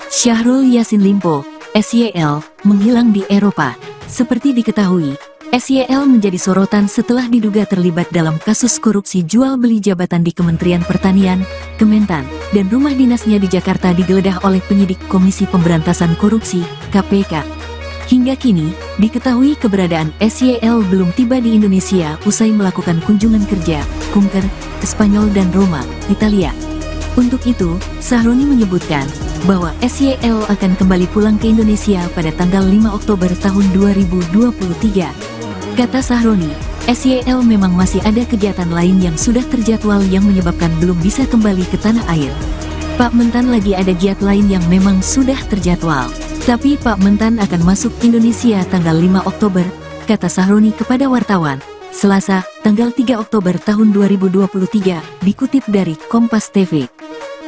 Syahrul Yassin Limpo, SYL, menghilang di Eropa. Seperti diketahui, SYL menjadi sorotan setelah diduga terlibat dalam kasus korupsi jual beli jabatan di Kementerian Pertanian, Kementan, dan rumah dinasnya di Jakarta digeledah oleh penyidik Komisi Pemberantasan Korupsi, KPK. Hingga kini, diketahui keberadaan SYL belum tiba di Indonesia usai melakukan kunjungan kerja, kunker, ke Spanyol dan Roma, Italia. Untuk itu, Sahroni menyebutkan bahwa SYL akan kembali pulang ke Indonesia pada tanggal 5 Oktober tahun 2023. Kata Sahroni, SYL memang masih ada kegiatan lain yang sudah terjadwal yang menyebabkan belum bisa kembali ke tanah air. Pak Mentan lagi ada giat lain yang memang sudah terjadwal. Tapi Pak Mentan akan masuk Indonesia tanggal 5 Oktober, kata Sahroni kepada wartawan, Selasa, tanggal 3 Oktober tahun 2023, dikutip dari Kompas TV.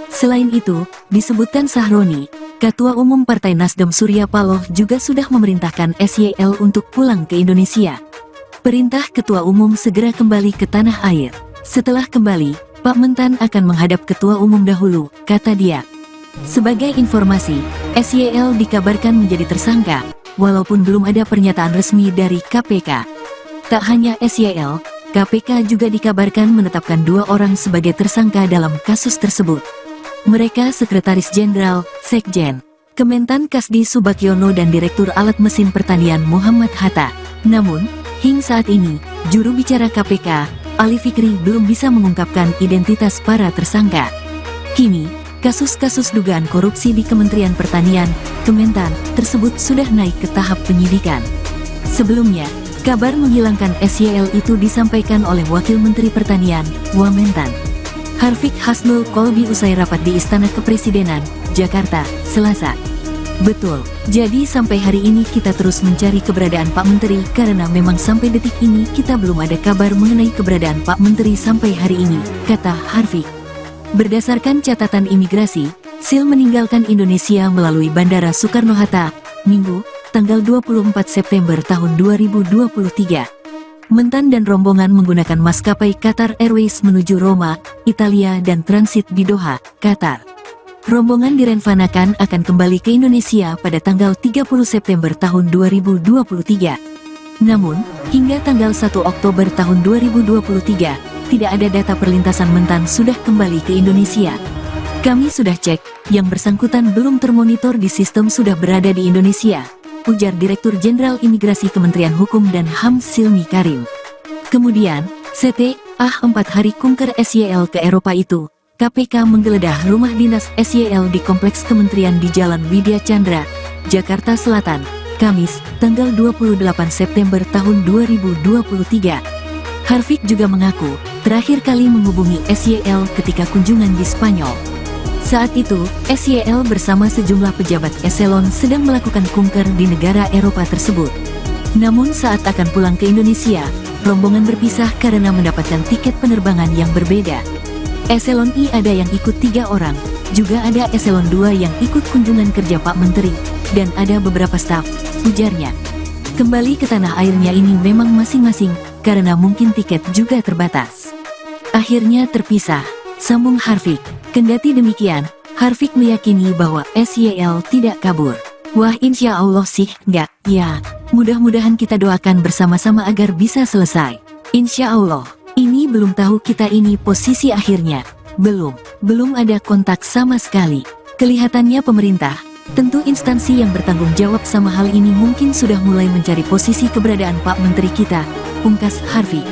Selain itu, disebutkan Sahroni, Ketua Umum Partai Nasdem Surya Paloh juga sudah memerintahkan SYL untuk pulang ke Indonesia. Perintah Ketua Umum segera kembali ke tanah air. Setelah kembali, Pak Mentan akan menghadap Ketua Umum dahulu, kata dia. Sebagai informasi, SYL dikabarkan menjadi tersangka, walaupun belum ada pernyataan resmi dari KPK. Tak hanya SYL, KPK juga dikabarkan menetapkan 2 orang sebagai tersangka dalam kasus tersebut. Mereka Sekretaris Jenderal, Sekjen, Kementan Kasdi Subagiono dan Direktur Alat Mesin Pertanian Muhammad Hatta. Namun, hingga saat ini, juru bicara KPK, Ali Fikri belum bisa mengungkapkan identitas para tersangka. Kini, kasus-kasus dugaan korupsi di Kementerian Pertanian, Kementan, tersebut sudah naik ke tahap penyidikan. Sebelumnya, kabar menghilangkan SYL itu disampaikan oleh Wakil Menteri Pertanian, Wamentan, Harfiq Hasnul Kolbi usai rapat di Istana Kepresidenan, Jakarta, Selasa. Betul, jadi sampai hari ini kita terus mencari keberadaan Pak Menteri karena memang sampai detik ini kita belum ada kabar mengenai keberadaan Pak Menteri sampai hari ini, kata Harfiq. Berdasarkan catatan imigrasi, Sil meninggalkan Indonesia melalui Bandara Soekarno-Hatta, Minggu, tanggal 24 September tahun 2023. Mentan dan rombongan menggunakan maskapai Qatar Airways menuju Roma, Italia dan transit di Doha, Qatar. Rombongan direncanakan akan kembali ke Indonesia pada tanggal 30 September tahun 2023. Namun, hingga tanggal 1 Oktober tahun 2023, tidak ada data perlintasan Mentan sudah kembali ke Indonesia. Kami sudah cek, yang bersangkutan belum termonitor di sistem sudah berada di Indonesia, ujar Direktur Jenderal Imigrasi Kementerian Hukum dan HAM Silmi Karim. Kemudian, setelah 4 hari kunker SYL ke Eropa itu, KPK menggeledah rumah dinas SYL di Kompleks Kementerian di Jalan Widya Chandra, Jakarta Selatan, Kamis, tanggal 28 September tahun 2023. Harfiq juga mengaku, terakhir kali menghubungi SYL ketika kunjungan di Spanyol. Saat itu, SYL bersama sejumlah pejabat eselon sedang melakukan kunker di negara Eropa tersebut. Namun saat akan pulang ke Indonesia, rombongan berpisah karena mendapatkan tiket penerbangan yang berbeda. Eselon I ada yang ikut 3 orang, juga ada eselon 2 yang ikut kunjungan kerja Pak Menteri, dan ada beberapa staf, ujarnya. Kembali ke tanah airnya ini memang masing-masing, karena mungkin tiket juga terbatas. Akhirnya terpisah, sambung Harfiq. Kendati demikian, Harfiq meyakini bahwa SYL tidak kabur. Wah, insya Allah sih enggak, ya. Mudah-mudahan kita doakan bersama-sama agar bisa selesai. Insya Allah. Ini belum tahu kita ini posisi akhirnya. Belum ada kontak sama sekali. Kelihatannya pemerintah, tentu instansi yang bertanggung jawab sama hal ini mungkin sudah mulai mencari posisi keberadaan Pak Menteri kita, pungkas Harfiq.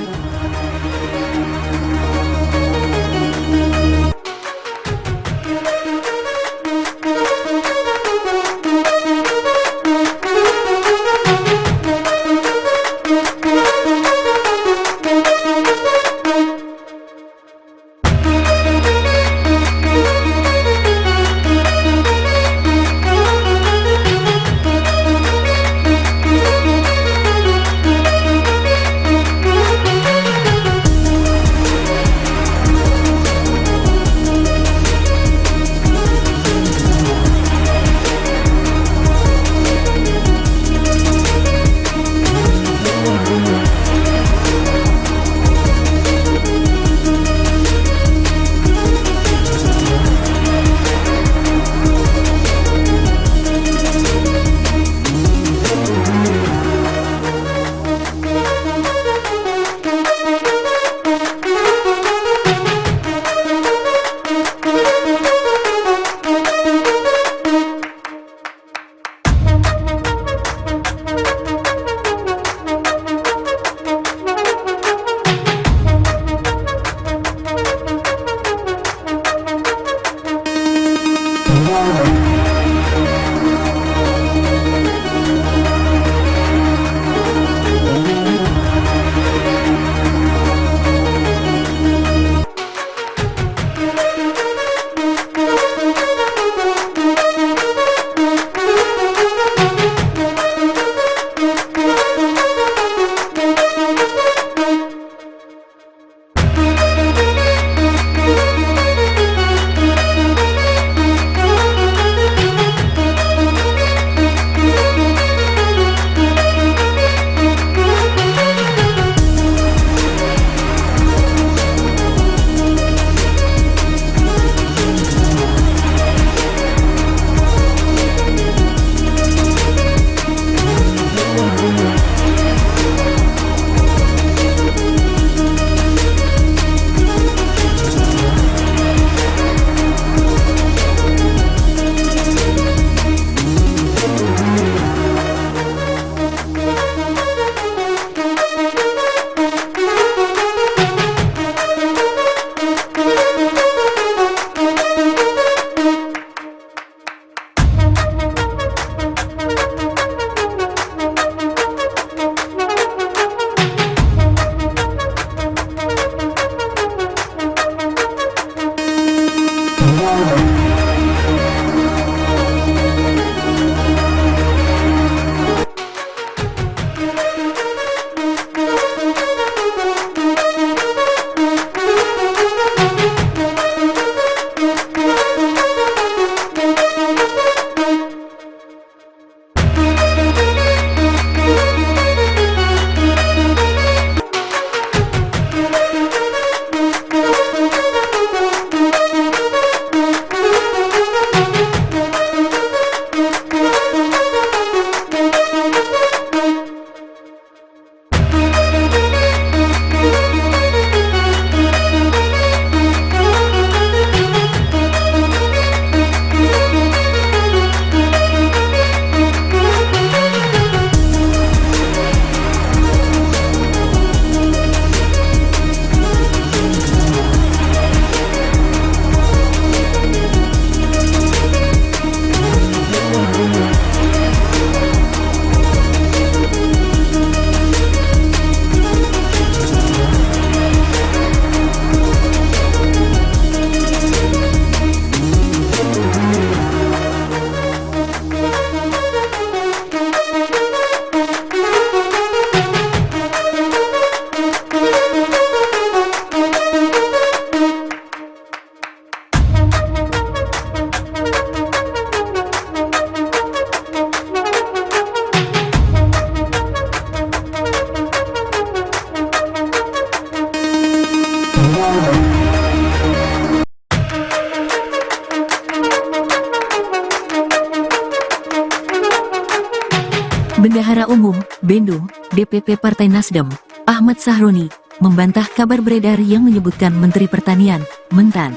Bendahara Umum, Bandung, DPP Partai Nasdem, Ahmad Sahroni, membantah kabar beredar yang menyebutkan Menteri Pertanian, Mentan,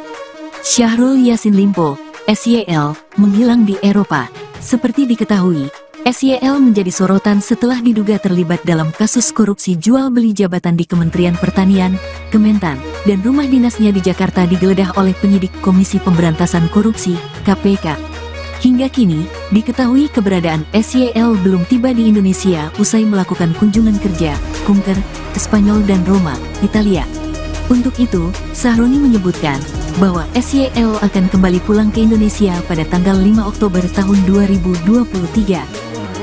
Syahrul Yassin Limpo, SYL, menghilang di Eropa. Seperti diketahui, SYL menjadi sorotan setelah diduga terlibat dalam kasus korupsi jual beli jabatan di Kementerian Pertanian, Kementan, dan rumah dinasnya di Jakarta digeledah oleh penyidik Komisi Pemberantasan Korupsi, KPK. Hingga kini, diketahui keberadaan SYL belum tiba di Indonesia usai melakukan kunjungan kerja, kunker, ke Spanyol dan Roma, Italia. Untuk itu, Sahroni menyebutkan bahwa SYL akan kembali pulang ke Indonesia pada tanggal 5 Oktober tahun 2023.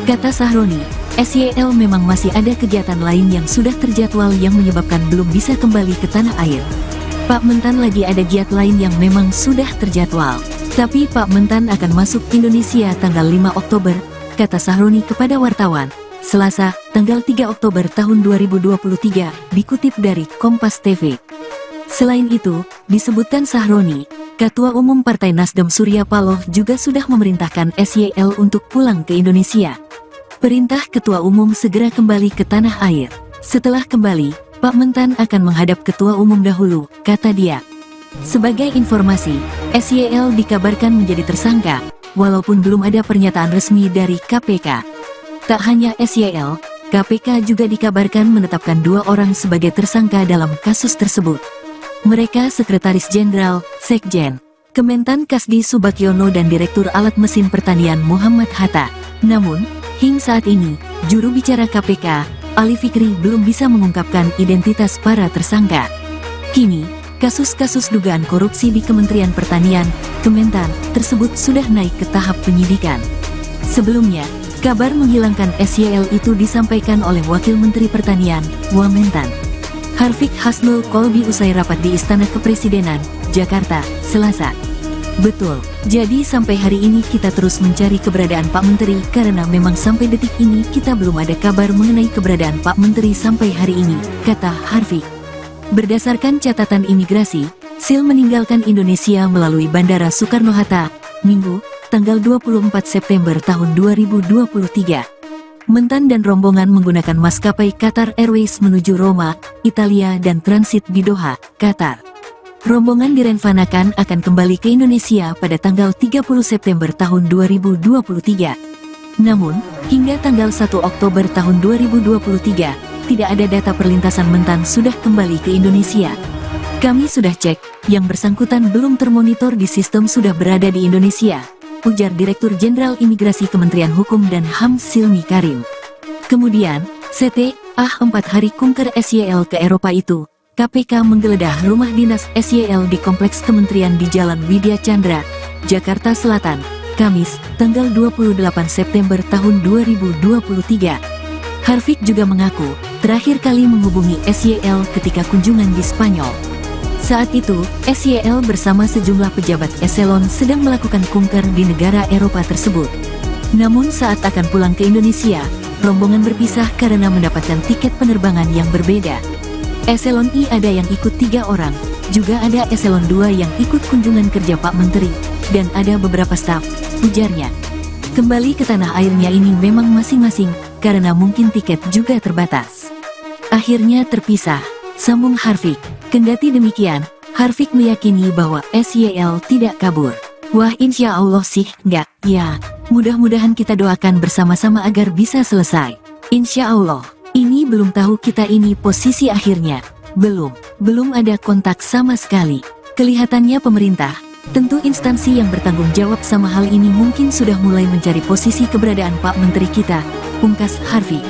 Kata Sahroni, SYL memang masih ada kegiatan lain yang sudah terjadwal yang menyebabkan belum bisa kembali ke tanah air. Pak Mentan lagi ada giat lain yang memang sudah terjadwal. Tapi Pak Mentan akan masuk Indonesia tanggal 5 Oktober, kata Sahroni kepada wartawan, Selasa, tanggal 3 Oktober tahun 2023, dikutip dari Kompas TV. Selain itu, disebutkan Sahroni, Ketua Umum Partai Nasdem Surya Paloh juga sudah memerintahkan SYL untuk pulang ke Indonesia. Perintah Ketua Umum segera kembali ke tanah air. Setelah kembali, Pak Mentan akan menghadap Ketua Umum dahulu, kata dia. Sebagai informasi, SYL dikabarkan menjadi tersangka, walaupun belum ada pernyataan resmi dari KPK. Tak hanya SYL, KPK juga dikabarkan menetapkan 2 orang sebagai tersangka dalam kasus tersebut. Mereka Sekretaris Jenderal, Sekjen, Kementan Kasdi Subakyono dan Direktur Alat Mesin Pertanian Muhammad Hatta. Namun, hingga saat ini, juru bicara KPK, Ali Fikri belum bisa mengungkapkan identitas para tersangka. Kini, kasus-kasus dugaan korupsi di Kementerian Pertanian, Kementan, tersebut sudah naik ke tahap penyidikan. Sebelumnya, kabar menghilangkan SYL itu disampaikan oleh Wakil Menteri Pertanian, Wamentan, Harfiq Hasnul Kolbi usai rapat di Istana Kepresidenan, Jakarta, Selasa. Betul, jadi sampai hari ini kita terus mencari keberadaan Pak Menteri karena memang sampai detik ini kita belum ada kabar mengenai keberadaan Pak Menteri sampai hari ini, kata Harfiq. Berdasarkan catatan imigrasi, Sil meninggalkan Indonesia melalui Bandara Soekarno-Hatta, Minggu, tanggal 24 September tahun 2023. Mentan dan rombongan menggunakan maskapai Qatar Airways menuju Roma, Italia dan transit di Doha, Qatar. Rombongan direncanakan akan kembali ke Indonesia pada tanggal 30 September tahun 2023. Namun, hingga tanggal 1 Oktober tahun 2023, tidak ada data perlintasan Mentan sudah kembali ke Indonesia. Kami sudah cek, yang bersangkutan belum termonitor di sistem sudah berada di Indonesia, ujar Direktur Jenderal Imigrasi Kementerian Hukum dan HAM Silmi Karim. Kemudian, setelah 4 hari kunker SYL ke Eropa itu, KPK menggeledah rumah dinas SYL di Kompleks Kementerian di Jalan Widya Chandra, Jakarta Selatan, Kamis, tanggal 28 September tahun 2023. Harfiq juga mengaku, terakhir kali menghubungi SYL ketika kunjungan di Spanyol. Saat itu, SYL bersama sejumlah pejabat eselon sedang melakukan kunker di negara Eropa tersebut. Namun saat akan pulang ke Indonesia, rombongan berpisah karena mendapatkan tiket penerbangan yang berbeda. Eselon I ada yang ikut 3 orang, juga ada eselon 2 yang ikut kunjungan kerja Pak Menteri, dan ada beberapa staf, ujarnya. Kembali ke tanah airnya ini memang masing-masing, karena mungkin tiket juga terbatas. Akhirnya terpisah, sambung Harfiq. Kendati demikian, Harfiq meyakini bahwa SYL tidak kabur. Wah, insya Allah sih, enggak, ya. Mudah-mudahan kita doakan bersama-sama agar bisa selesai. Insya Allah, ini belum tahu kita ini posisi akhirnya. Belum ada kontak sama sekali. Kelihatannya pemerintah, tentu instansi yang bertanggung jawab sama hal ini mungkin sudah mulai mencari posisi keberadaan Pak Menteri kita, pungkas Harfiq.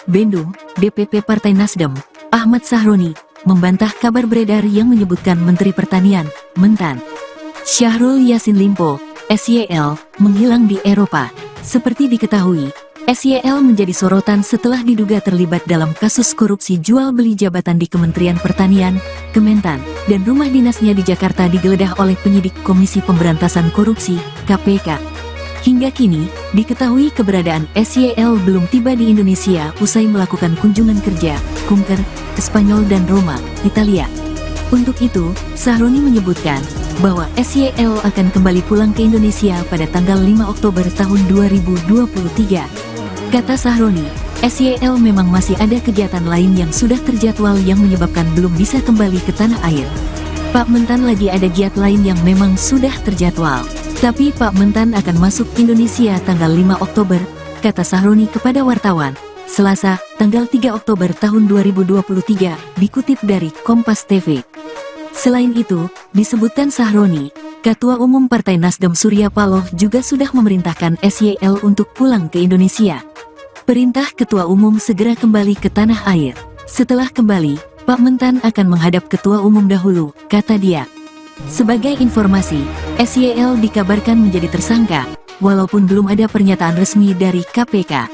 Bandung, DPP Partai Nasdem, Ahmad Sahroni, membantah kabar beredar yang menyebutkan Menteri Pertanian, Mentan, Syahrul Yassin Limpo, SYL, menghilang di Eropa. Seperti diketahui, SYL menjadi sorotan setelah diduga terlibat dalam kasus korupsi jual beli jabatan di Kementerian Pertanian, Kementan, dan rumah dinasnya di Jakarta digeledah oleh penyidik Komisi Pemberantasan Korupsi, KPK. Hingga kini, diketahui keberadaan SYL belum tiba di Indonesia usai melakukan kunjungan kerja, kunker, ke Spanyol dan Roma, Italia. Untuk itu, Sahroni menyebutkan bahwa SYL akan kembali pulang ke Indonesia pada tanggal 5 Oktober tahun 2023. Kata Sahroni, SYL memang masih ada kegiatan lain yang sudah terjadwal yang menyebabkan belum bisa kembali ke tanah air. Pak Mentan lagi ada giat lain yang memang sudah terjadwal. Tapi Pak Mentan akan masuk Indonesia tanggal 5 Oktober, kata Sahroni kepada wartawan, Selasa, tanggal 3 Oktober tahun 2023, dikutip dari Kompas TV. Selain itu, disebutkan Sahroni, Ketua Umum Partai Nasdem Surya Paloh juga sudah memerintahkan SYL untuk pulang ke Indonesia. Perintah Ketua Umum segera kembali ke tanah air. Setelah kembali, Pak Mentan akan menghadap Ketua Umum dahulu, kata dia. Sebagai informasi, SYL dikabarkan menjadi tersangka, walaupun belum ada pernyataan resmi dari KPK.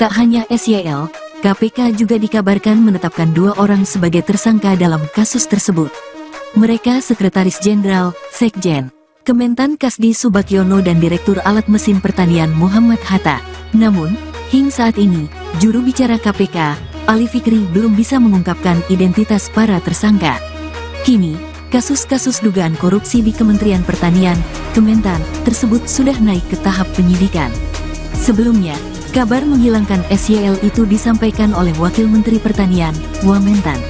Tak hanya SYL, KPK juga dikabarkan menetapkan 2 orang sebagai tersangka dalam kasus tersebut. Mereka Sekretaris Jenderal, Sekjen, Kementan Kasdi Subagiono dan Direktur Alat Mesin Pertanian Muhammad Hatta. Namun, hingga saat ini, juru bicara KPK, Ali Fikri belum bisa mengungkapkan identitas para tersangka. Kini, kasus-kasus dugaan korupsi di Kementerian Pertanian, Kementan, tersebut sudah naik ke tahap penyidikan. Sebelumnya, kabar menghilangkan SYL itu disampaikan oleh Wakil Menteri Pertanian, Wamentan,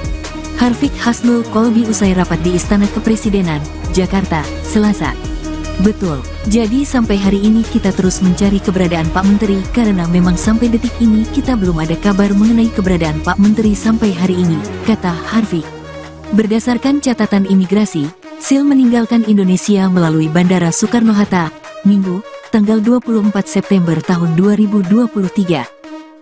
Harfiq Hasnul Kolbi usai rapat di Istana Kepresidenan, Jakarta, Selasa. Betul, jadi sampai hari ini kita terus mencari keberadaan Pak Menteri karena memang sampai detik ini kita belum ada kabar mengenai keberadaan Pak Menteri sampai hari ini, kata Harfiq. Berdasarkan catatan imigrasi, Sil meninggalkan Indonesia melalui Bandara Soekarno-Hatta, Minggu, tanggal 24 September tahun 2023.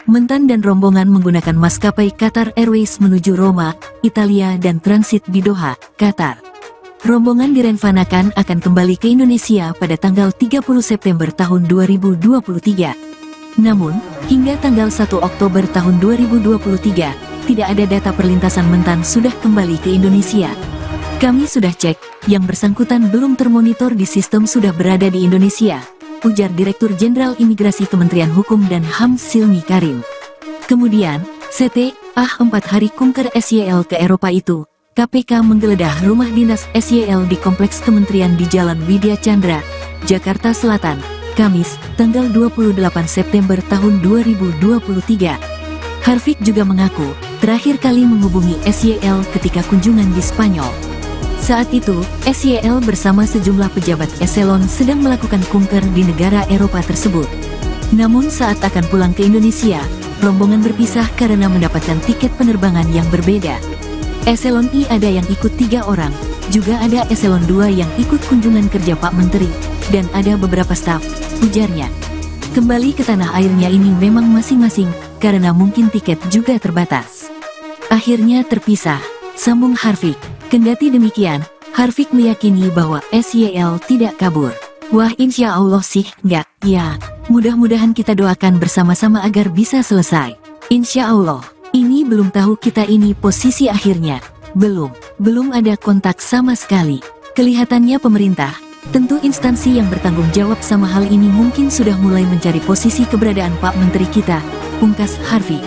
Mentan dan rombongan menggunakan maskapai Qatar Airways menuju Roma, Italia dan transit di Doha, Qatar. Rombongan direncanakan akan kembali ke Indonesia pada tanggal 30 September tahun 2023. Namun, hingga tanggal 1 Oktober tahun 2023, tidak ada data perlintasan Mentan sudah kembali ke Indonesia. Kami sudah cek, yang bersangkutan belum termonitor di sistem sudah berada di Indonesia, ujar Direktur Jenderal Imigrasi Kementerian Hukum dan HAM Silmi Karim. Kemudian, setelah 4 hari kunker SYL ke Eropa itu, KPK menggeledah rumah dinas SYL di Kompleks Kementerian di Jalan Widya Chandra, Jakarta Selatan, Kamis, tanggal 28 September tahun 2023. Harfiq juga mengaku, terakhir kali menghubungi SYL ketika kunjungan di Spanyol. Saat itu, SYL bersama sejumlah pejabat eselon sedang melakukan kunker di negara Eropa tersebut. Namun saat akan pulang ke Indonesia, rombongan berpisah karena mendapatkan tiket penerbangan yang berbeda. Eselon I ada yang ikut 3 orang, juga ada eselon 2 yang ikut kunjungan kerja Pak Menteri, dan ada beberapa staf, ujarnya. Kembali ke tanah airnya ini memang masing-masing, karena mungkin tiket juga terbatas. Akhirnya terpisah, sambung Harfiq. Kendati demikian, Harfiq meyakini bahwa SYL tidak kabur. Wah, insya Allah sih enggak, ya. Mudah-mudahan kita doakan bersama-sama agar bisa selesai. Insya Allah. Ini belum tahu kita ini posisi akhirnya. Belum ada kontak sama sekali. Kelihatannya pemerintah, tentu instansi yang bertanggung jawab sama hal ini mungkin sudah mulai mencari posisi keberadaan Pak Menteri kita, pungkas Harfiq.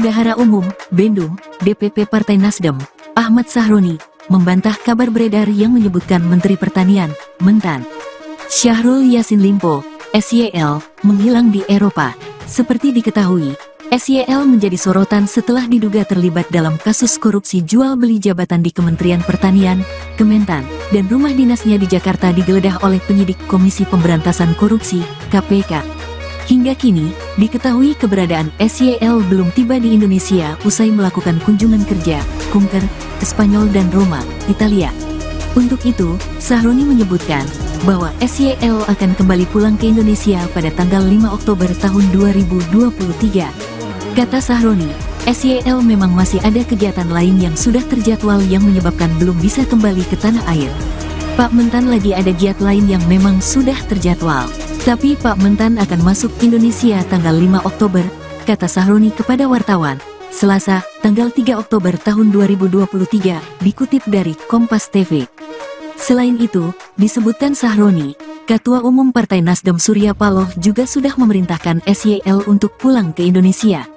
Bendahara Umum, Bandung, DPP Partai Nasdem, Ahmad Sahroni, membantah kabar beredar yang menyebutkan Menteri Pertanian, Mentan, Syahrul Yassin Limpo, SYL, menghilang di Eropa. Seperti diketahui, SYL menjadi sorotan setelah diduga terlibat dalam kasus korupsi jual beli jabatan di Kementerian Pertanian, Kementan, dan rumah dinasnya di Jakarta digeledah oleh penyidik Komisi Pemberantasan Korupsi, KPK. Hingga kini, diketahui keberadaan SYL belum tiba di Indonesia usai melakukan kunjungan kerja, kunker, ke Spanyol dan Roma, Italia. Untuk itu, Sahroni menyebutkan bahwa SYL akan kembali pulang ke Indonesia pada tanggal 5 Oktober tahun 2023. Kata Sahroni, SYL memang masih ada kegiatan lain yang sudah terjadwal yang menyebabkan belum bisa kembali ke tanah air. Pak Mentan lagi ada giat lain yang memang sudah terjadwal. Tapi Pak Mentan akan masuk Indonesia tanggal 5 Oktober, kata Sahroni kepada wartawan, Selasa, tanggal 3 Oktober tahun 2023, dikutip dari Kompas TV. Selain itu, disebutkan Sahroni, Ketua Umum Partai Nasdem Surya Paloh juga sudah memerintahkan SYL untuk pulang ke Indonesia.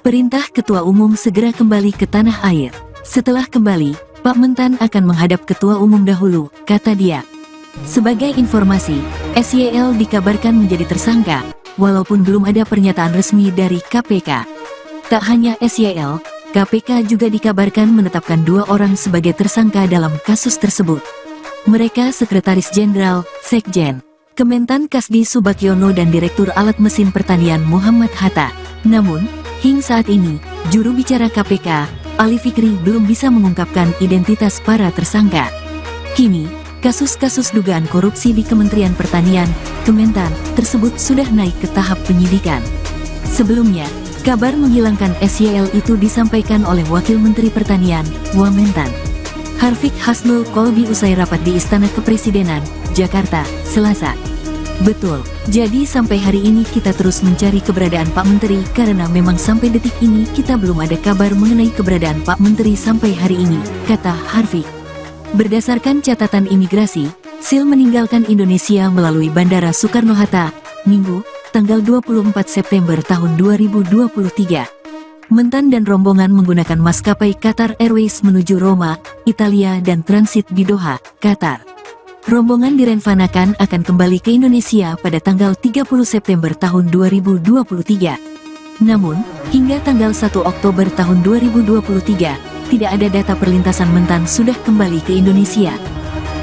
Perintah Ketua Umum segera kembali ke tanah air. Setelah kembali, Pak Mentan akan menghadap Ketua Umum dahulu, kata dia. Sebagai informasi, SYL dikabarkan menjadi tersangka, walaupun belum ada pernyataan resmi dari KPK. Tak hanya SYL, KPK juga dikabarkan menetapkan 2 orang sebagai tersangka dalam kasus tersebut. Mereka Sekretaris Jenderal, Sekjen, Kementan Kasdi Subakyono dan Direktur Alat Mesin Pertanian Muhammad Hatta. Namun, hingga saat ini, juru bicara KPK, Ali Fikri belum bisa mengungkapkan identitas para tersangka. Kini, kasus-kasus dugaan korupsi di Kementerian Pertanian, Kementan, tersebut sudah naik ke tahap penyidikan. Sebelumnya, kabar menghilangkan SYL itu disampaikan oleh Wakil Menteri Pertanian, Wamentan, Harfiq Hasnul Kolbi usai rapat di Istana Kepresidenan, Jakarta, Selasa. Betul, jadi sampai hari ini kita terus mencari keberadaan Pak Menteri karena memang sampai detik ini kita belum ada kabar mengenai keberadaan Pak Menteri sampai hari ini, kata Harfiq. Berdasarkan catatan imigrasi, Sil meninggalkan Indonesia melalui Bandara Soekarno-Hatta, Minggu, tanggal 24 September tahun 2023. Mentan dan rombongan menggunakan maskapai Qatar Airways menuju Roma, Italia dan transit di Doha, Qatar. Rombongan direncanakan akan kembali ke Indonesia pada tanggal 30 September tahun 2023. Namun, hingga tanggal 1 Oktober tahun 2023, tidak ada data perlintasan Mentan sudah kembali ke Indonesia.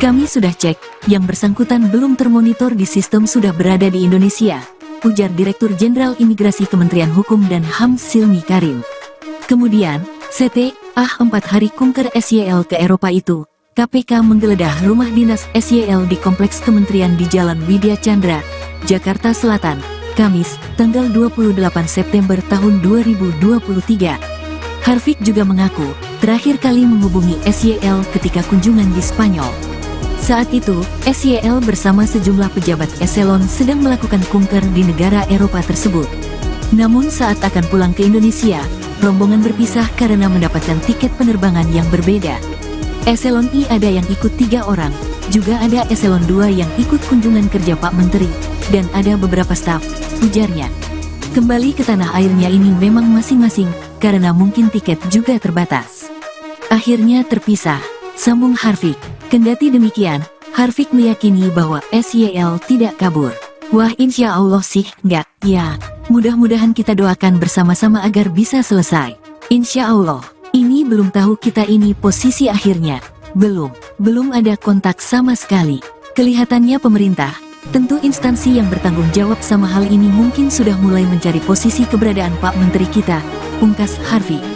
Kami sudah cek, yang bersangkutan belum termonitor di sistem sudah berada di Indonesia, ujar Direktur Jenderal Imigrasi Kementerian Hukum dan HAM Silmi Karim. Kemudian, setelah 4 hari kunker SYL ke Eropa itu, KPK menggeledah rumah dinas SYL di Kompleks Kementerian di Jalan Widya Chandra, Jakarta Selatan, Kamis, tanggal 28 September tahun 2023. Harfiq juga mengaku, terakhir kali menghubungi SYL ketika kunjungan di Spanyol. Saat itu, SYL bersama sejumlah pejabat eselon sedang melakukan kunker di negara Eropa tersebut. Namun saat akan pulang ke Indonesia, rombongan berpisah karena mendapatkan tiket penerbangan yang berbeda. Eselon I ada yang ikut 3 orang, juga ada eselon 2 yang ikut kunjungan kerja Pak Menteri, dan ada beberapa staf, ujarnya. Kembali ke tanah airnya ini memang masing-masing, karena mungkin tiket juga terbatas. Akhirnya terpisah, sambung Harfiq. Kendati demikian, Harfiq meyakini bahwa SYL tidak kabur. Wah, insya Allah sih enggak, ya. Mudah-mudahan kita doakan bersama-sama agar bisa selesai. Insya Allah. Ini belum tahu kita ini posisi akhirnya. Belum ada kontak sama sekali. Kelihatannya pemerintah, tentu instansi yang bertanggung jawab sama hal ini mungkin sudah mulai mencari posisi keberadaan Pak Menteri kita, pungkas Harfiq.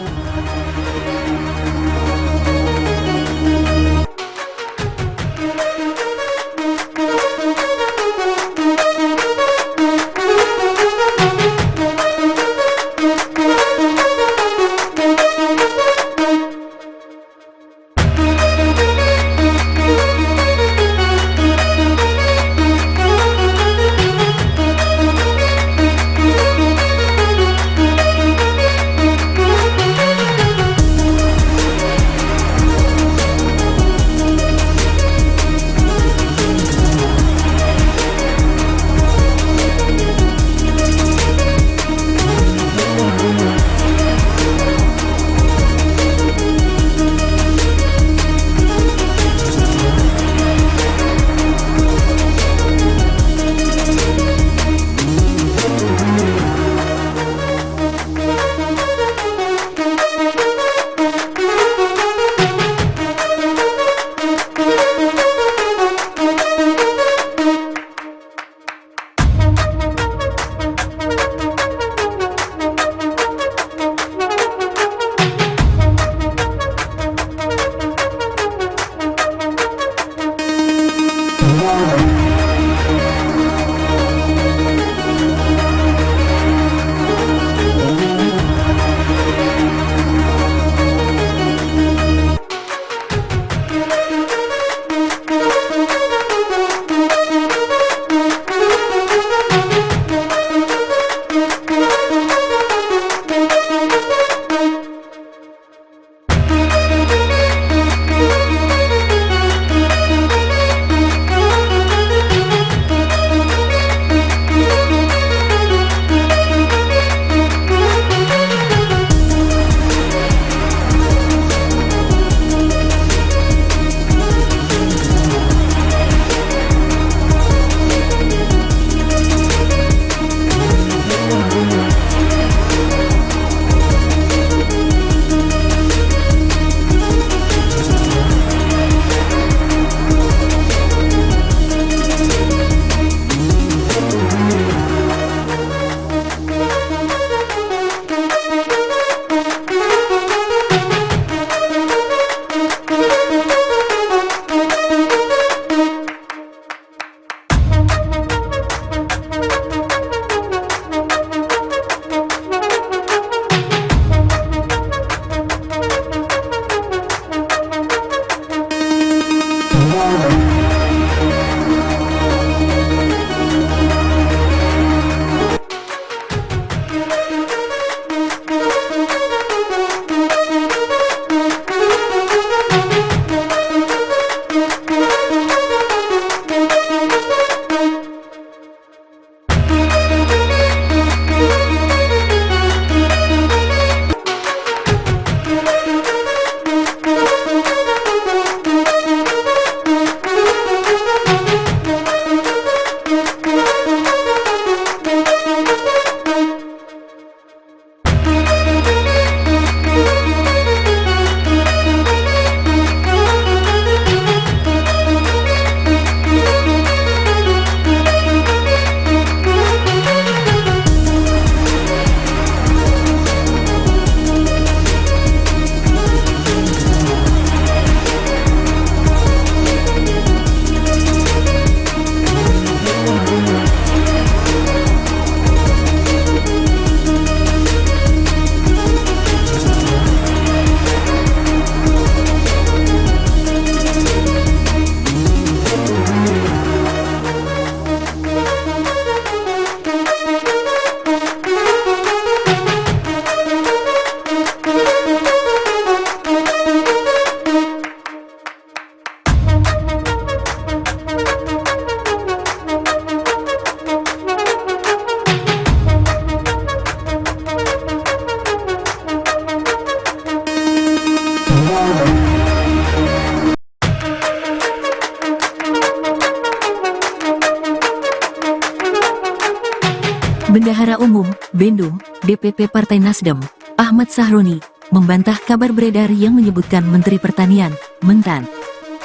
Bendahara Umum, Bandung, DPP Partai Nasdem, Ahmad Sahroni, membantah kabar beredar yang menyebutkan Menteri Pertanian, Mentan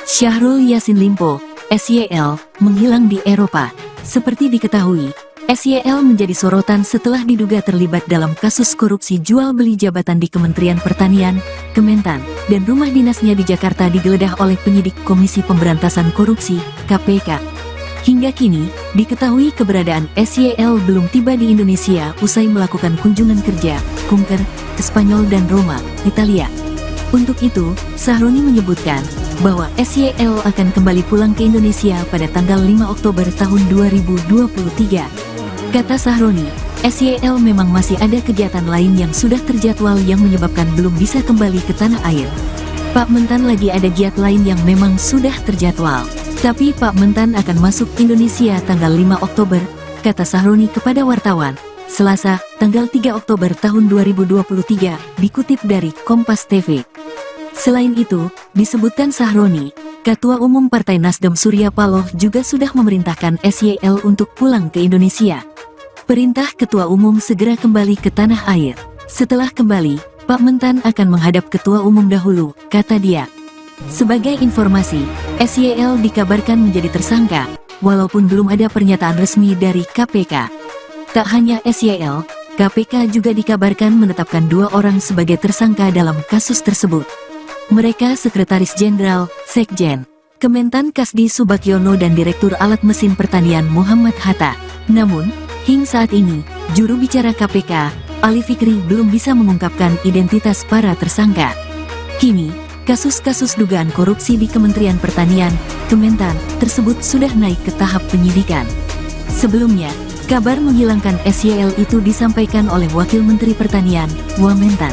Syahrul Yassin Limpo, SYL, menghilang di Eropa. Seperti diketahui, SYL menjadi sorotan setelah diduga terlibat dalam kasus korupsi jual beli jabatan di Kementerian Pertanian, Kementan, dan rumah dinasnya di Jakarta digeledah oleh penyidik Komisi Pemberantasan Korupsi, KPK. Hingga kini, diketahui keberadaan SYL belum tiba di Indonesia usai melakukan kunjungan kerja, kunker, ke Spanyol dan Roma, Italia. Untuk itu, Sahroni menyebutkan bahwa SYL akan kembali pulang ke Indonesia pada tanggal 5 Oktober tahun 2023. Kata Sahroni, SYL memang masih ada kegiatan lain yang sudah terjadwal yang menyebabkan belum bisa kembali ke tanah air. Pak Mentan lagi ada giat lain yang memang sudah terjadwal. Tapi Pak Mentan akan masuk Indonesia tanggal 5 Oktober, kata Sahroni kepada wartawan, Selasa, tanggal 3 Oktober tahun 2023, dikutip dari Kompas TV. Selain itu, disebutkan Sahroni, Ketua Umum Partai Nasdem Surya Paloh juga sudah memerintahkan SYL untuk pulang ke Indonesia. Perintah Ketua Umum segera kembali ke tanah air. Setelah kembali, Pak Mentan akan menghadap Ketua Umum dahulu, kata dia. Sebagai informasi, SYL dikabarkan menjadi tersangka, walaupun belum ada pernyataan resmi dari KPK. Tak hanya SYL, KPK juga dikabarkan menetapkan 2 orang sebagai tersangka dalam kasus tersebut. Mereka Sekretaris Jenderal, Sekjen, Kementan Kasdi Subagiono dan Direktur Alat Mesin Pertanian Muhammad Hatta. Namun, hingga saat ini, juru bicara KPK, Ali Fikri belum bisa mengungkapkan identitas para tersangka. Kini, kasus-kasus dugaan korupsi di Kementerian Pertanian, Kementan, tersebut sudah naik ke tahap penyidikan. Sebelumnya, kabar menghilangkan SYL itu disampaikan oleh Wakil Menteri Pertanian, Wamentan,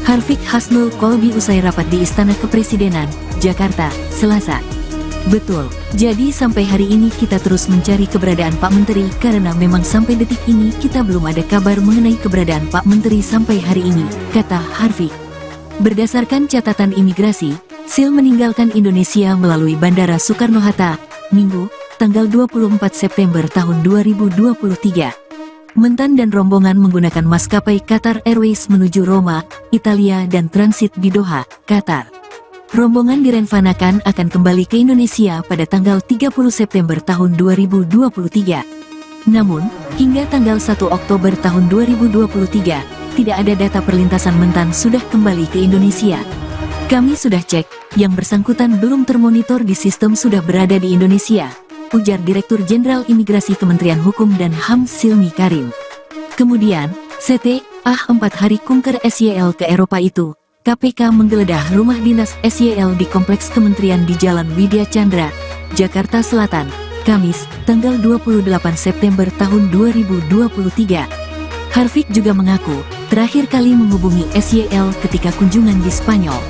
Harfiq Hasnul Kolbi usai rapat di Istana Kepresidenan, Jakarta, Selasa. Betul, jadi sampai hari ini kita terus mencari keberadaan Pak Menteri karena memang sampai detik ini kita belum ada kabar mengenai keberadaan Pak Menteri sampai hari ini, kata Harfiq. Berdasarkan catatan imigrasi, Sil meninggalkan Indonesia melalui Bandara Soekarno-Hatta, Minggu, tanggal 24 September tahun 2023. Mentan dan rombongan menggunakan maskapai Qatar Airways menuju Roma, Italia dan transit di Doha, Qatar. Rombongan direncanakan akan kembali ke Indonesia pada tanggal 30 September tahun 2023. Namun, hingga tanggal 1 Oktober tahun 2023, tidak ada data perlintasan Mentan sudah kembali ke Indonesia. Kami sudah cek, yang bersangkutan belum termonitor di sistem sudah berada di Indonesia, ujar Direktur Jenderal Imigrasi Kementerian Hukum dan HAM Silmi Karim. Kemudian, setelah 4 hari kunker SYL ke Eropa itu, KPK menggeledah rumah dinas SYL di Kompleks Kementerian di Jalan Widya Chandra, Jakarta Selatan, Kamis, tanggal 28 September tahun 2023. Harfiq juga mengaku, terakhir kali menghubungi SYL ketika kunjungan di Spanyol.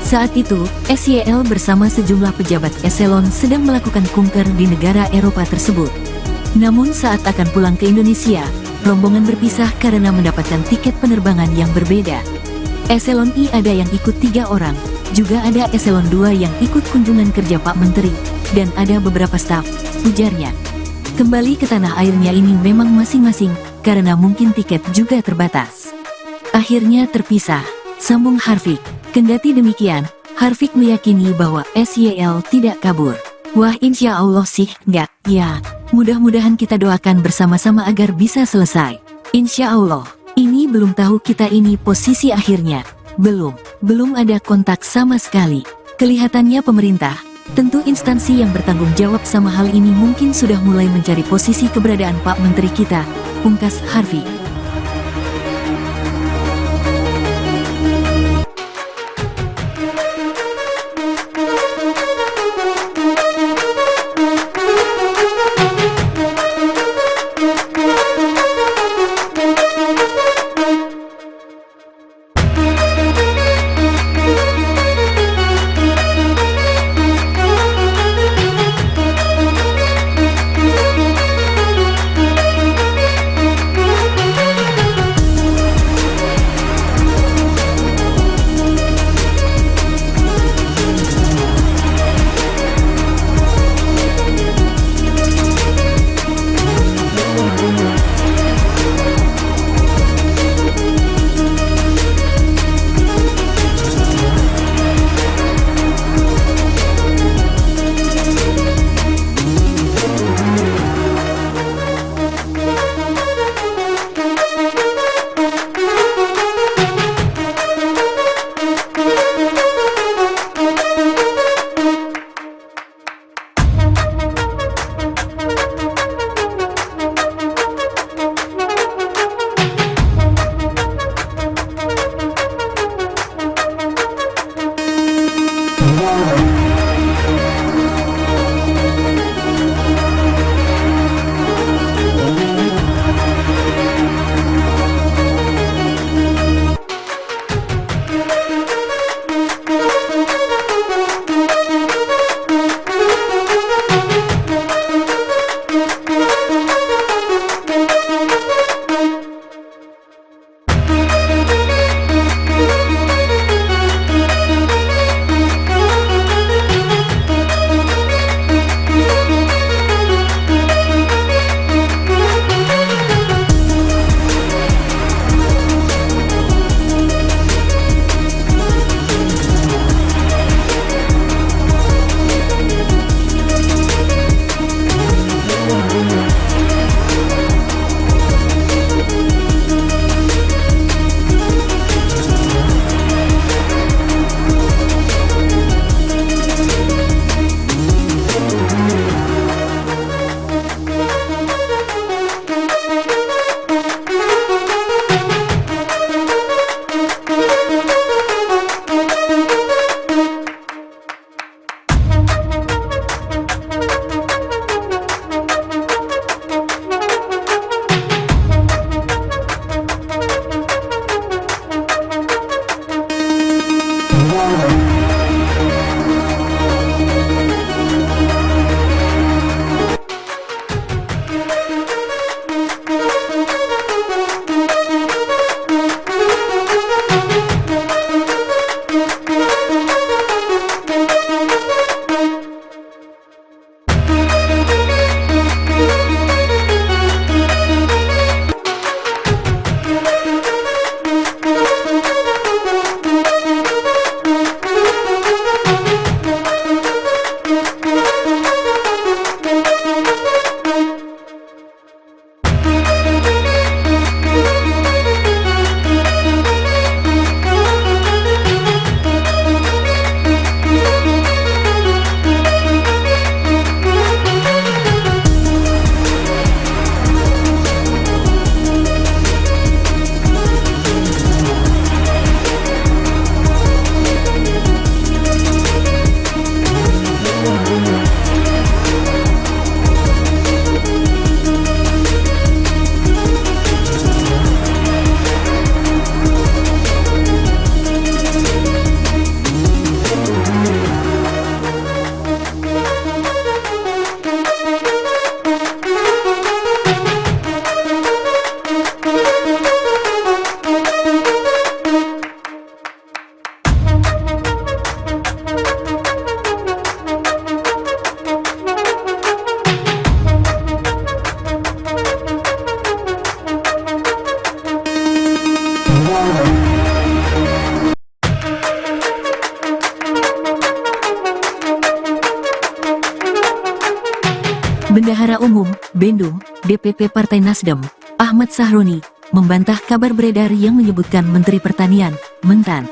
Saat itu, SYL bersama sejumlah pejabat eselon sedang melakukan kunker di negara Eropa tersebut. Namun saat akan pulang ke Indonesia, rombongan berpisah karena mendapatkan tiket penerbangan yang berbeda. Eselon I ada yang ikut 3 orang, juga ada eselon 2 yang ikut kunjungan kerja Pak Menteri, dan ada beberapa staf, ujarnya. Kembali ke tanah airnya ini memang masing-masing, karena mungkin tiket juga terbatas. Akhirnya terpisah, sambung Harfiq. Kendati demikian, Harfiq meyakini bahwa SYL tidak kabur. Wah, insya Allah sih enggak, ya. Mudah-mudahan kita doakan bersama-sama agar bisa selesai. Insya Allah. Ini belum tahu kita ini posisi akhirnya. Belum ada kontak sama sekali. Kelihatannya pemerintah, tentu instansi yang bertanggung jawab sama hal ini mungkin sudah mulai mencari posisi keberadaan Pak Menteri kita, pungkas Harfiq. Bendahara Umum, Bandung, DPP Partai Nasdem, Ahmad Sahroni, membantah kabar beredar yang menyebutkan Menteri Pertanian, Mentan,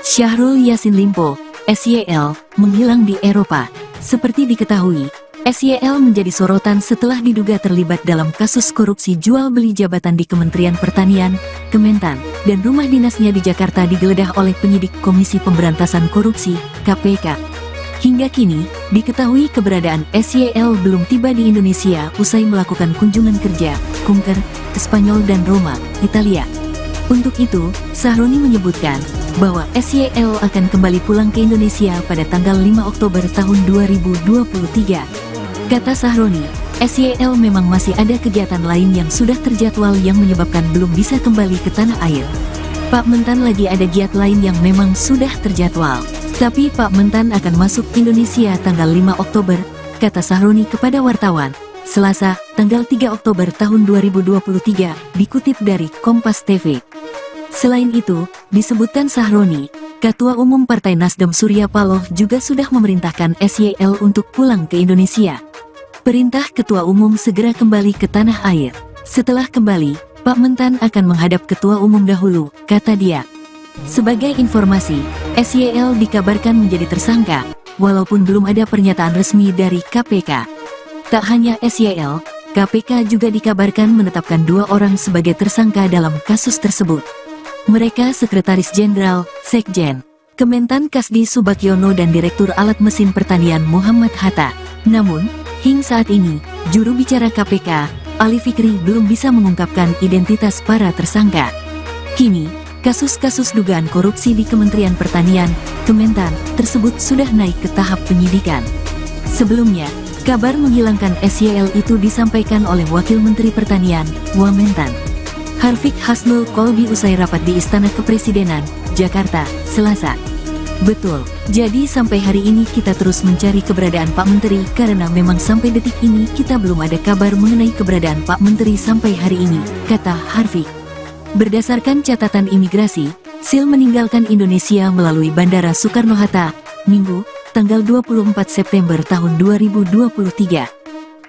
Syahrul Yassin Limpo, SYL, menghilang di Eropa. Seperti diketahui, SYL menjadi sorotan setelah diduga terlibat dalam kasus korupsi jual beli jabatan di Kementerian Pertanian, Kementan, dan rumah dinasnya di Jakarta digeledah oleh penyidik Komisi Pemberantasan Korupsi, KPK. Hingga kini, diketahui keberadaan SYL belum tiba di Indonesia usai melakukan kunjungan kerja, kunker, ke Spanyol dan Roma, Italia. Untuk itu, Sahroni menyebutkan bahwa SYL akan kembali pulang ke Indonesia pada tanggal 5 Oktober tahun 2023. Kata Sahroni, SYL memang masih ada kegiatan lain yang sudah terjadwal yang menyebabkan belum bisa kembali ke tanah air. Pak Mentan lagi ada giat lain yang memang sudah terjadwal. Tapi Pak Mentan akan masuk Indonesia tanggal 5 Oktober, kata Sahroni kepada wartawan, Selasa, tanggal 3 Oktober tahun 2023, dikutip dari Kompas TV. Selain itu, disebutkan Sahroni, Ketua Umum Partai Nasdem Surya Paloh juga sudah memerintahkan SYL untuk pulang ke Indonesia. Perintah Ketua Umum segera kembali ke tanah air. Setelah kembali, Pak Mentan akan menghadap Ketua Umum dahulu, kata dia. Sebagai informasi, SYL dikabarkan menjadi tersangka, walaupun belum ada pernyataan resmi dari KPK. Tak hanya SYL, KPK juga dikabarkan menetapkan 2 orang sebagai tersangka dalam kasus tersebut. Mereka Sekretaris Jenderal, Sekjen, Kementan Kasdi Subagiono dan Direktur Alat Mesin Pertanian Muhammad Hatta. Namun, hingga saat ini, juru bicara KPK, Ali Fikri belum bisa mengungkapkan identitas para tersangka. Kini, kasus-kasus dugaan korupsi di Kementerian Pertanian, Kementan, tersebut sudah naik ke tahap penyidikan. Sebelumnya, kabar menghilangkan SYL itu disampaikan oleh Wakil Menteri Pertanian, Wamentan, Harfiq Hasnul Kolbi usai rapat di Istana Kepresidenan, Jakarta, Selasa. Betul, jadi sampai hari ini kita terus mencari keberadaan Pak Menteri karena memang sampai detik ini kita belum ada kabar mengenai keberadaan Pak Menteri sampai hari ini, kata Harfiq. Berdasarkan catatan imigrasi, Sil meninggalkan Indonesia melalui Bandara Soekarno-Hatta, Minggu, tanggal 24 September tahun 2023.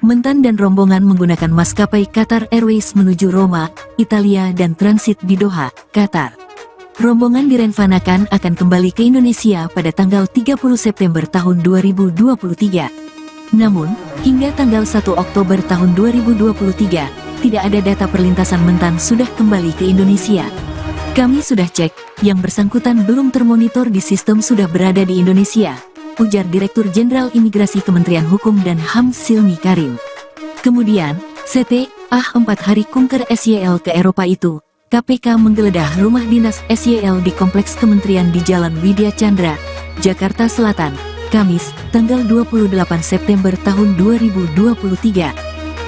Mentan dan rombongan menggunakan maskapai Qatar Airways menuju Roma, Italia dan transit di Doha, Qatar. Rombongan direncanakan akan kembali ke Indonesia pada tanggal 30 September tahun 2023. Namun, hingga tanggal 1 Oktober tahun 2023, tidak ada data perlintasan Mentan sudah kembali ke Indonesia. Kami sudah cek, yang bersangkutan belum termonitor di sistem sudah berada di Indonesia, ujar Direktur Jenderal Imigrasi Kementerian Hukum dan HAM Silmi Karim. Kemudian, setelah 4 hari kunker SYL ke Eropa itu, KPK menggeledah rumah dinas SYL di Kompleks Kementerian di Jalan Widya Chandra, Jakarta Selatan, Kamis, tanggal 28 September tahun 2023.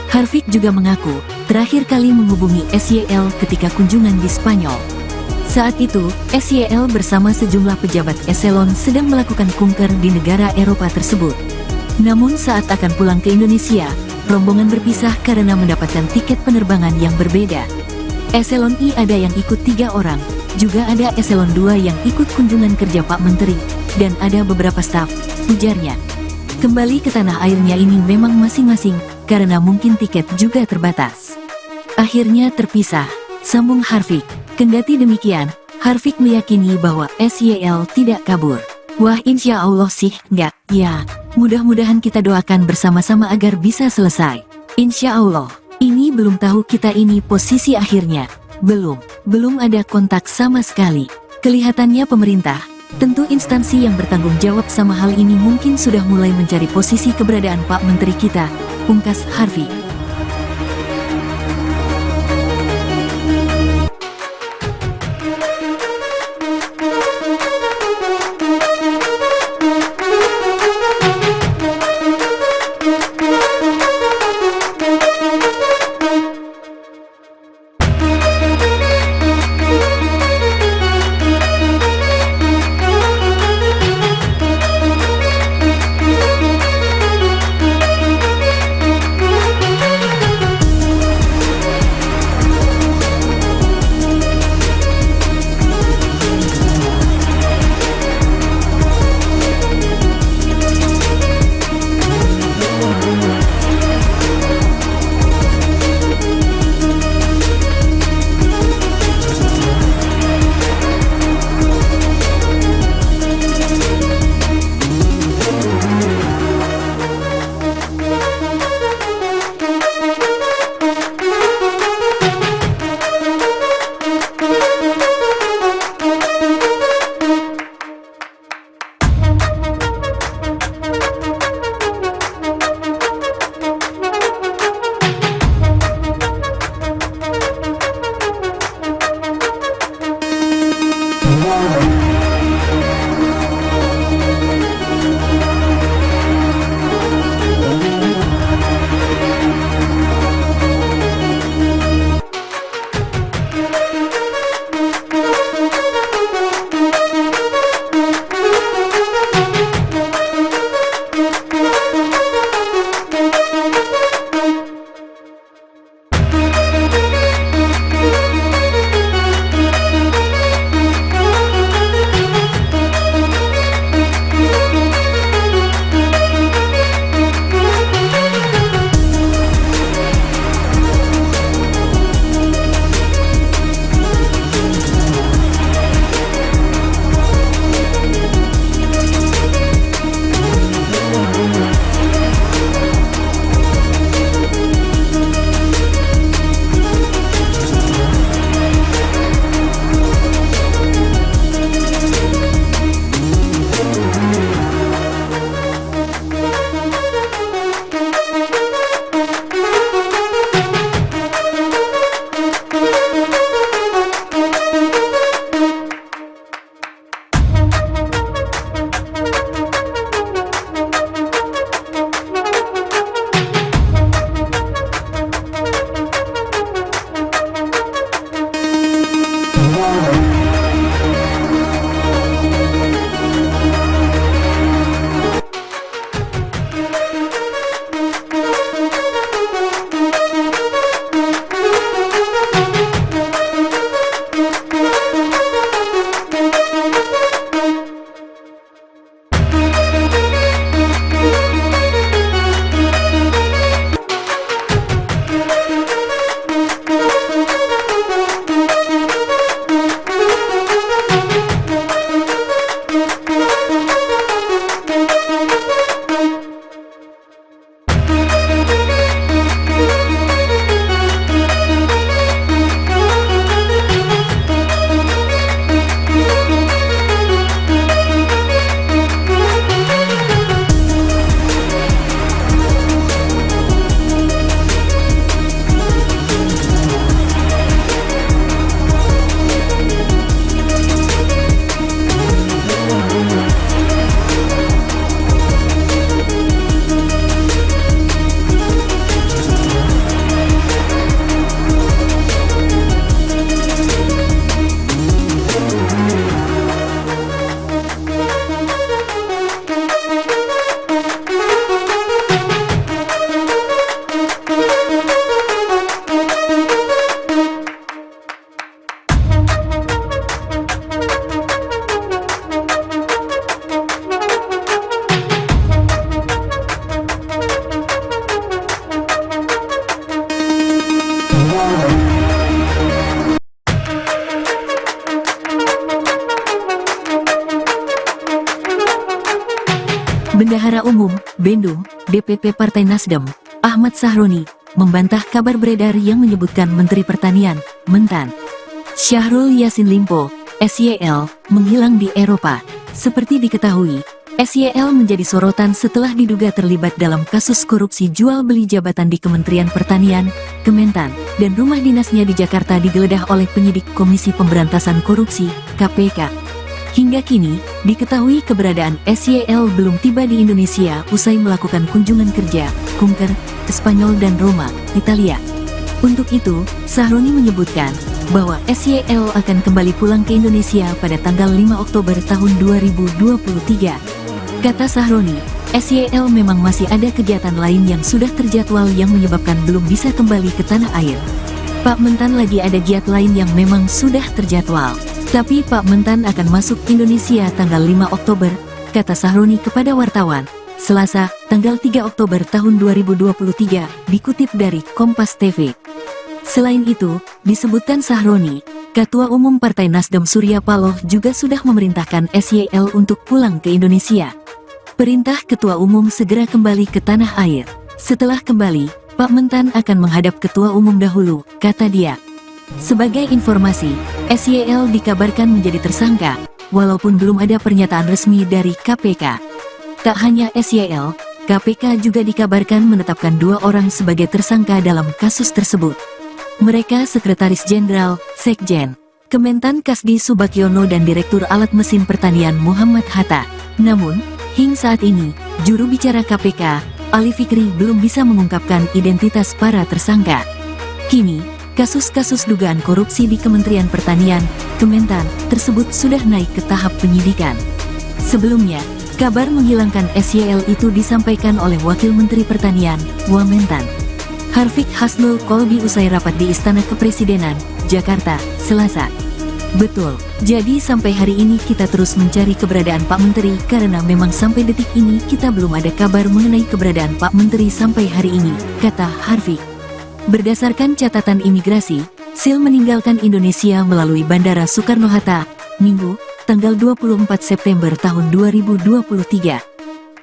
Harfiq juga mengaku, terakhir kali menghubungi SYL ketika kunjungan di Spanyol. Saat itu, SYL bersama sejumlah pejabat eselon sedang melakukan kunker di negara Eropa tersebut. Namun saat akan pulang ke Indonesia, rombongan berpisah karena mendapatkan tiket penerbangan yang berbeda. Eselon I ada yang ikut 3 orang, juga ada eselon 2 yang ikut kunjungan kerja Pak Menteri, dan ada beberapa staf, ujarnya. Kembali ke tanah airnya ini memang masing-masing, karena mungkin tiket juga terbatas. Akhirnya terpisah, sambung Harfiq. Kendati demikian, Harfiq meyakini bahwa SYL tidak kabur. Wah, insya Allah sih enggak, ya. Mudah-mudahan kita doakan bersama-sama agar bisa selesai. Insya Allah. Ini belum tahu kita ini posisi akhirnya. Belum ada kontak sama sekali. Kelihatannya pemerintah, tentu instansi yang bertanggung jawab sama hal ini mungkin sudah mulai mencari posisi keberadaan Pak Menteri kita, pungkas Harfiq. Ketua Umum, Bendung, DPP Partai Nasdem, Ahmad Sahroni, membantah kabar beredar yang menyebutkan Menteri Pertanian, Mentan, Syahrul Yassin Limpo, SYL, menghilang di Eropa. Seperti diketahui, SYL menjadi sorotan setelah diduga terlibat dalam kasus korupsi jual beli jabatan di Kementerian Pertanian, Kementan, dan rumah dinasnya di Jakarta digeledah oleh penyidik Komisi Pemberantasan Korupsi, KPK. Hingga kini, diketahui keberadaan SYL belum tiba di Indonesia usai melakukan kunjungan kerja, kunker, ke Spanyol dan Roma, Italia. Untuk itu, Sahroni menyebutkan bahwa SYL akan kembali pulang ke Indonesia pada tanggal 5 Oktober tahun 2023. Kata Sahroni, SYL memang masih ada kegiatan lain yang sudah terjadwal yang menyebabkan belum bisa kembali ke tanah air. Pak Mentan lagi ada giat lain yang memang sudah terjadwal. Tapi Pak Mentan akan masuk Indonesia tanggal 5 Oktober, kata Sahroni kepada wartawan, Selasa, tanggal 3 Oktober tahun 2023, dikutip dari Kompas TV. Selain itu, disebutkan Sahroni, Ketua Umum Partai Nasdem Surya Paloh juga sudah memerintahkan SYL untuk pulang ke Indonesia. Perintah Ketua Umum segera kembali ke tanah air. Setelah kembali, Pak Mentan akan menghadap Ketua Umum dahulu, kata dia. Sebagai informasi, SYL dikabarkan menjadi tersangka, walaupun belum ada pernyataan resmi dari KPK. Tak hanya SYL, KPK juga dikabarkan menetapkan 2 orang sebagai tersangka dalam kasus tersebut. Mereka Sekretaris Jenderal, Sekjen, Kementan Kasdi Subakyono dan Direktur Alat Mesin Pertanian Muhammad Hatta. Namun, hingga saat ini, juru bicara KPK, Ali Fikri belum bisa mengungkapkan identitas para tersangka. Kini, kasus-kasus dugaan korupsi di Kementerian Pertanian, Kementan, tersebut sudah naik ke tahap penyidikan. Sebelumnya, kabar menghilangkan SYL itu disampaikan oleh Wakil Menteri Pertanian, Wamentan, Harfiq Hasnul Kolbi usai rapat di Istana Kepresidenan, Jakarta, Selasa. Betul, jadi sampai hari ini kita terus mencari keberadaan Pak Menteri karena memang sampai detik ini kita belum ada kabar mengenai keberadaan Pak Menteri sampai hari ini, kata Harfiq. Berdasarkan catatan imigrasi, Sil meninggalkan Indonesia melalui Bandara Soekarno-Hatta, Minggu, tanggal 24 September tahun 2023.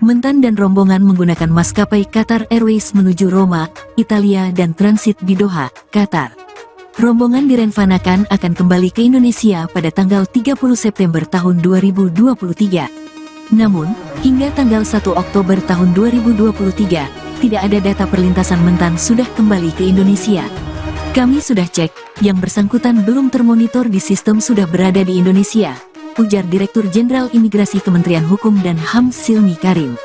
Mentan dan rombongan menggunakan maskapai Qatar Airways menuju Roma, Italia dan transit di Doha, Qatar. Rombongan direncanakan akan kembali ke Indonesia pada tanggal 30 September tahun 2023. Namun, hingga tanggal 1 Oktober tahun 2023, tidak ada data perlintasan Mentan sudah kembali ke Indonesia. Kami sudah cek, yang bersangkutan belum termonitor di sistem sudah berada di Indonesia, ujar Direktur Jenderal Imigrasi Kementerian Hukum dan HAM Silmi Karim.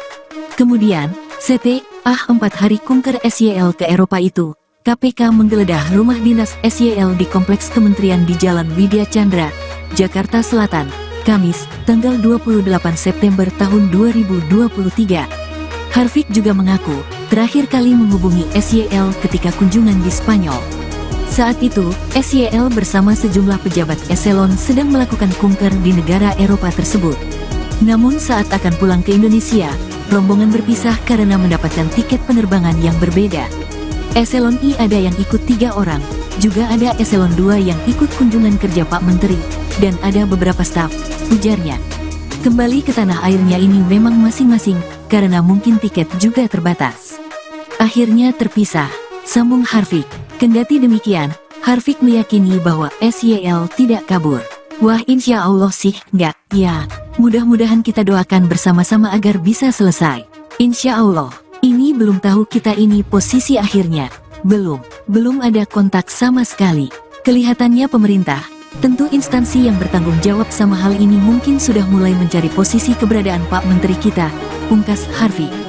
Kemudian, setelah 4 hari kunker SYL ke Eropa itu, KPK menggeledah rumah dinas SYL di Kompleks Kementerian di Jalan Widya Chandra, Jakarta Selatan, Kamis, tanggal 28 September tahun 2023. Harfiq juga mengaku, terakhir kali menghubungi SYL ketika kunjungan di Spanyol. Saat itu, SYL bersama sejumlah pejabat eselon sedang melakukan kunker di negara Eropa tersebut. Namun saat akan pulang ke Indonesia, rombongan berpisah karena mendapatkan tiket penerbangan yang berbeda. Eselon I ada yang ikut 3 orang, juga ada eselon 2 yang ikut kunjungan kerja Pak Menteri, dan ada beberapa staf, ujarnya. Kembali ke tanah airnya ini memang masing-masing, karena mungkin tiket juga terbatas. Akhirnya terpisah, sambung Harfiq. Kendati demikian, Harfiq meyakini bahwa SYL tidak kabur. Wah, insya Allah sih enggak, ya. Mudah-mudahan kita doakan bersama-sama agar bisa selesai. Insya Allah, ini belum tahu kita ini posisi akhirnya. Belum ada kontak sama sekali. Kelihatannya pemerintah, tentu instansi yang bertanggung jawab sama hal ini mungkin sudah mulai mencari posisi keberadaan Pak Menteri kita, pungkas Harfiq.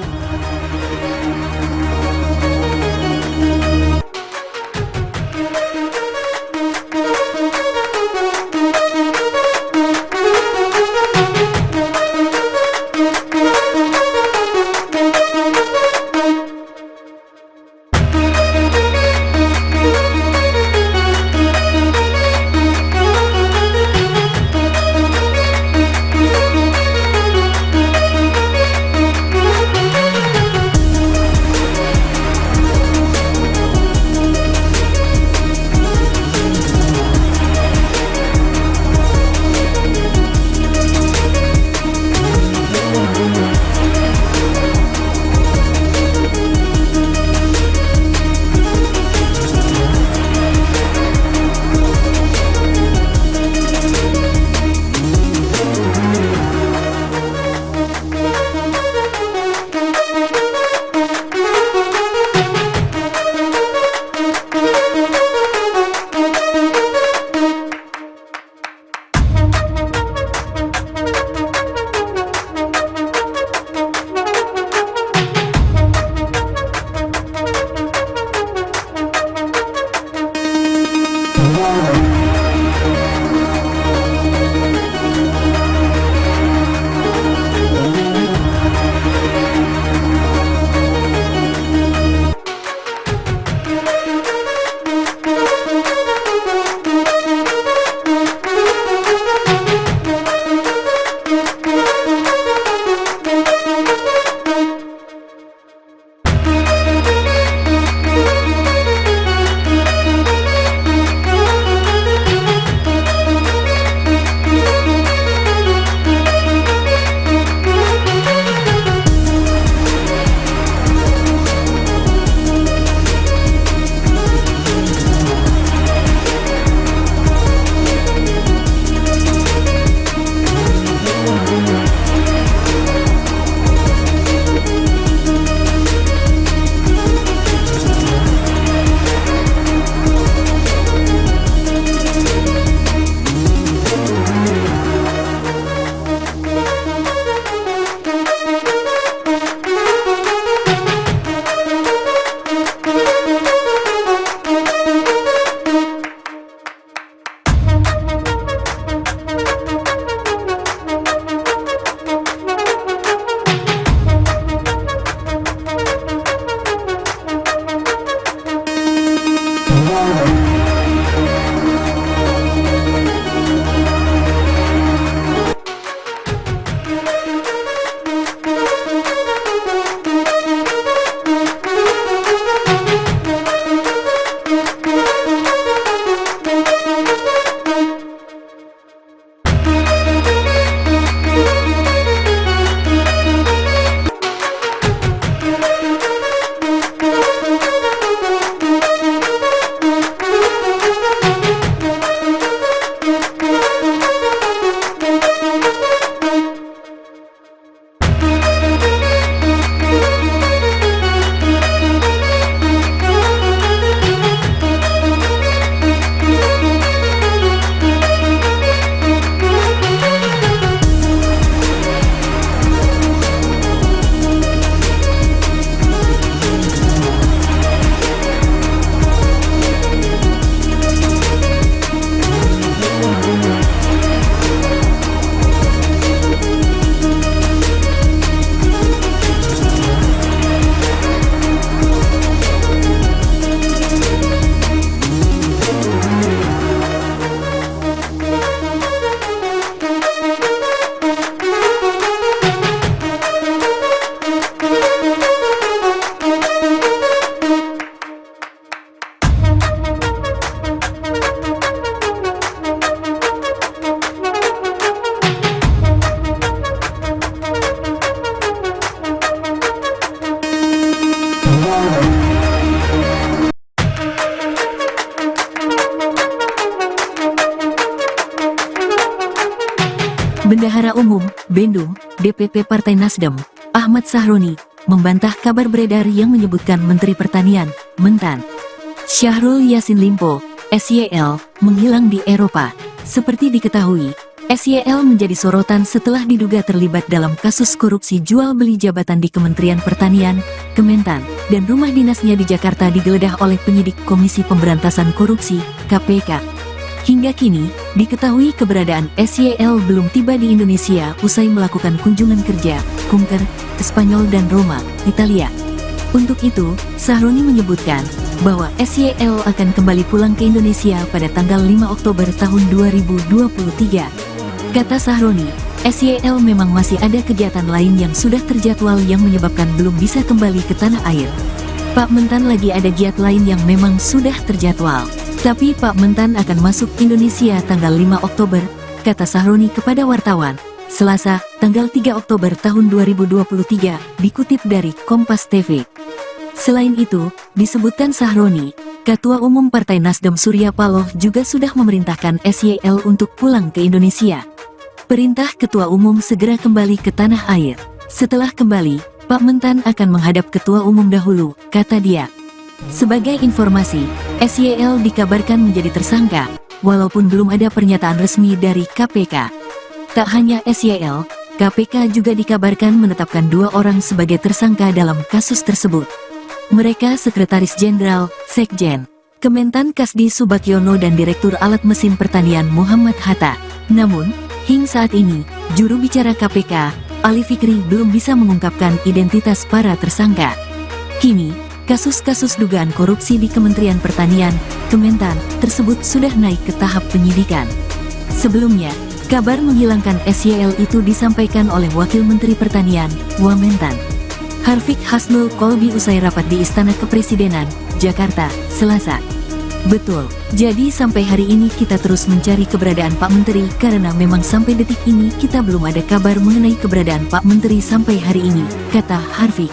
Bendahara Umum, Bandung, DPP Partai Nasdem, Ahmad Sahroni, membantah kabar beredar yang menyebutkan Menteri Pertanian, Mentan, Syahrul Yassin Limpo, SYL, menghilang di Eropa. Seperti diketahui, SYL menjadi sorotan setelah diduga terlibat dalam kasus korupsi jual beli jabatan di Kementerian Pertanian, Kementan, dan rumah dinasnya di Jakarta digeledah oleh penyidik Komisi Pemberantasan Korupsi, KPK. Hingga kini, diketahui keberadaan SYL belum tiba di Indonesia usai melakukan kunjungan kerja, kunker, ke Spanyol dan Roma, Italia. Untuk itu, Sahroni menyebutkan bahwa SYL akan kembali pulang ke Indonesia pada tanggal 5 Oktober tahun 2023. Kata Sahroni, SYL memang masih ada kegiatan lain yang sudah terjadwal yang menyebabkan belum bisa kembali ke tanah air. Pak Mentan lagi ada giat lain yang memang sudah terjadwal. Tapi Pak Mentan akan masuk Indonesia tanggal 5 Oktober, kata Sahroni kepada wartawan, Selasa, tanggal 3 Oktober tahun 2023, dikutip dari Kompas TV. Selain itu, disebutkan Sahroni, Ketua Umum Partai Nasdem Surya Paloh juga sudah memerintahkan SYL untuk pulang ke Indonesia. Perintah Ketua Umum segera kembali ke tanah air. Setelah kembali, Pak Mentan akan menghadap Ketua Umum dahulu, kata dia. Sebagai informasi, SYL dikabarkan menjadi tersangka, walaupun belum ada pernyataan resmi dari KPK. Tak hanya SYL, KPK juga dikabarkan menetapkan 2 orang sebagai tersangka dalam kasus tersebut. Mereka Sekretaris Jenderal, Sekjen, Kementan Kasdi Subagiono dan Direktur Alat Mesin Pertanian Muhammad Hatta. Namun, hingga saat ini, juru bicara KPK, Ali Fikri belum bisa mengungkapkan identitas para tersangka. Kini, kasus-kasus dugaan korupsi di Kementerian Pertanian, Kementan, tersebut sudah naik ke tahap penyidikan. Sebelumnya, kabar menghilangkan SYL itu disampaikan oleh Wakil Menteri Pertanian, Wamentan, Harfiq Hasnul Kolbi usai rapat di Istana Kepresidenan, Jakarta, Selasa. Betul, jadi sampai hari ini kita terus mencari keberadaan Pak Menteri karena memang sampai detik ini kita belum ada kabar mengenai keberadaan Pak Menteri sampai hari ini, kata Harfiq.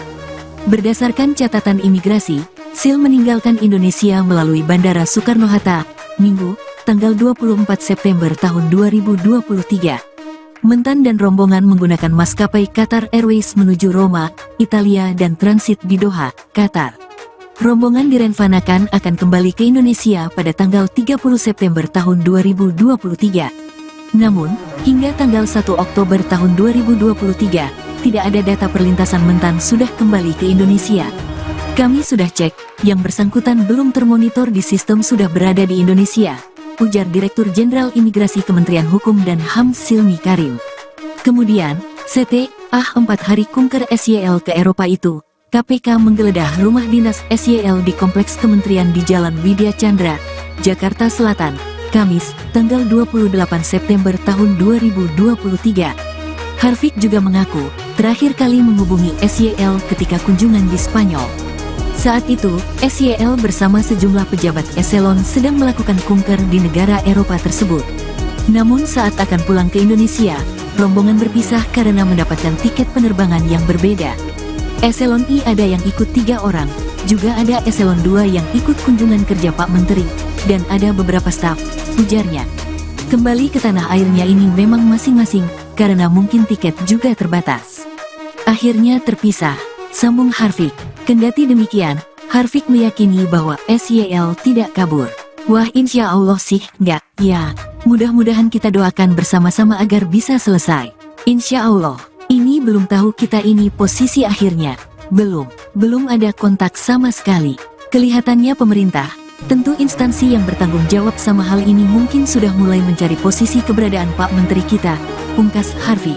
Berdasarkan catatan imigrasi, Sil meninggalkan Indonesia melalui Bandara Soekarno-Hatta, Minggu, tanggal 24 September tahun 2023. Mentan dan rombongan menggunakan maskapai Qatar Airways menuju Roma, Italia dan transit di Doha, Qatar. Rombongan direncanakan akan kembali ke Indonesia pada tanggal 30 September tahun 2023. Namun, hingga tanggal 1 Oktober tahun 2023, tidak ada data perlintasan Mentan sudah kembali ke Indonesia. Kami sudah cek, yang bersangkutan belum termonitor di sistem sudah berada di Indonesia, ujar Direktur Jenderal Imigrasi Kementerian Hukum dan HAM Silmi Karim. Kemudian, setelah 4 hari kunker SYL ke Eropa itu, KPK menggeledah rumah dinas SYL di Kompleks Kementerian di Jalan Widya Chandra, Jakarta Selatan, Kamis, tanggal 28 September tahun 2023. Harfiq juga mengaku, terakhir kali menghubungi SYL ketika kunjungan di Spanyol. Saat itu, SYL bersama sejumlah pejabat eselon sedang melakukan kunker di negara Eropa tersebut. Namun saat akan pulang ke Indonesia, rombongan berpisah karena mendapatkan tiket penerbangan yang berbeda. Eselon I ada yang ikut 3 orang, juga ada eselon 2 yang ikut kunjungan kerja Pak Menteri, dan ada beberapa staf, ujarnya. Kembali ke tanah airnya ini memang masing-masing, karena mungkin tiket juga terbatas. Akhirnya terpisah, sambung Harfiq. Kendati demikian, Harfiq meyakini bahwa SYL tidak kabur. Wah, insya Allah sih, enggak, ya. Mudah-mudahan kita doakan bersama-sama agar bisa selesai. Insya Allah, ini belum tahu kita ini posisi akhirnya. Belum ada kontak sama sekali. Kelihatannya pemerintah, tentu instansi yang bertanggung jawab sama hal ini mungkin sudah mulai mencari posisi keberadaan Pak Menteri kita, pungkas Harfiq.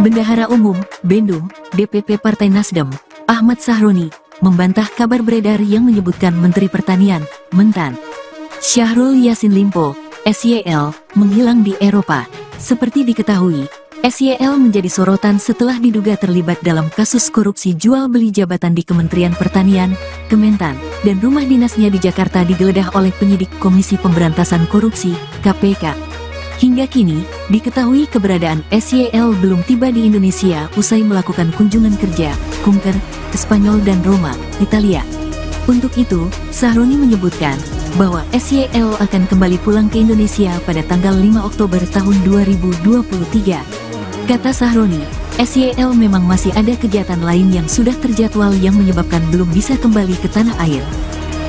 Bendahara Umum, Bandung, DPP Partai Nasdem, Ahmad Sahroni, membantah kabar beredar yang menyebutkan Menteri Pertanian, Mentan, Syahrul Yassin Limpo, SYL, menghilang di Eropa. Seperti diketahui, SYL menjadi sorotan setelah diduga terlibat dalam kasus korupsi jual beli jabatan di Kementerian Pertanian, Kementan, dan rumah dinasnya di Jakarta digeledah oleh penyidik Komisi Pemberantasan Korupsi, KPK. Hingga kini, diketahui keberadaan SYL belum tiba di Indonesia usai melakukan kunjungan kerja, kunker, ke Spanyol dan Roma, Italia. Untuk itu, Sahroni menyebutkan bahwa SYL akan kembali pulang ke Indonesia pada tanggal 5 Oktober tahun 2023. Kata Sahroni, SYL memang masih ada kegiatan lain yang sudah terjadwal yang menyebabkan belum bisa kembali ke tanah air.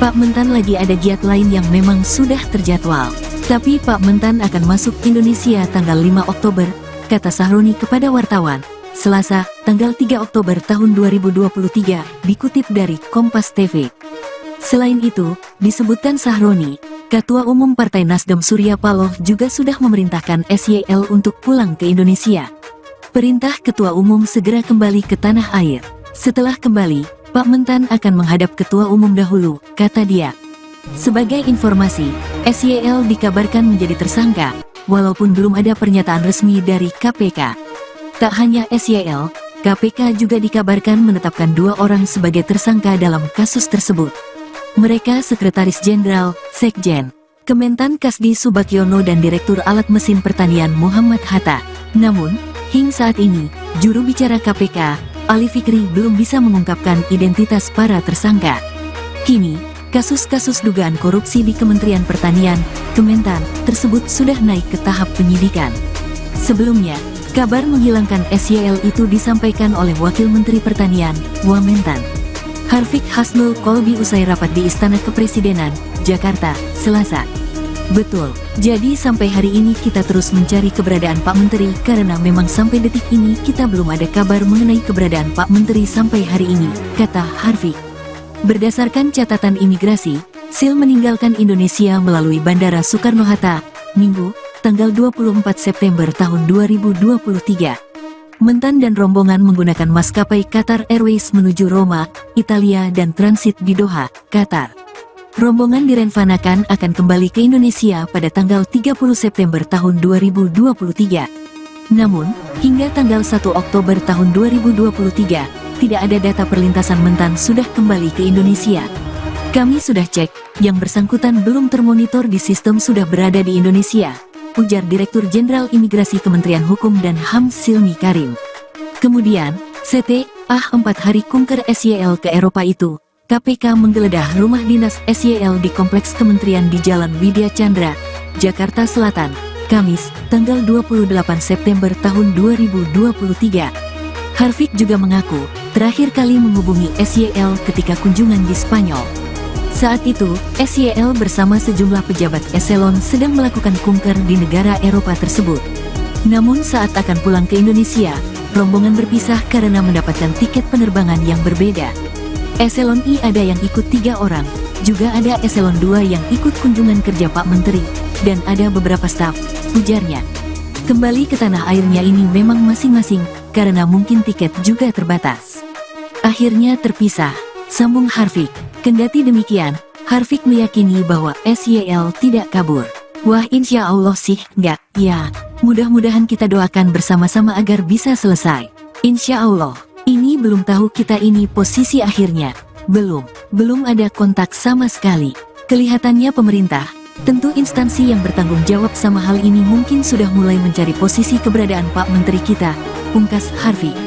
Pak Mentan lagi ada giat lain yang memang sudah terjadwal. Tapi Pak Mentan akan masuk Indonesia tanggal 5 Oktober, kata Sahroni kepada wartawan, Selasa, tanggal 3 Oktober tahun 2023, dikutip dari Kompas TV. Selain itu, disebutkan Sahroni, Ketua Umum Partai Nasdem Surya Paloh juga sudah memerintahkan SYL untuk pulang ke Indonesia. Perintah Ketua Umum segera kembali ke tanah air. Setelah kembali, Pak Mentan akan menghadap Ketua Umum dahulu, kata dia. Sebagai informasi, SYL dikabarkan menjadi tersangka, walaupun belum ada pernyataan resmi dari KPK. Tak hanya SYL, KPK juga dikabarkan menetapkan 2 orang sebagai tersangka dalam kasus tersebut. Mereka Sekretaris Jenderal, Sekjen, Kementan Kasdi Subagiono dan Direktur Alat Mesin Pertanian Muhammad Hatta. Namun, hingga saat ini, juru bicara KPK, Ali Fikri belum bisa mengungkapkan identitas para tersangka. Kini, kasus-kasus dugaan korupsi di Kementerian Pertanian, Kementan, tersebut sudah naik ke tahap penyidikan. Sebelumnya, kabar menghilangkan SYL itu disampaikan oleh Wakil Menteri Pertanian, Wamentan, Harfiq Hasnul Kolbi usai rapat di Istana Kepresidenan, Jakarta, Selasa. Betul, jadi sampai hari ini kita terus mencari keberadaan Pak Menteri karena memang sampai detik ini kita belum ada kabar mengenai keberadaan Pak Menteri sampai hari ini, kata Harfiq. Berdasarkan catatan imigrasi, Sil meninggalkan Indonesia melalui Bandara Soekarno-Hatta, Minggu, tanggal 24 September tahun 2023. Mentan dan rombongan menggunakan maskapai Qatar Airways menuju Roma, Italia dan transit di Doha, Qatar. Rombongan direncanakan akan kembali ke Indonesia pada tanggal 30 September tahun 2023. Namun, hingga tanggal 1 Oktober tahun 2023, tidak ada data perlintasan Mentan sudah kembali ke Indonesia. Kami sudah cek, yang bersangkutan belum termonitor di sistem sudah berada di Indonesia, ujar Direktur Jenderal Imigrasi Kementerian Hukum dan HAM Silmi Karim. Kemudian, setelah 4 hari kunker SYL ke Eropa itu, KPK menggeledah rumah dinas SYL di Kompleks Kementerian di Jalan Widya Chandra, Jakarta Selatan, Kamis, tanggal 28 September tahun 2023. Harfiq juga mengaku, terakhir kali menghubungi SYL ketika kunjungan di Spanyol. Saat itu, SYL bersama sejumlah pejabat eselon sedang melakukan kunker di negara Eropa tersebut. Namun saat akan pulang ke Indonesia, rombongan berpisah karena mendapatkan tiket penerbangan yang berbeda. Eselon I ada yang ikut 3 orang, juga ada eselon 2 yang ikut kunjungan kerja Pak Menteri, dan ada beberapa staf, ujarnya. Kembali ke tanah airnya ini memang masing-masing, karena mungkin tiket juga terbatas. Akhirnya terpisah, sambung Harfiq. Kendati demikian, Harfiq meyakini bahwa SYL tidak kabur. Wah, insya Allah sih, enggak, ya. Mudah-mudahan kita doakan bersama-sama agar bisa selesai. Insya Allah. Ini belum tahu kita ini posisi akhirnya. Belum ada kontak sama sekali. Kelihatannya pemerintah, tentu instansi yang bertanggung jawab sama hal ini mungkin sudah mulai mencari posisi keberadaan Pak Menteri kita, pungkas Harfiq.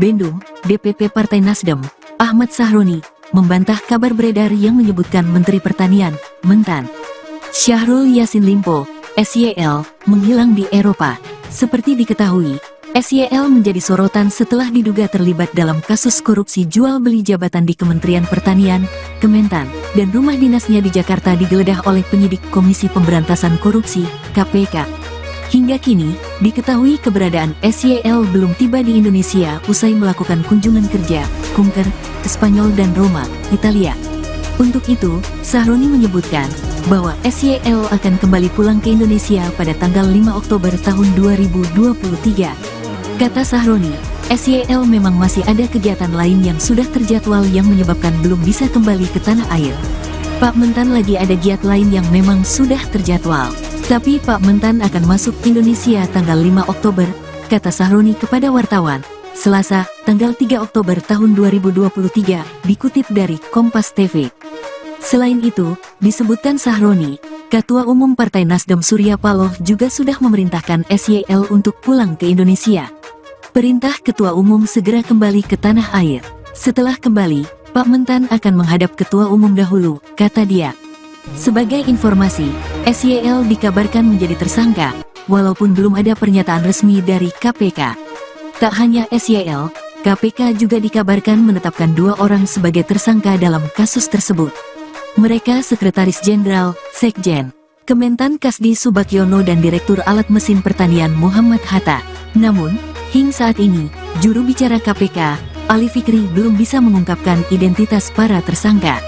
Bandung, DPP Partai Nasdem, Ahmad Sahroni, membantah kabar beredar yang menyebutkan Menteri Pertanian, Mentan, Syahrul Yassin Limpo, SYL, menghilang di Eropa. Seperti diketahui, SYL menjadi sorotan setelah diduga terlibat dalam kasus korupsi jual beli jabatan di Kementerian Pertanian, Kementan, dan rumah dinasnya di Jakarta digeledah oleh penyidik Komisi Pemberantasan Korupsi, KPK. Hingga kini, diketahui keberadaan SYL belum tiba di Indonesia usai melakukan kunjungan kerja, kunker, ke Spanyol dan Roma, Italia. Untuk itu, Sahroni menyebutkan bahwa SYL akan kembali pulang ke Indonesia pada tanggal 5 Oktober tahun 2023. Kata Sahroni, SYL memang masih ada kegiatan lain yang sudah terjadwal yang menyebabkan belum bisa kembali ke tanah air. Pak Mentan lagi ada giat lain yang memang sudah terjadwal. Tapi Pak Mentan akan masuk Indonesia tanggal 5 Oktober, kata Sahroni kepada wartawan, Selasa, tanggal 3 Oktober tahun 2023, dikutip dari Kompas TV. Selain itu, disebutkan Sahroni, Ketua Umum Partai Nasdem Surya Paloh juga sudah memerintahkan SYL untuk pulang ke Indonesia. Perintah Ketua Umum segera kembali ke tanah air. Setelah kembali, Pak Mentan akan menghadap Ketua Umum dahulu, kata dia. Sebagai informasi, SYL dikabarkan menjadi tersangka, walaupun belum ada pernyataan resmi dari KPK. Tak hanya SYL, KPK juga dikabarkan menetapkan 2 orang sebagai tersangka dalam kasus tersebut. Mereka Sekretaris Jenderal, Sekjen, Kementan Kasdi Subagiono dan Direktur Alat Mesin Pertanian Muhammad Hatta. Namun, hingga saat ini, juru bicara KPK, Ali Fikri belum bisa mengungkapkan identitas para tersangka.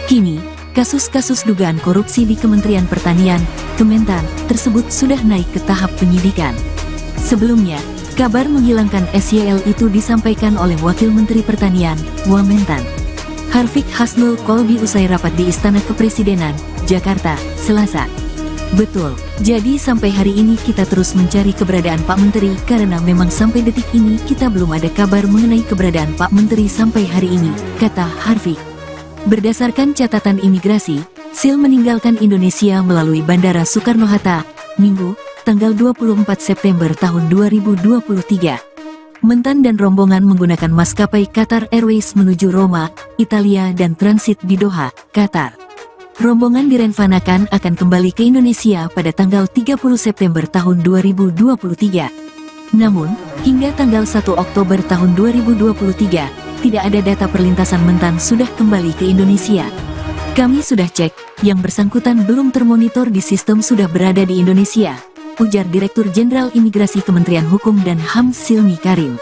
Kini, kasus-kasus dugaan korupsi di Kementerian Pertanian, Kementan, tersebut sudah naik ke tahap penyidikan. Sebelumnya, kabar menghilangkan SYL itu disampaikan oleh Wakil Menteri Pertanian, Wamentan, Harfiq Hasnul Kolbi usai rapat di Istana Kepresidenan, Jakarta, Selasa. Betul, jadi sampai hari ini kita terus mencari keberadaan Pak Menteri karena memang sampai detik ini kita belum ada kabar mengenai keberadaan Pak Menteri sampai hari ini, kata Harfiq. Berdasarkan catatan imigrasi, Sil meninggalkan Indonesia melalui Bandara Soekarno-Hatta, Minggu, tanggal 24 September tahun 2023. Mentan dan rombongan menggunakan maskapai Qatar Airways menuju Roma, Italia dan transit di Doha, Qatar. Rombongan direncanakan akan kembali ke Indonesia pada tanggal 30 September tahun 2023. Namun, hingga tanggal 1 Oktober tahun 2023, tidak ada data perlintasan Mentan sudah kembali ke Indonesia. Kami sudah cek, yang bersangkutan belum termonitor di sistem sudah berada di Indonesia, ujar Direktur Jenderal Imigrasi Kementerian Hukum dan HAM Silmi Karim.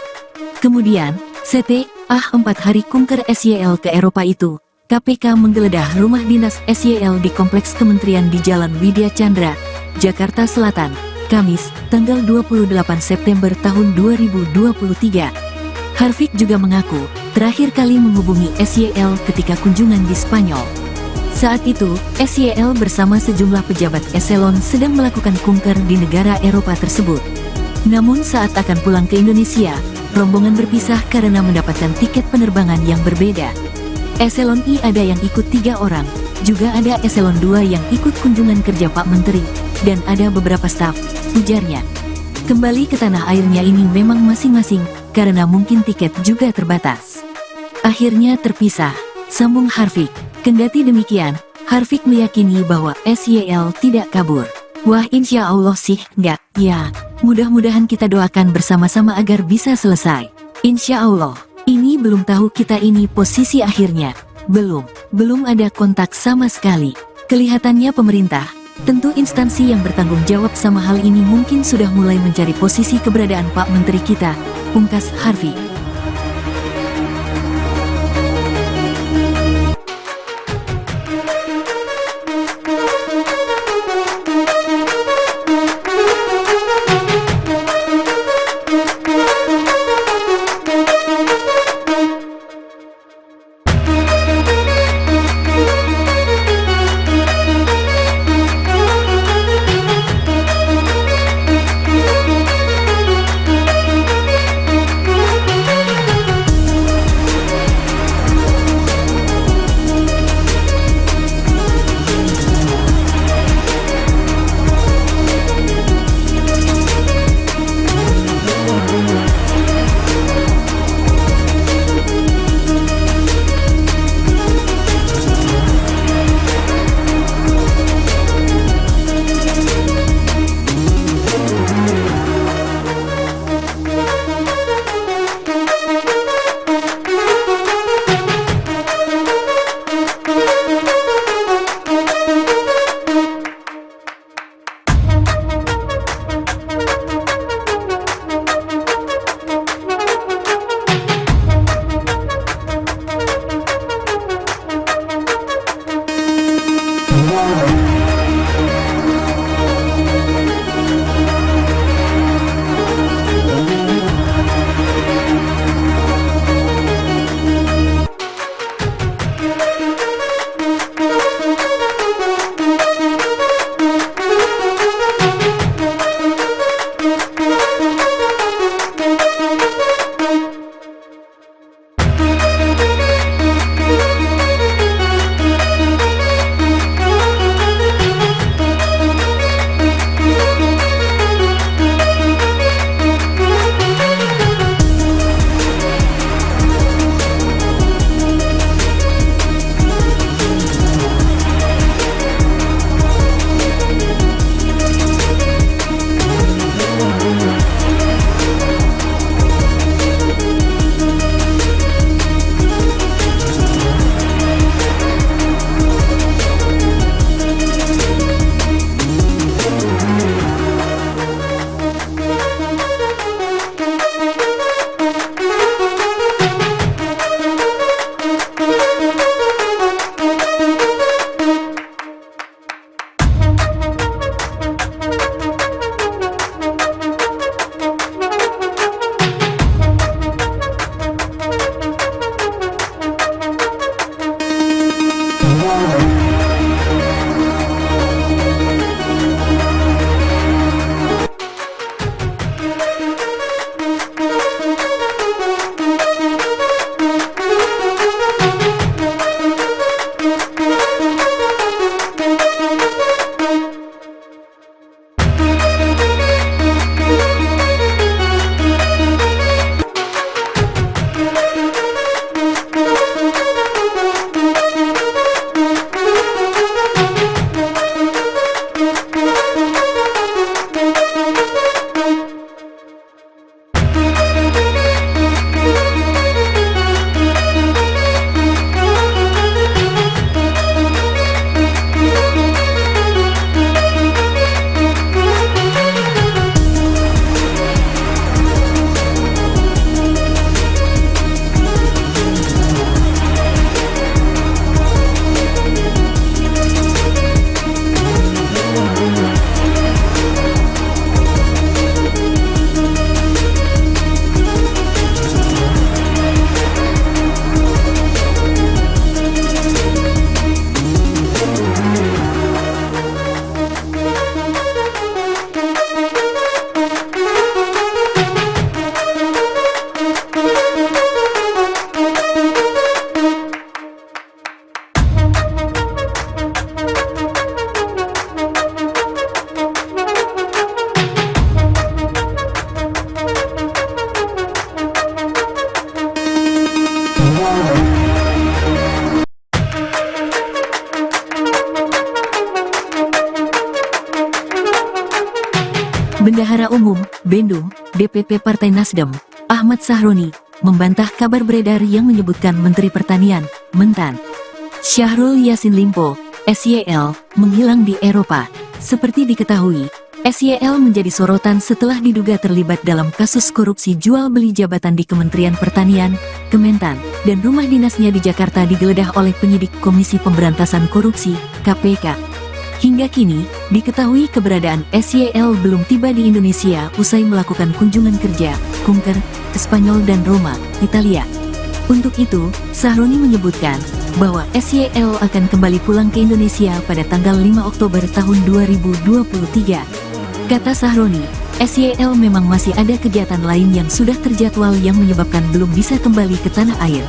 Kemudian, setelah 4 hari kunker SYL ke Eropa itu, KPK menggeledah rumah dinas SYL di Kompleks Kementerian di Jalan Widya Chandra, Jakarta Selatan, Kamis, tanggal 28 September tahun 2023. Harfiq juga mengaku, terakhir kali menghubungi SYL ketika kunjungan di Spanyol. Saat itu, SYL bersama sejumlah pejabat eselon sedang melakukan kunker di negara Eropa tersebut. Namun saat akan pulang ke Indonesia, rombongan berpisah karena mendapatkan tiket penerbangan yang berbeda. Eselon I ada yang ikut 3 orang, juga ada eselon 2 yang ikut kunjungan kerja Pak Menteri, dan ada beberapa staf, ujarnya. Kembali ke tanah airnya ini memang masing-masing, karena mungkin tiket juga terbatas. Akhirnya terpisah, sambung Harfiq. Kendati demikian, Harfiq meyakini bahwa SYL tidak kabur. Wah, insya Allah sih enggak, ya. Mudah-mudahan kita doakan bersama-sama agar bisa selesai. Insya Allah, ini belum tahu kita ini posisi akhirnya. Belum ada kontak sama sekali. Kelihatannya pemerintah, tentu instansi yang bertanggung jawab sama hal ini mungkin sudah mulai mencari posisi keberadaan Pak Menteri kita, pungkas Harfiq. Bendahara Umum, Bendung, DPP Partai Nasdem, Ahmad Sahroni, membantah kabar beredar yang menyebutkan Menteri Pertanian, Mentan, Syahrul Yassin Limpo, SYL, menghilang di Eropa. Seperti diketahui, SYL menjadi sorotan setelah diduga terlibat dalam kasus korupsi jual beli jabatan di Kementerian Pertanian, Kementan, dan rumah dinasnya di Jakarta digeledah oleh penyidik Komisi Pemberantasan Korupsi, KPK. Hingga kini, diketahui keberadaan SYL belum tiba di Indonesia usai melakukan kunjungan kerja, kunker, ke Spanyol dan Roma, Italia. Untuk itu, Sahroni menyebutkan bahwa SYL akan kembali pulang ke Indonesia pada tanggal 5 Oktober tahun 2023. Kata Sahroni, SYL memang masih ada kegiatan lain yang sudah terjadwal yang menyebabkan belum bisa kembali ke tanah air.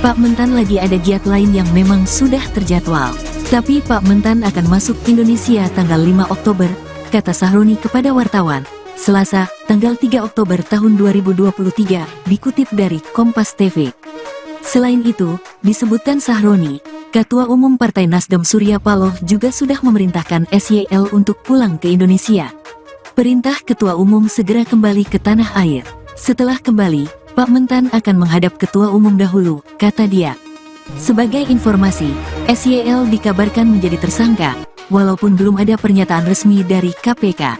Pak Mentan lagi ada giat lain yang memang sudah terjadwal. Tapi Pak Mentan akan masuk Indonesia tanggal 5 Oktober, kata Sahroni kepada wartawan, Selasa, tanggal 3 Oktober tahun 2023, dikutip dari Kompas TV. Selain itu, disebutkan Sahroni, Ketua Umum Partai Nasdem Surya Paloh juga sudah memerintahkan SYL untuk pulang ke Indonesia. Perintah Ketua Umum segera kembali ke tanah air. Setelah kembali, Pak Mentan akan menghadap Ketua Umum dahulu, kata dia. Sebagai informasi, SYL dikabarkan menjadi tersangka, walaupun belum ada pernyataan resmi dari KPK.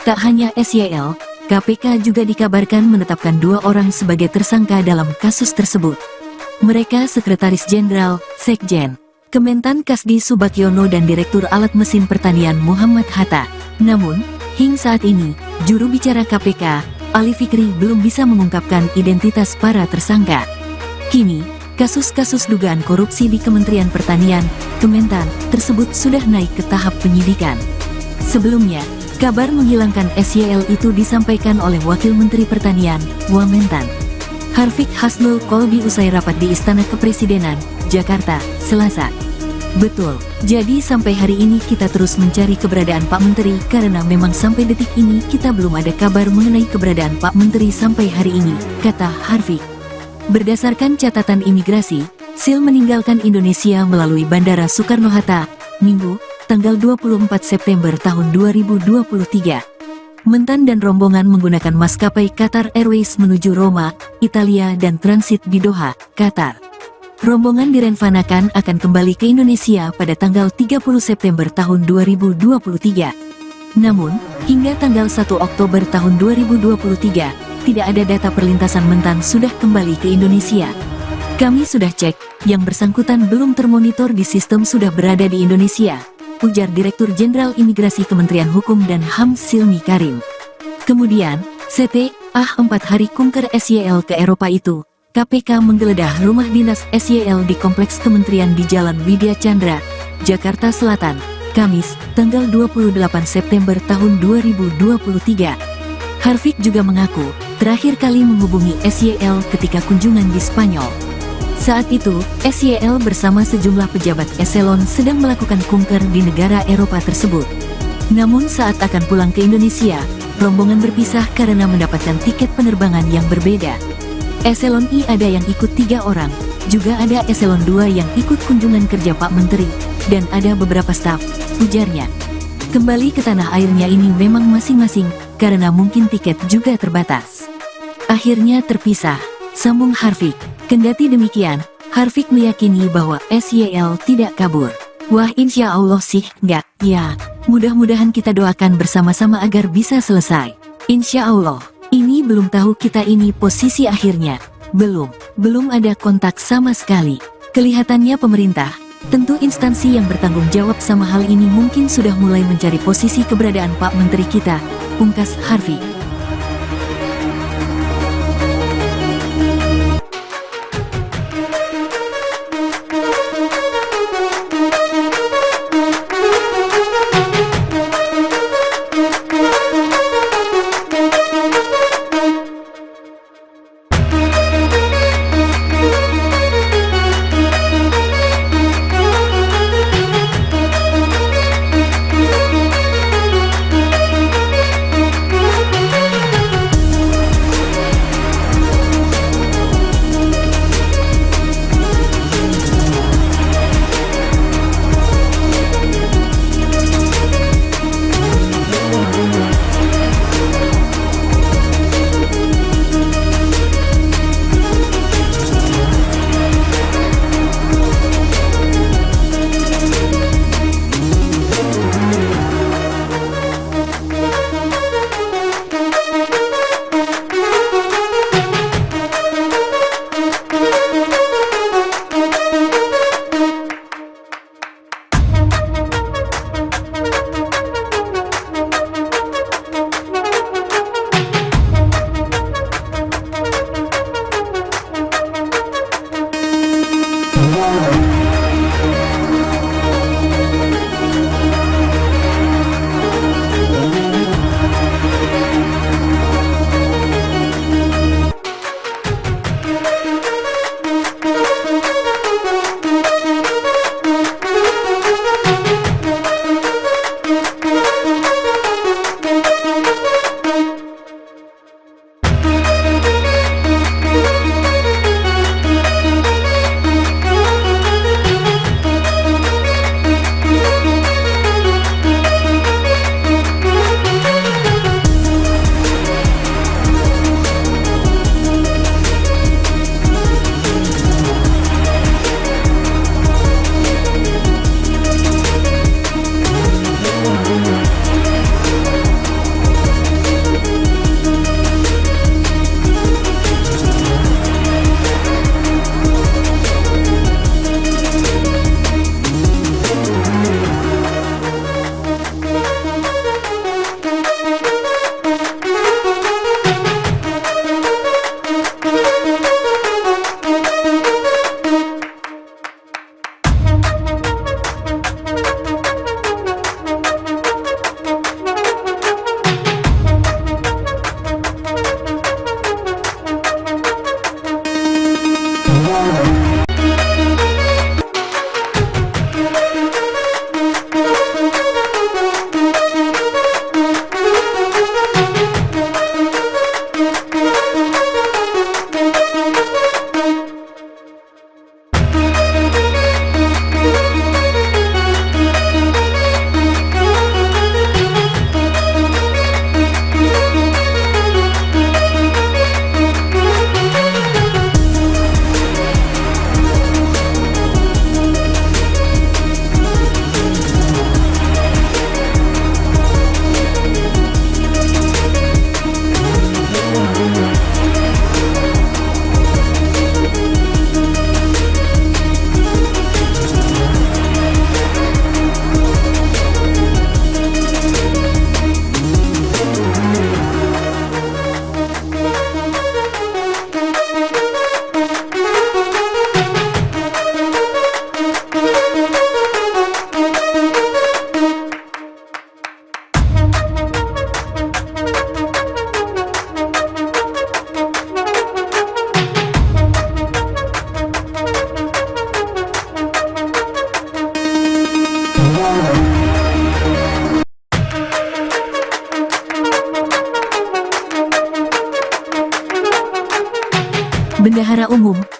Tak hanya SYL, KPK juga dikabarkan menetapkan 2 orang sebagai tersangka dalam kasus tersebut. Mereka Sekretaris Jenderal, Sekjen, Kementan Kasdi Subagiono dan Direktur Alat Mesin Pertanian Muhammad Hatta. Namun, hingga saat ini, juru bicara KPK, Ali Fikri belum bisa mengungkapkan identitas para tersangka. Kini, kasus-kasus dugaan korupsi di Kementerian Pertanian, Kementan, tersebut sudah naik ke tahap penyidikan. Sebelumnya, kabar menghilangkan SYL itu disampaikan oleh Wakil Menteri Pertanian, Wamentan, Harfiq Hasnul Kolbi usai rapat di Istana Kepresidenan, Jakarta, Selasa. Betul, jadi sampai hari ini kita terus mencari keberadaan Pak Menteri karena memang sampai detik ini kita belum ada kabar mengenai keberadaan Pak Menteri sampai hari ini, kata Harfiq. Berdasarkan catatan imigrasi, Sil meninggalkan Indonesia melalui Bandara Soekarno-Hatta, Minggu, tanggal 24 September tahun 2023. Mentan dan rombongan menggunakan maskapai Qatar Airways menuju Roma, Italia dan transit di Doha, Qatar. Rombongan direncanakan akan kembali ke Indonesia pada tanggal 30 September tahun 2023. Namun, hingga tanggal 1 Oktober tahun 2023, tidak ada data perlintasan Mentan sudah kembali ke Indonesia. Kami sudah cek, yang bersangkutan belum termonitor di sistem sudah berada di Indonesia, ujar Direktur Jenderal Imigrasi Kementerian Hukum dan HAM Silmi Karim. Kemudian, setelah 4 hari kunker SYL ke Eropa itu, KPK menggeledah rumah dinas SYL di Kompleks Kementerian di Jalan Widya Chandra, Jakarta Selatan, Kamis, tanggal 28 September tahun 2023. Harfiq juga mengaku, terakhir kali menghubungi SYL ketika kunjungan di Spanyol. Saat itu, SYL bersama sejumlah pejabat eselon sedang melakukan kunker di negara Eropa tersebut. Namun saat akan pulang ke Indonesia, rombongan berpisah karena mendapatkan tiket penerbangan yang berbeda. Eselon I ada yang ikut 3 orang, juga ada eselon 2 yang ikut kunjungan kerja Pak Menteri, dan ada beberapa staf, ujarnya. Kembali ke tanah airnya ini memang masing-masing, karena mungkin tiket juga terbatas. Akhirnya terpisah, sambung Harfiq. Kendati demikian, Harfiq meyakini bahwa SYL tidak kabur. Wah, insya Allah sih enggak, ya. Mudah-mudahan kita doakan bersama-sama agar bisa selesai. Insya Allah. Ini belum tahu kita ini posisi akhirnya. Belum ada kontak sama sekali. Kelihatannya pemerintah, tentu instansi yang bertanggung jawab sama hal ini mungkin sudah mulai mencari posisi keberadaan Pak Menteri kita, pungkas Harfiq.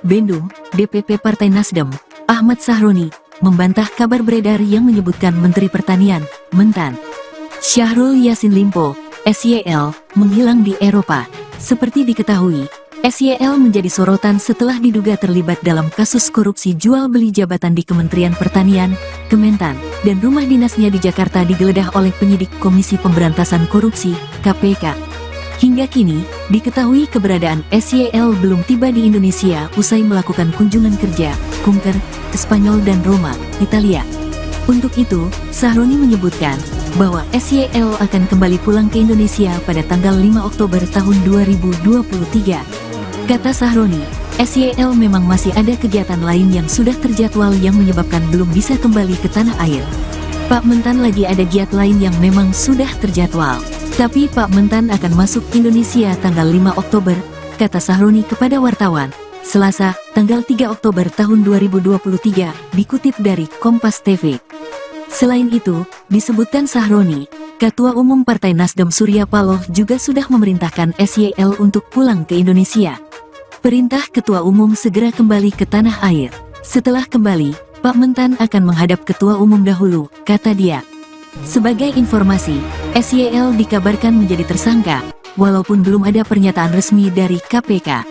Bandung, DPP Partai Nasdem, Ahmad Sahroni, membantah kabar beredar yang menyebutkan Menteri Pertanian, Mentan, Syahrul Yassin Limpo, SYL, menghilang di Eropa. Seperti diketahui, SYL menjadi sorotan setelah diduga terlibat dalam kasus korupsi jual beli jabatan di Kementerian Pertanian, Kementan, dan rumah dinasnya di Jakarta digeledah oleh penyidik Komisi Pemberantasan Korupsi, KPK. Hingga kini, diketahui keberadaan SYL belum tiba di Indonesia usai melakukan kunjungan kerja, kunker, ke Spanyol dan Roma, Italia. Untuk itu, Sahroni menyebutkan bahwa SYL akan kembali pulang ke Indonesia pada tanggal 5 Oktober tahun 2023. Kata Sahroni, SYL memang masih ada kegiatan lain yang sudah terjadwal yang menyebabkan belum bisa kembali ke tanah air. Pak Mentan lagi ada giat lain yang memang sudah terjadwal. Tapi Pak Mentan akan masuk Indonesia tanggal 5 Oktober, kata Sahroni kepada wartawan, Selasa, tanggal 3 Oktober tahun 2023, dikutip dari Kompas TV. Selain itu, disebutkan Sahroni, Ketua Umum Partai Nasdem Surya Paloh juga sudah memerintahkan SYL untuk pulang ke Indonesia. Perintah Ketua Umum segera kembali ke tanah air. Setelah kembali, Pak Mentan akan menghadap Ketua Umum dahulu, kata dia. Sebagai informasi, SYL dikabarkan menjadi tersangka, walaupun belum ada pernyataan resmi dari KPK.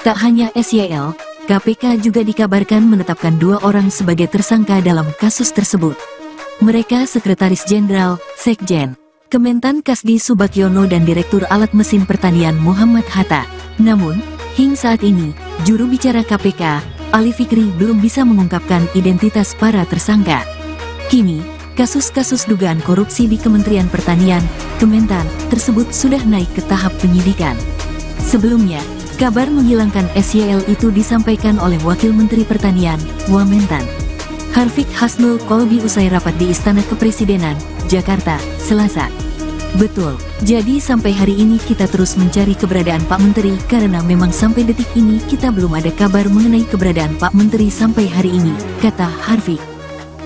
Tak hanya SYL, KPK juga dikabarkan menetapkan 2 orang sebagai tersangka dalam kasus tersebut. Mereka Sekretaris Jenderal, Sekjen, Kementan Kasdi Subagiono dan Direktur Alat Mesin Pertanian Muhammad Hatta. Namun, hingga saat ini, juru bicara KPK, Ali Fikri belum bisa mengungkapkan identitas para tersangka. Kini, kasus-kasus dugaan korupsi di Kementerian Pertanian, Kementan, tersebut sudah naik ke tahap penyidikan. Sebelumnya, kabar menghilangkan SYL itu disampaikan oleh Wakil Menteri Pertanian, Wamentan, Harfiq Hasnul Kolbi usai rapat di Istana Kepresidenan, Jakarta, Selasa. Betul, jadi sampai hari ini kita terus mencari keberadaan Pak Menteri karena memang sampai detik ini kita belum ada kabar mengenai keberadaan Pak Menteri sampai hari ini, kata Harfiq.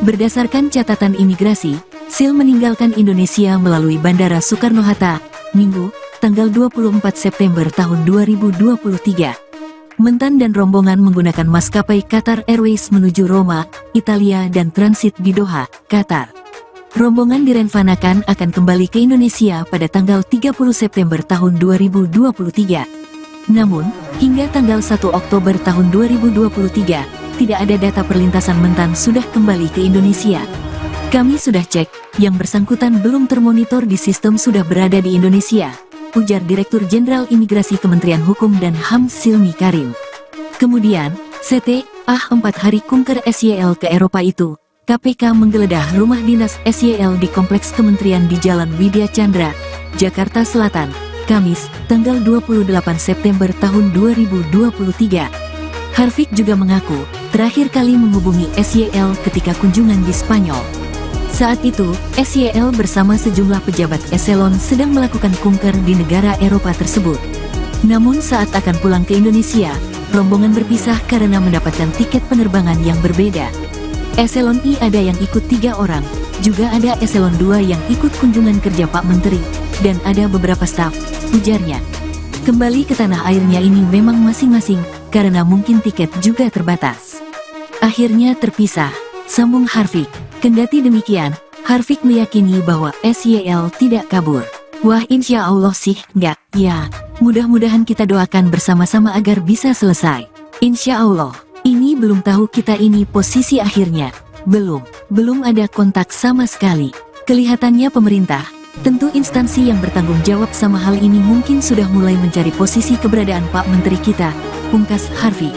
Berdasarkan catatan imigrasi, Sil meninggalkan Indonesia melalui Bandara Soekarno-Hatta, Minggu, tanggal 24 September tahun 2023. Mentan dan rombongan menggunakan maskapai Qatar Airways menuju Roma, Italia dan transit di Doha, Qatar. Rombongan direncanakan akan kembali ke Indonesia pada tanggal 30 September tahun 2023. Namun, hingga tanggal 1 Oktober tahun 2023, tidak ada data perlintasan Mentan sudah kembali ke Indonesia. Kami sudah cek, yang bersangkutan belum termonitor di sistem sudah berada di Indonesia, ujar Direktur Jenderal Imigrasi Kementerian Hukum dan HAM Silmi Karim. Kemudian, setelah 4 hari kunker SYL ke Eropa itu, KPK menggeledah rumah dinas SYL di Kompleks Kementerian di Jalan Widya Chandra, Jakarta Selatan, Kamis, tanggal 28 September tahun 2023. Harfiq juga mengaku, terakhir kali menghubungi SYL ketika kunjungan di Spanyol. Saat itu, SYL bersama sejumlah pejabat eselon sedang melakukan kunker di negara Eropa tersebut. Namun saat akan pulang ke Indonesia, rombongan berpisah karena mendapatkan tiket penerbangan yang berbeda. Eselon I ada yang ikut 3 orang, juga ada eselon 2 yang ikut kunjungan kerja Pak Menteri, dan ada beberapa staf, ujarnya. Kembali ke tanah airnya ini memang masing-masing, karena mungkin tiket juga terbatas. Akhirnya terpisah, sambung Harfiq. Kendati demikian, Harfiq meyakini bahwa SYL tidak kabur. Wah, insya Allah sih enggak, ya. Mudah-mudahan kita doakan bersama-sama agar bisa selesai. Insya Allah. Ini belum tahu kita ini posisi akhirnya. Belum ada kontak sama sekali. Kelihatannya pemerintah, tentu instansi yang bertanggung jawab sama hal ini mungkin sudah mulai mencari posisi keberadaan Pak Menteri kita, pungkas Harfiq.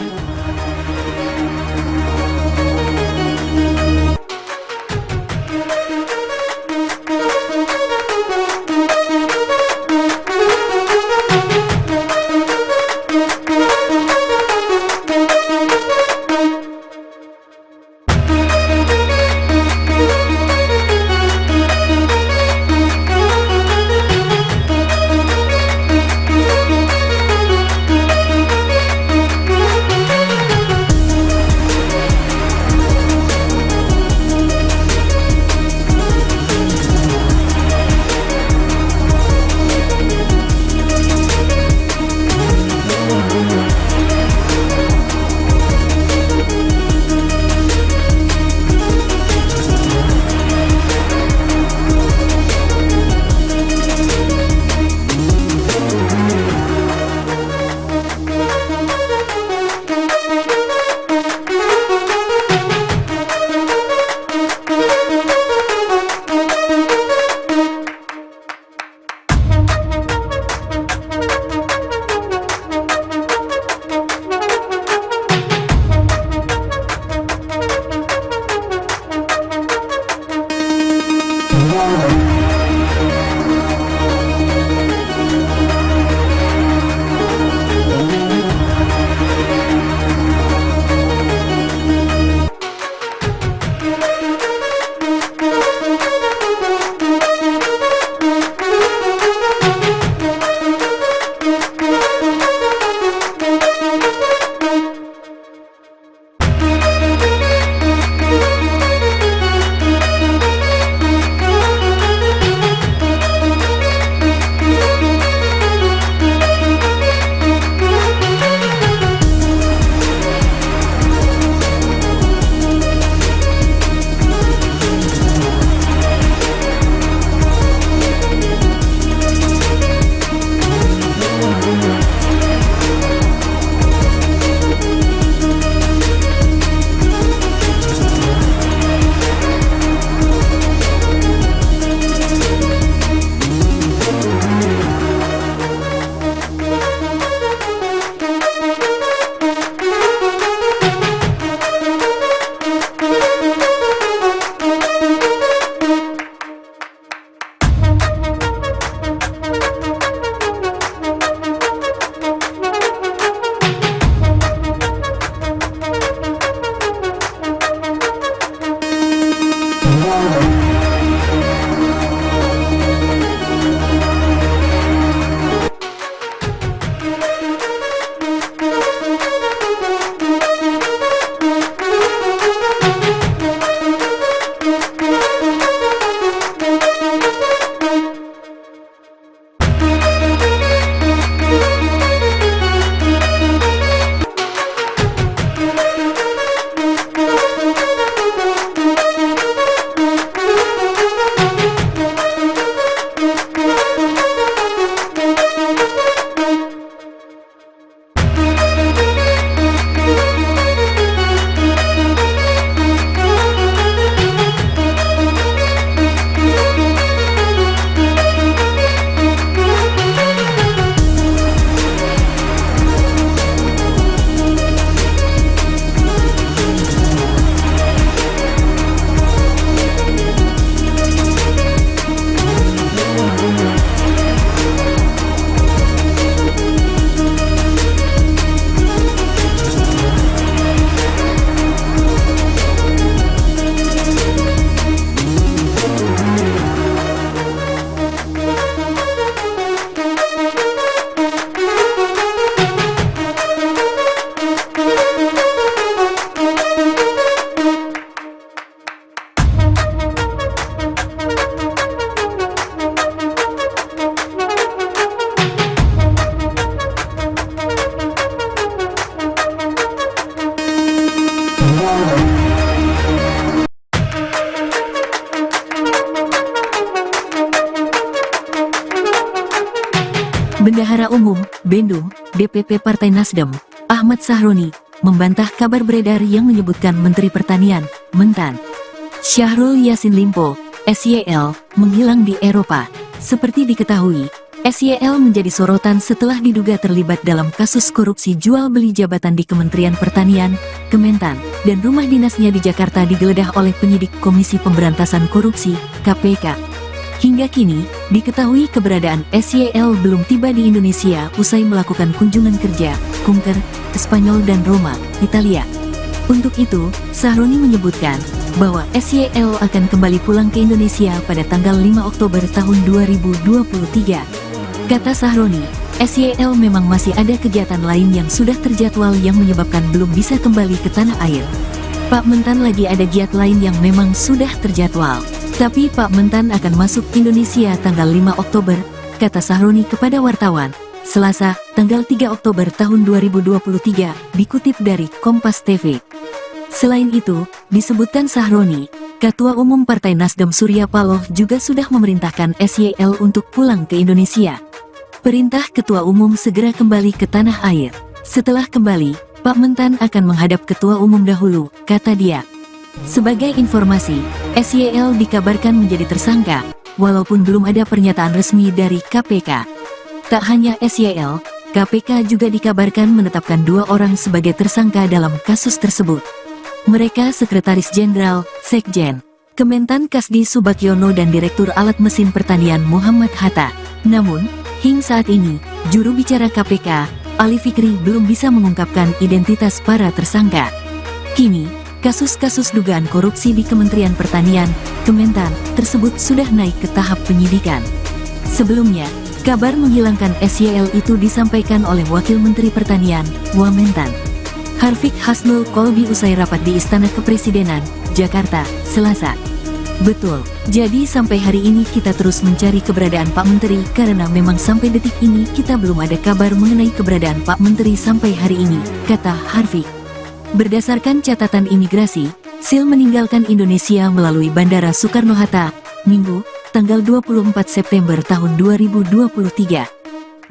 Bendahara Umum, Bandung, DPP Partai Nasdem, Ahmad Sahroni, membantah kabar beredar yang menyebutkan Menteri Pertanian, Mentan, Syahrul Yassin Limpo, SYL, menghilang di Eropa. Seperti diketahui, SYL menjadi sorotan setelah diduga terlibat dalam kasus korupsi jual beli jabatan di Kementerian Pertanian, Kementan, dan rumah dinasnya di Jakarta digeledah oleh penyidik Komisi Pemberantasan Korupsi, KPK. Hingga kini, diketahui keberadaan SYL belum tiba di Indonesia usai melakukan kunjungan kerja, kunker, ke Spanyol dan Roma, Italia. Untuk itu, Sahroni menyebutkan bahwa SYL akan kembali pulang ke Indonesia pada tanggal 5 Oktober tahun 2023. Kata Sahroni, SYL memang masih ada kegiatan lain yang sudah terjadwal yang menyebabkan belum bisa kembali ke tanah air. Pak Mentan lagi ada giat lain yang memang sudah terjadwal. Tapi Pak Mentan akan masuk Indonesia tanggal 5 Oktober, kata Sahroni kepada wartawan, Selasa, tanggal 3 Oktober tahun 2023, dikutip dari Kompas TV. Selain itu, disebutkan Sahroni, Ketua Umum Partai Nasdem Surya Paloh juga sudah memerintahkan SYL untuk pulang ke Indonesia. Perintah Ketua Umum segera kembali ke tanah air. Setelah kembali, Pak Mentan akan menghadap Ketua Umum dahulu, kata dia. Sebagai informasi, SYL dikabarkan menjadi tersangka, walaupun belum ada pernyataan resmi dari KPK. Tak hanya SYL, KPK juga dikabarkan menetapkan 2 orang sebagai tersangka dalam kasus tersebut. Mereka Sekretaris Jenderal, Sekjen, Kementan Kasdi Subagiono dan Direktur Alat Mesin Pertanian Muhammad Hatta. Namun, hingga saat ini, juru bicara KPK, Ali Fikri belum bisa mengungkapkan identitas para tersangka. Kini, kasus-kasus dugaan korupsi di Kementerian Pertanian, Kementan, tersebut sudah naik ke tahap penyidikan. Sebelumnya, kabar menghilangkan SYL itu disampaikan oleh Wakil Menteri Pertanian, Wamentan, Harfiq Hasnul Kolbi usai rapat di Istana Kepresidenan, Jakarta, Selasa. Betul, jadi sampai hari ini kita terus mencari keberadaan Pak Menteri karena memang sampai detik ini kita belum ada kabar mengenai keberadaan Pak Menteri sampai hari ini, kata Harfiq. Berdasarkan catatan imigrasi, Sil meninggalkan Indonesia melalui Bandara Soekarno-Hatta, Minggu, tanggal 24 September tahun 2023.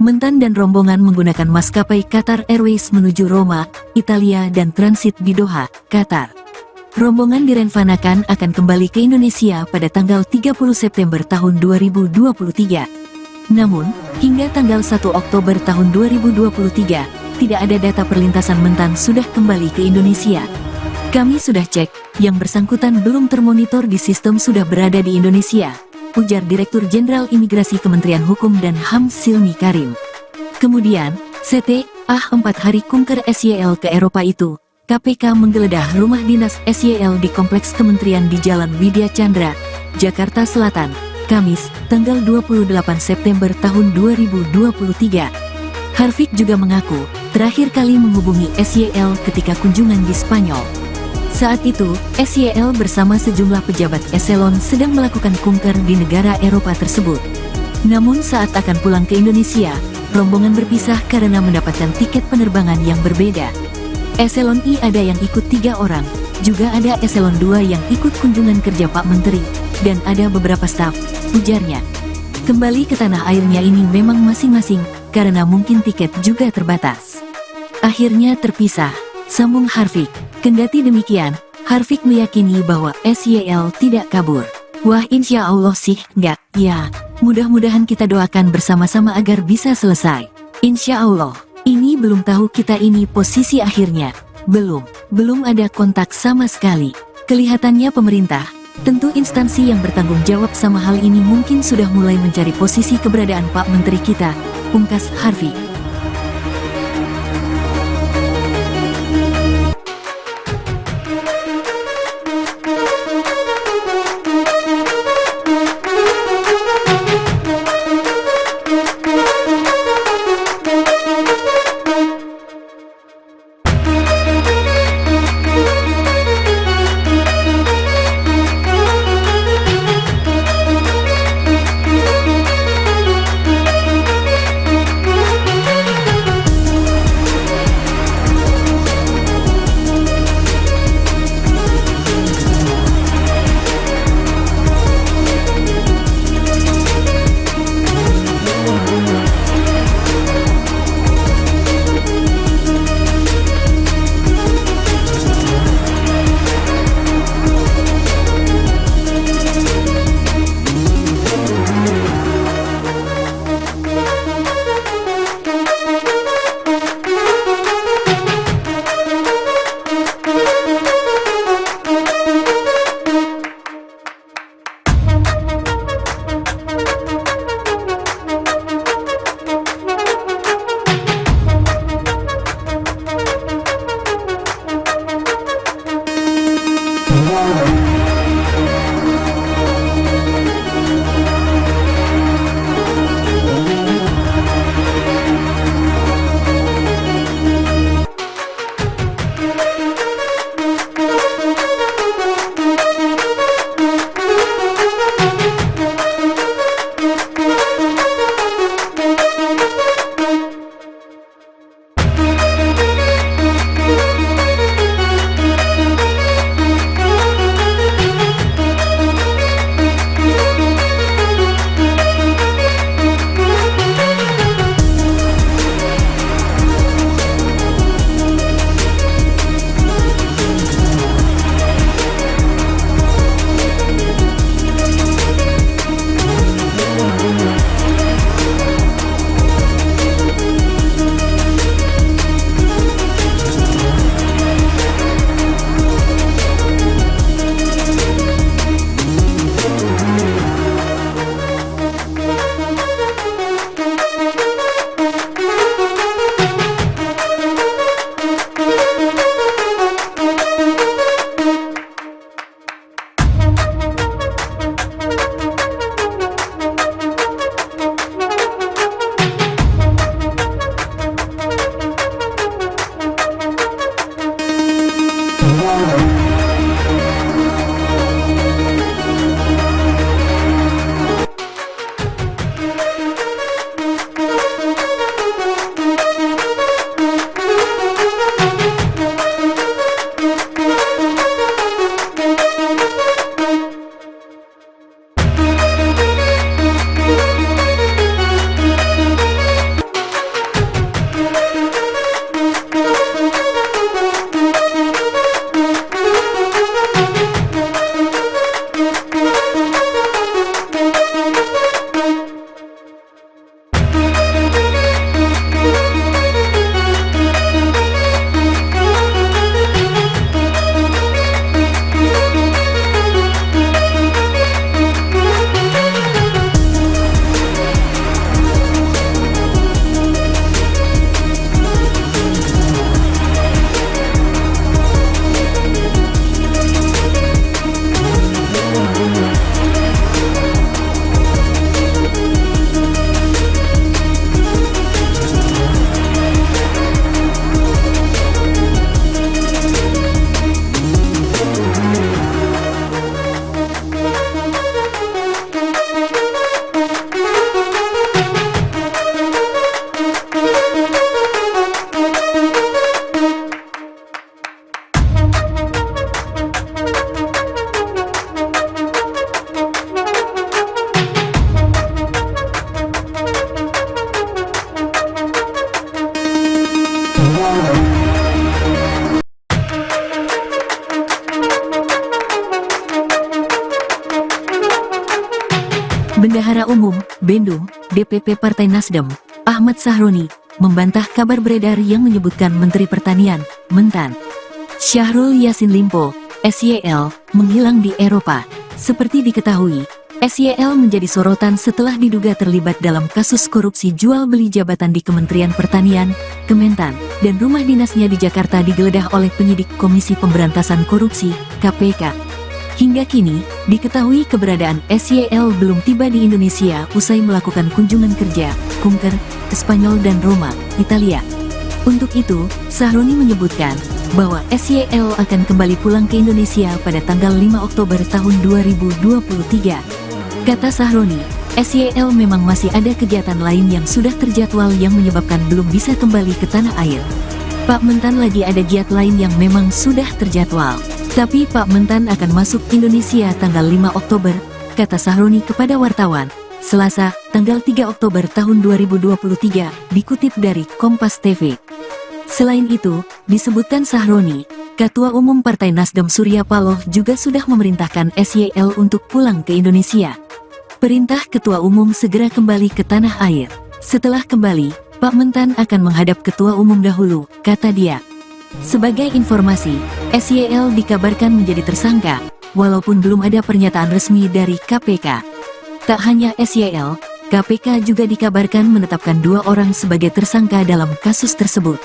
Mentan dan rombongan menggunakan maskapai Qatar Airways menuju Roma, Italia dan transit di Doha, Qatar. Rombongan direncanakan akan kembali ke Indonesia pada tanggal 30 September tahun 2023. Namun, hingga tanggal 1 Oktober tahun 2023, tidak ada data perlintasan Mentan sudah kembali ke Indonesia. Kami sudah cek, yang bersangkutan belum termonitor di sistem sudah berada di Indonesia, ujar Direktur Jenderal Imigrasi Kementerian Hukum dan HAM Silmi Karim. Kemudian, setelah 4 hari kunker SYL ke Eropa itu, KPK menggeledah rumah dinas SYL di Kompleks Kementerian di Jalan Widya Chandra, Jakarta Selatan, Kamis, tanggal 28 September tahun 2023. Harfiq juga mengaku, terakhir kali menghubungi SYL ketika kunjungan di Spanyol. Saat itu, SYL bersama sejumlah pejabat eselon sedang melakukan kunker di negara Eropa tersebut. Namun saat akan pulang ke Indonesia, rombongan berpisah karena mendapatkan tiket penerbangan yang berbeda. Eselon I ada yang ikut 3 orang, juga ada Eselon 2 yang ikut kunjungan kerja Pak Menteri, dan ada beberapa staf, ujarnya. Kembali ke tanah airnya ini memang masing-masing, karena mungkin tiket juga terbatas. Akhirnya terpisah, sambung Harfiq. Kendati demikian, Harfiq meyakini bahwa SYL tidak kabur. Wah, insya Allah sih enggak, ya. Mudah-mudahan kita doakan bersama-sama agar bisa selesai. Insya Allah. Ini belum tahu kita ini posisi akhirnya. Belum ada kontak sama sekali. Kelihatannya pemerintah, tentu instansi yang bertanggung jawab sama hal ini mungkin sudah mulai mencari posisi keberadaan Pak Menteri kita, pungkas Harfiq. Bendahara Umum, Bandung, DPP Partai Nasdem, Ahmad Sahroni, membantah kabar beredar yang menyebutkan Menteri Pertanian, Mentan, Syahrul Yassin Limpo, SYL, menghilang di Eropa. Seperti diketahui, SYL menjadi sorotan setelah diduga terlibat dalam kasus korupsi jual beli jabatan di Kementerian Pertanian, Kementan, dan rumah dinasnya di Jakarta digeledah oleh penyidik Komisi Pemberantasan Korupsi, KPK. Hingga kini, diketahui keberadaan SYL belum tiba di Indonesia usai melakukan kunjungan kerja, kunker, ke Spanyol dan Roma, Italia. Untuk itu, Sahroni menyebutkan bahwa SYL akan kembali pulang ke Indonesia pada tanggal 5 Oktober tahun 2023. Kata Sahroni, SYL memang masih ada kegiatan lain yang sudah terjadwal yang menyebabkan belum bisa kembali ke tanah air. Pak Mentan lagi ada giat lain yang memang sudah terjadwal. Tapi Pak Mentan akan masuk Indonesia tanggal 5 Oktober, kata Sahroni kepada wartawan, Selasa, tanggal 3 Oktober tahun 2023, dikutip dari Kompas TV. Selain itu, disebutkan Sahroni, Ketua Umum Partai Nasdem Surya Paloh juga sudah memerintahkan SYL untuk pulang ke Indonesia. Perintah Ketua Umum segera kembali ke tanah air. Setelah kembali, Pak Mentan akan menghadap Ketua Umum dahulu, kata dia. Sebagai informasi, SYL dikabarkan menjadi tersangka, walaupun belum ada pernyataan resmi dari KPK. Tak hanya SYL, KPK juga dikabarkan menetapkan 2 orang sebagai tersangka dalam kasus tersebut.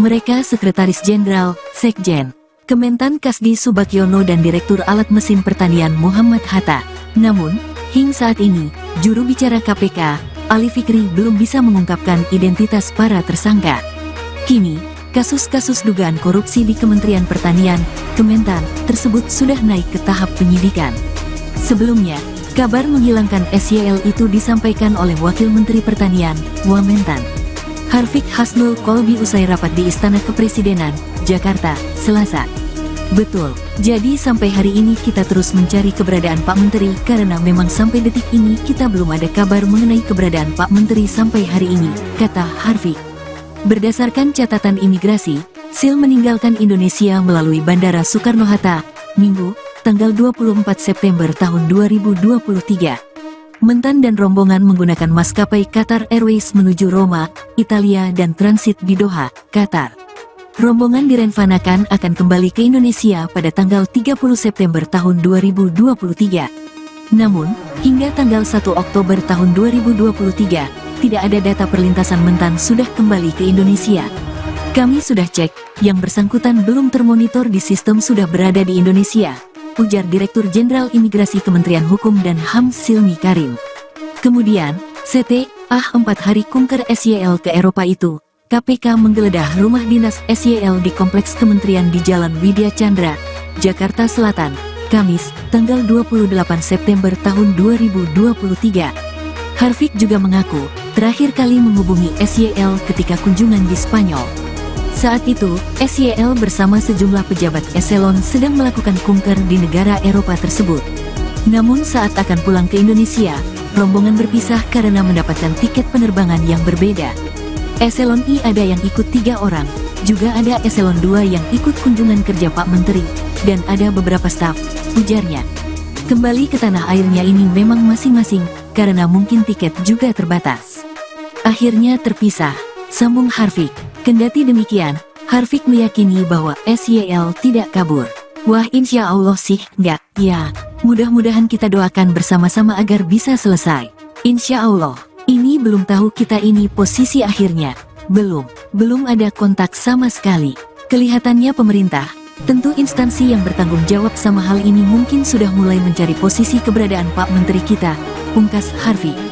Mereka Sekretaris Jenderal, Sekjen, Kementan Kasdi Subagiono dan Direktur Alat Mesin Pertanian Muhammad Hatta. Namun, hingga saat ini, juru bicara KPK, Ali Fikri belum bisa mengungkapkan identitas para tersangka. Kini, kasus-kasus dugaan korupsi di Kementerian Pertanian, Kementan, tersebut sudah naik ke tahap penyidikan. Sebelumnya, kabar menghilangkan SYL itu disampaikan oleh Wakil Menteri Pertanian, Wamentan, Harfiq Hasnul Kolbi usai rapat di Istana Kepresidenan, Jakarta, Selasa. Betul, jadi sampai hari ini kita terus mencari keberadaan Pak Menteri karena memang sampai detik ini kita belum ada kabar mengenai keberadaan Pak Menteri sampai hari ini, kata Harfiq. Berdasarkan catatan imigrasi, Sil meninggalkan Indonesia melalui Bandara Soekarno-Hatta, Minggu, tanggal 24 September tahun 2023. Mentan dan rombongan menggunakan maskapai Qatar Airways menuju Roma, Italia dan transit di Doha, Qatar. Rombongan direncanakan akan kembali ke Indonesia pada tanggal 30 September tahun 2023. Namun, hingga tanggal 1 Oktober tahun 2023, tidak ada data perlintasan Mentan sudah kembali ke Indonesia. Kami sudah cek, yang bersangkutan belum termonitor di sistem sudah berada di Indonesia, ujar Direktur Jenderal Imigrasi Kementerian Hukum dan HAM Silmi Karim. Kemudian, setelah 4 hari kunker SYL ke Eropa itu, KPK menggeledah rumah dinas SYL di Kompleks Kementerian di Jalan Widya Chandra, Jakarta Selatan, Kamis, tanggal 28 September tahun 2023. Harfiq juga mengaku, terakhir kali menghubungi SYL ketika kunjungan di Spanyol. Saat itu, SYL bersama sejumlah pejabat eselon sedang melakukan kunker di negara Eropa tersebut. Namun saat akan pulang ke Indonesia, rombongan berpisah karena mendapatkan tiket penerbangan yang berbeda. Eselon I ada yang ikut 3 orang, juga ada eselon 2 yang ikut kunjungan kerja Pak Menteri, dan ada beberapa staf, ujarnya. Kembali ke tanah airnya ini memang masing-masing, karena mungkin tiket juga terbatas. Akhirnya terpisah, sambung Harfiq. Kendati demikian, Harfiq meyakini bahwa SYL tidak kabur. Wah, insya Allah sih, enggak, ya. Mudah-mudahan kita doakan bersama-sama agar bisa selesai. Insya Allah, ini belum tahu kita ini posisi akhirnya. Belum ada kontak sama sekali. Kelihatannya pemerintah, tentu instansi yang bertanggung jawab sama hal ini mungkin sudah mulai mencari posisi keberadaan Pak Menteri kita, pungkas Harfiq.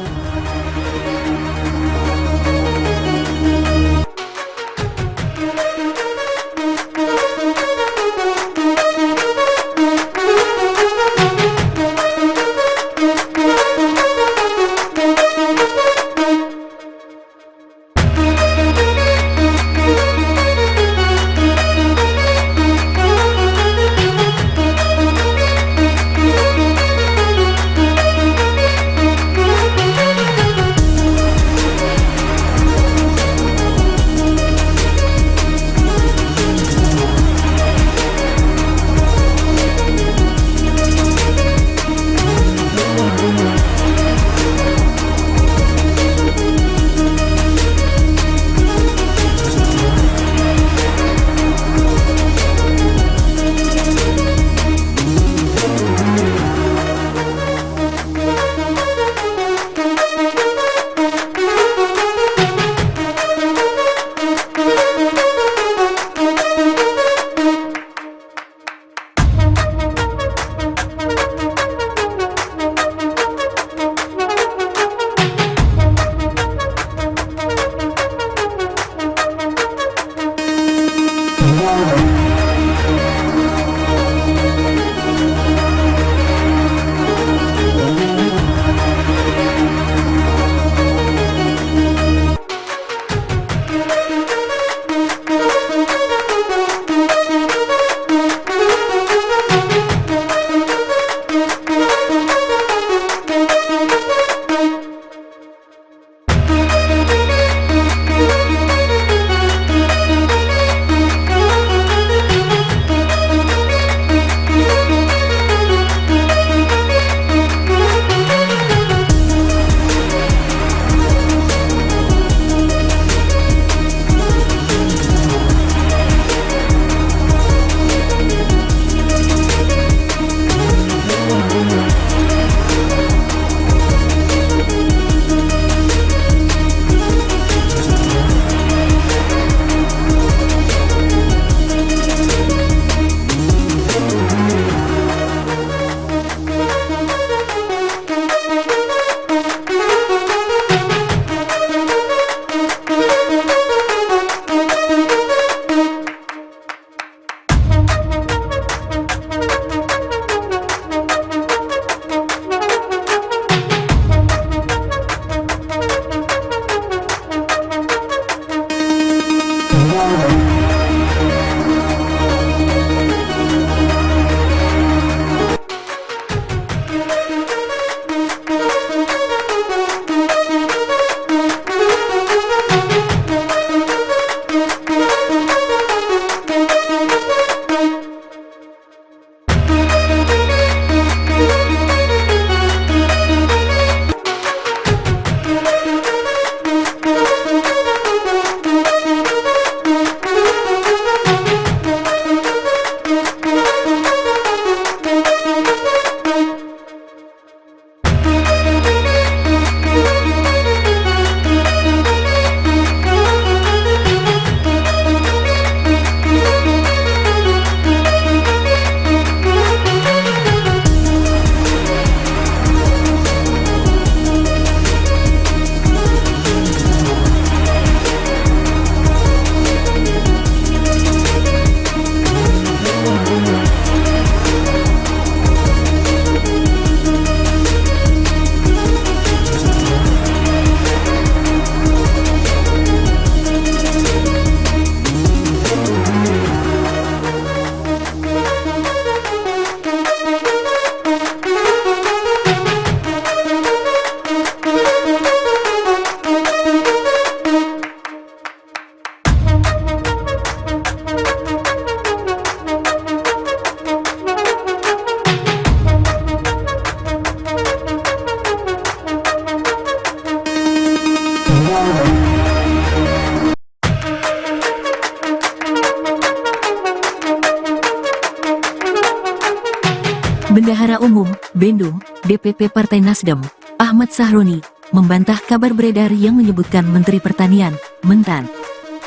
Bandung, DPP Partai Nasdem, Ahmad Sahroni, membantah kabar beredar yang menyebutkan Menteri Pertanian, Mentan,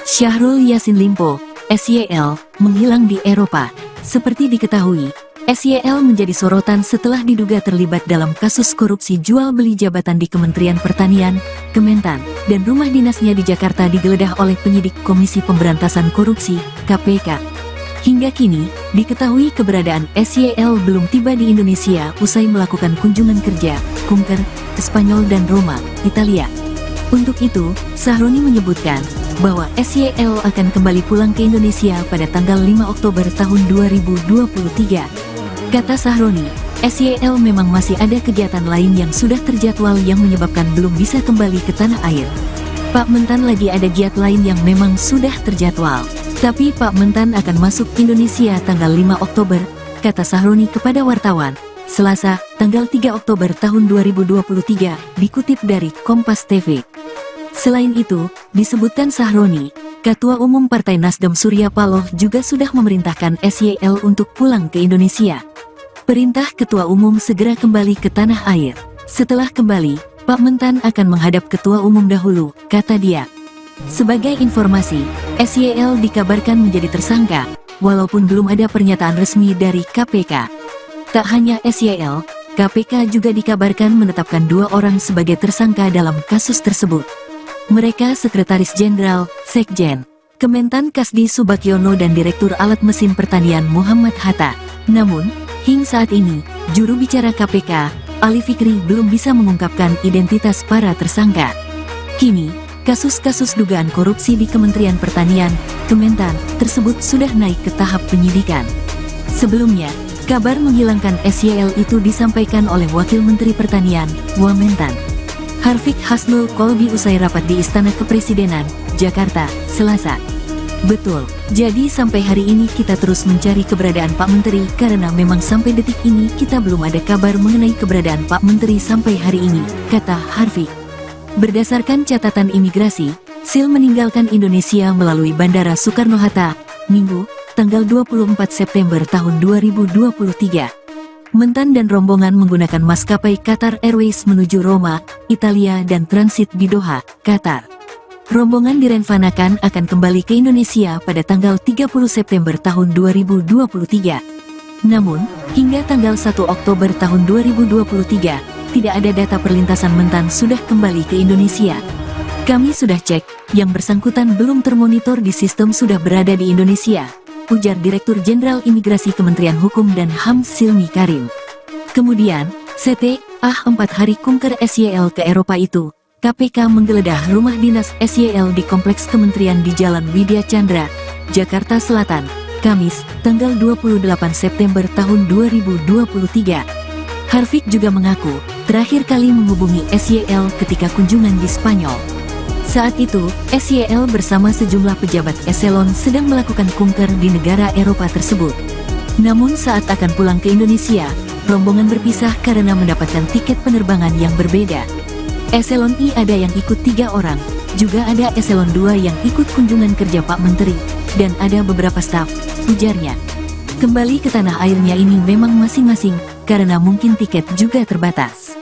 Syahrul Yassin Limpo, SYL, menghilang di Eropa. Seperti diketahui, SYL menjadi sorotan setelah diduga terlibat dalam kasus korupsi jual beli jabatan di Kementerian Pertanian, Kementan, dan rumah dinasnya di Jakarta digeledah oleh penyidik Komisi Pemberantasan Korupsi, KPK. Hingga kini, diketahui keberadaan SYL belum tiba di Indonesia usai melakukan kunjungan kerja, kunker, ke Spanyol dan Roma, Italia. Untuk itu, Sahroni menyebutkan bahwa SYL akan kembali pulang ke Indonesia pada tanggal 5 Oktober tahun 2023. Kata Sahroni, SYL memang masih ada kegiatan lain yang sudah terjadwal yang menyebabkan belum bisa kembali ke tanah air. Pak Mentan lagi ada giat lain yang memang sudah terjadwal. Tapi Pak Mentan akan masuk Indonesia tanggal 5 Oktober, kata Sahroni kepada wartawan, Selasa, tanggal 3 Oktober tahun 2023, dikutip dari Kompas TV. Selain itu, disebutkan Sahroni, Ketua Umum Partai Nasdem Surya Paloh juga sudah memerintahkan SYL untuk pulang ke Indonesia. Perintah Ketua Umum segera kembali ke tanah air. Setelah kembali, Pak Mentan akan menghadap Ketua Umum dahulu, kata dia. Sebagai informasi, SYL dikabarkan menjadi tersangka, walaupun belum ada pernyataan resmi dari KPK. Tak hanya SYL, KPK juga dikabarkan menetapkan 2 orang sebagai tersangka dalam kasus tersebut. Mereka Sekretaris Jenderal, Sekjen, Kementan Kasdi Subagiono dan Direktur Alat Mesin Pertanian Muhammad Hatta. Namun, hingga saat ini, juru bicara KPK, Ali Fikri belum bisa mengungkapkan identitas para tersangka. Kini, kasus-kasus dugaan korupsi di Kementerian Pertanian, Kementan, tersebut sudah naik ke tahap penyidikan. Sebelumnya, kabar menghilangkan SYL itu disampaikan oleh Wakil Menteri Pertanian, Wamentan, Harfiq Hasnul Kolbi usai rapat di Istana Kepresidenan, Jakarta, Selasa. Betul, jadi sampai hari ini kita terus mencari keberadaan Pak Menteri karena memang sampai detik ini kita belum ada kabar mengenai keberadaan Pak Menteri sampai hari ini, kata Harfiq. Berdasarkan catatan imigrasi, Sil meninggalkan Indonesia melalui Bandara Soekarno-Hatta, Minggu, tanggal 24 September tahun 2023. Mentan dan rombongan menggunakan maskapai Qatar Airways menuju Roma, Italia dan transit di Doha, Qatar. Rombongan direncanakan akan kembali ke Indonesia pada tanggal 30 September tahun 2023. Namun, hingga tanggal 1 Oktober tahun 2023, tidak ada data perlintasan Mentan sudah kembali ke Indonesia. Kami sudah cek, yang bersangkutan belum termonitor di sistem sudah berada di Indonesia, ujar Direktur Jenderal Imigrasi Kementerian Hukum dan HAM Silmi Karim. Kemudian, setelah 4 hari kunker SYL ke Eropa itu, KPK menggeledah rumah dinas SYL di Kompleks Kementerian di Jalan Widya Chandra, Jakarta Selatan, Kamis, tanggal 28 September tahun 2023. Harfiq juga mengaku, terakhir kali menghubungi SYL ketika kunjungan di Spanyol. Saat itu, SYL bersama sejumlah pejabat eselon sedang melakukan kunker di negara Eropa tersebut. Namun saat akan pulang ke Indonesia, rombongan berpisah karena mendapatkan tiket penerbangan yang berbeda. Eselon I ada yang ikut 3 orang, juga ada eselon 2 yang ikut kunjungan kerja Pak Menteri, dan ada beberapa staf, ujarnya. Kembali ke tanah airnya ini memang masing-masing, karena mungkin tiket juga terbatas.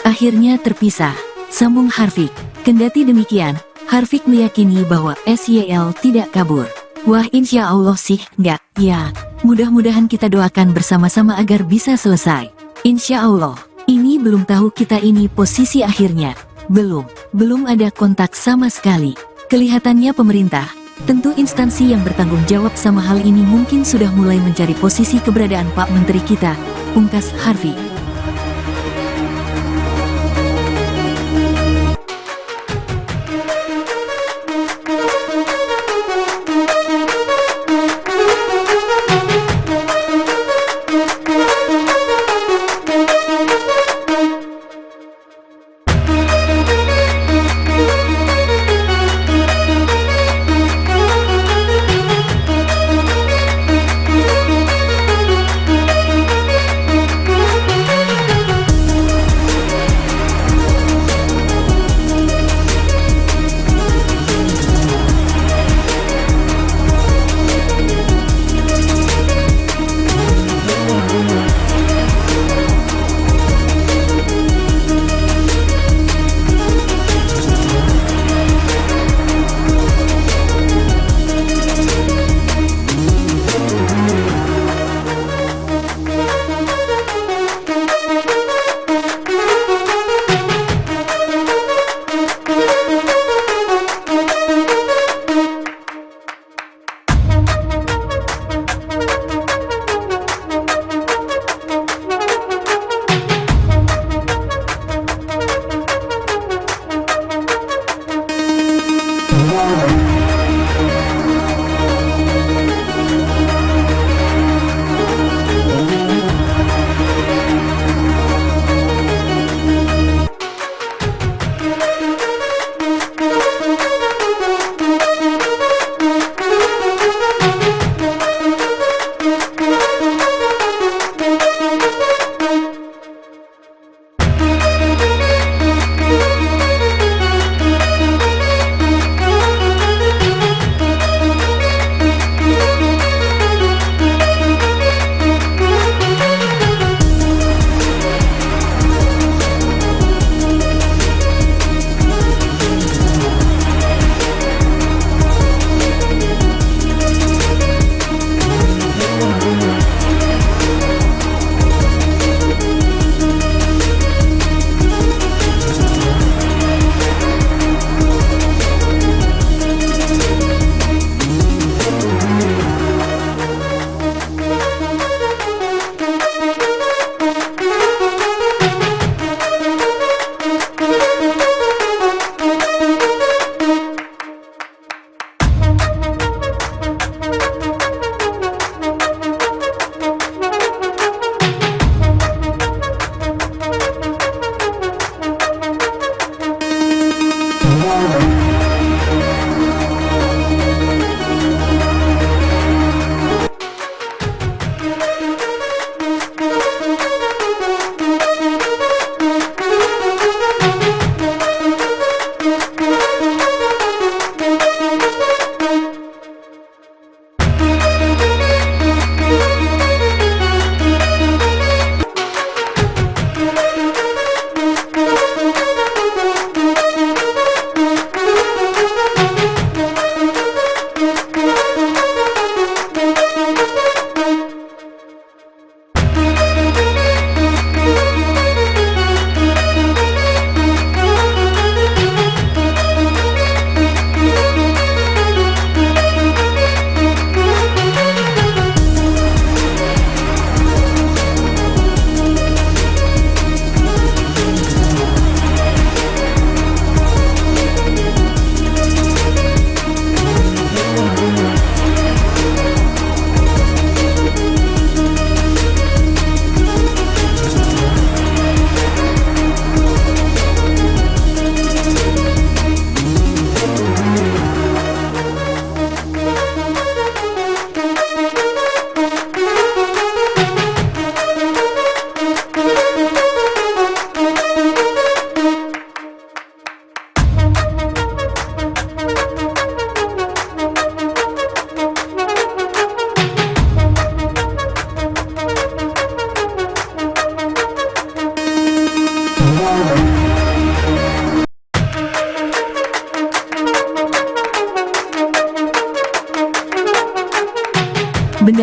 Akhirnya terpisah, sambung Harfiq. Kendati demikian, Harfiq meyakini bahwa SYL tidak kabur. Wah, insya Allah sih, enggak, ya. Mudah-mudahan kita doakan bersama-sama agar bisa selesai. Insya Allah. Ini belum tahu kita ini posisi akhirnya. Belum ada kontak sama sekali. Kelihatannya pemerintah, tentu instansi yang bertanggung jawab sama hal ini mungkin sudah mulai mencari posisi keberadaan Pak Menteri kita, pungkas Harfiq.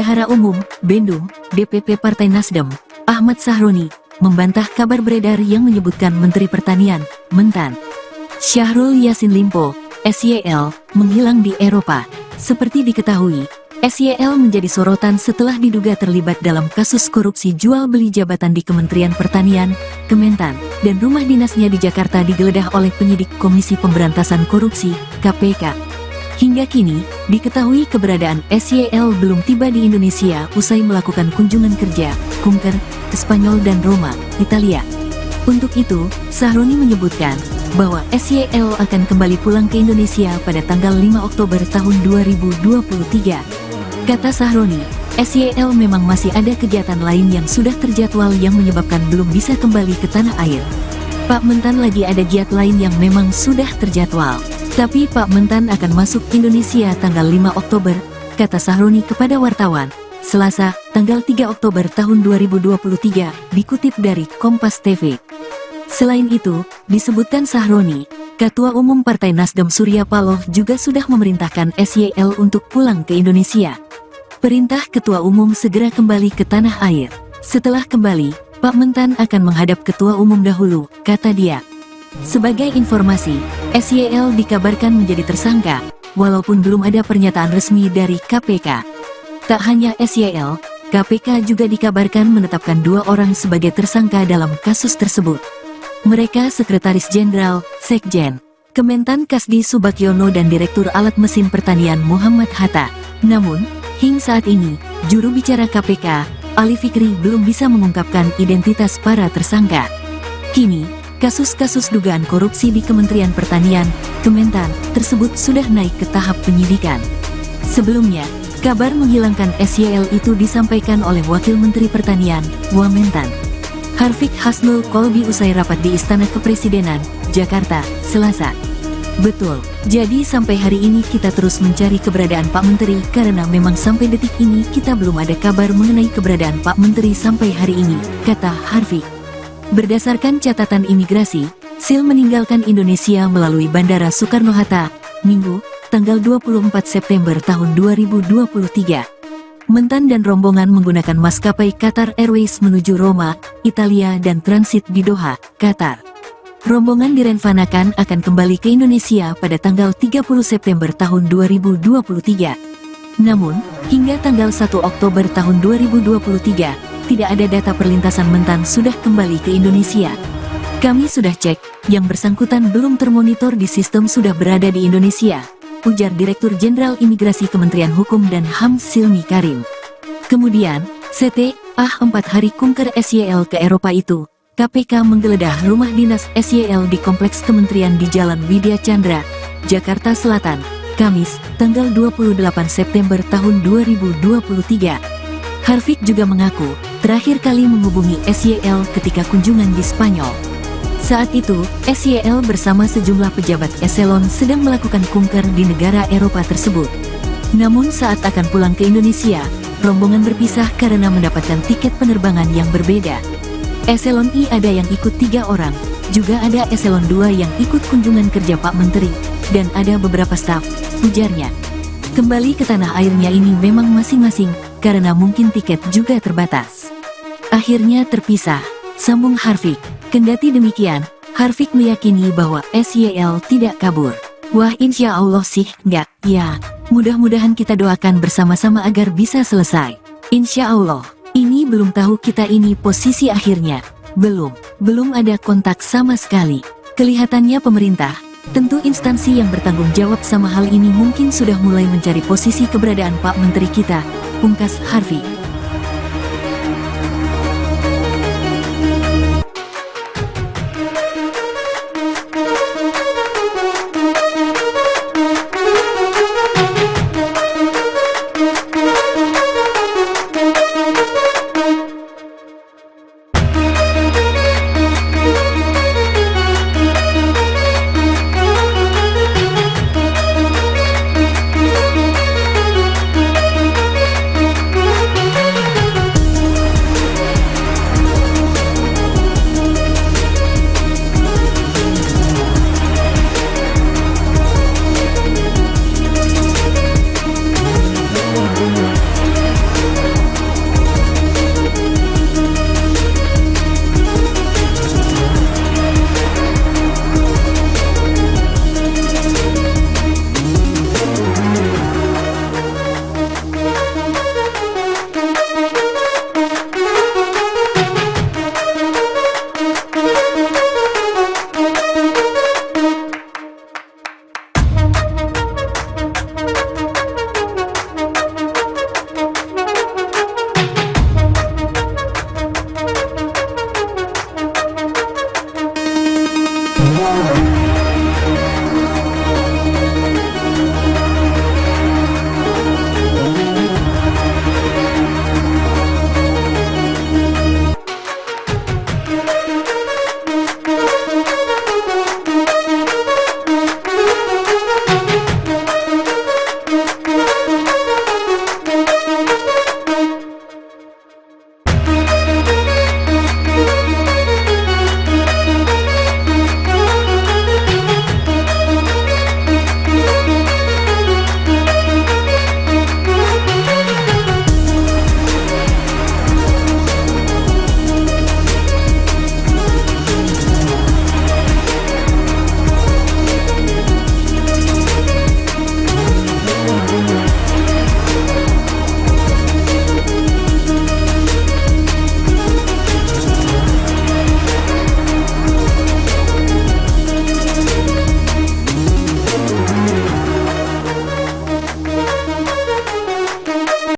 Bendahara Umum, Bendum, DPP Partai Nasdem, Ahmad Sahroni, membantah kabar beredar yang menyebutkan Menteri Pertanian, Mentan, Syahrul Yassin Limpo, SYL, menghilang di Eropa. Seperti diketahui, SYL menjadi sorotan setelah diduga terlibat dalam kasus korupsi jual beli jabatan di Kementerian Pertanian, Kementan, dan rumah dinasnya di Jakarta digeledah oleh penyidik Komisi Pemberantasan Korupsi, KPK. Hingga kini, diketahui keberadaan SYL belum tiba di Indonesia usai melakukan kunjungan kerja, kunker, ke Spanyol dan Roma, Italia. Untuk itu, Sahroni menyebutkan bahwa SYL akan kembali pulang ke Indonesia pada tanggal 5 Oktober tahun 2023. Kata Sahroni, SYL memang masih ada kegiatan lain yang sudah terjadwal yang menyebabkan belum bisa kembali ke tanah air. Pak Mentan lagi ada giat lain yang memang sudah terjadwal. Tapi Pak Mentan akan masuk Indonesia tanggal 5 Oktober, kata Sahroni kepada wartawan, Selasa, tanggal 3 Oktober tahun 2023, dikutip dari Kompas TV. Selain itu, disebutkan Sahroni, Ketua Umum Partai Nasdem Surya Paloh juga sudah memerintahkan SYL untuk pulang ke Indonesia. Perintah Ketua Umum segera kembali ke tanah air. Setelah kembali, Pak Mentan akan menghadap Ketua Umum dahulu, kata dia. Sebagai informasi, SYL dikabarkan menjadi tersangka, walaupun belum ada pernyataan resmi dari KPK. Tak hanya SYL, KPK juga dikabarkan menetapkan 2 orang sebagai tersangka dalam kasus tersebut. Mereka Sekretaris Jenderal, Sekjen, Kementan Kasdi Subagiono dan Direktur Alat Mesin Pertanian Muhammad Hatta. Namun, hingga saat ini, juru bicara KPK, Ali Fikri belum bisa mengungkapkan identitas para tersangka. Kini, kasus-kasus dugaan korupsi di Kementerian Pertanian, Kementan, tersebut sudah naik ke tahap penyidikan. Sebelumnya, kabar menghilangkan SYL itu disampaikan oleh Wakil Menteri Pertanian, Wamentan, Harfiq Hasnul Kolbi usai rapat di Istana Kepresidenan, Jakarta, Selasa. Betul, jadi sampai hari ini kita terus mencari keberadaan Pak Menteri karena memang sampai detik ini kita belum ada kabar mengenai keberadaan Pak Menteri sampai hari ini, kata Harfiq. Berdasarkan catatan imigrasi, Sil meninggalkan Indonesia melalui Bandara Soekarno-Hatta, Minggu, tanggal 24 September tahun 2023. Mentan dan rombongan menggunakan maskapai Qatar Airways menuju Roma, Italia dan transit di Doha, Qatar. Rombongan direncanakan akan kembali ke Indonesia pada tanggal 30 September tahun 2023. Namun, hingga tanggal 1 Oktober tahun 2023, tidak ada data perlintasan Mentan sudah kembali ke Indonesia. Kami sudah cek, yang bersangkutan belum termonitor di sistem sudah berada di Indonesia, ujar Direktur Jenderal Imigrasi Kementerian Hukum dan HAM Silmi Karim. Kemudian, setelah 4 hari kunker SYL ke Eropa itu, KPK menggeledah rumah dinas SYL di Kompleks Kementerian di Jalan Widya Chandra, Jakarta Selatan, Kamis, tanggal 28 September tahun 2023. Harfiq juga mengaku, terakhir kali menghubungi SYL ketika kunjungan di Spanyol. Saat itu, SYL bersama sejumlah pejabat eselon sedang melakukan kunker di negara Eropa tersebut. Namun saat akan pulang ke Indonesia, rombongan berpisah karena mendapatkan tiket penerbangan yang berbeda. Eselon I ada yang ikut 3 orang, juga ada eselon 2 yang ikut kunjungan kerja Pak Menteri, dan ada beberapa staf, ujarnya. Kembali ke tanah airnya ini memang masing-masing, karena mungkin tiket juga terbatas. Akhirnya terpisah, sambung Harfiq. Kendati demikian, Harfiq meyakini bahwa SYL tidak kabur. Wah, insya Allah sih enggak, ya. Mudah-mudahan kita doakan bersama-sama agar bisa selesai. Insya Allah, ini belum tahu kita ini posisi akhirnya. Belum ada kontak sama sekali. Kelihatannya pemerintah, tentu instansi yang bertanggung jawab sama hal ini mungkin sudah mulai mencari posisi keberadaan Pak Menteri kita, pungkas Harfiq.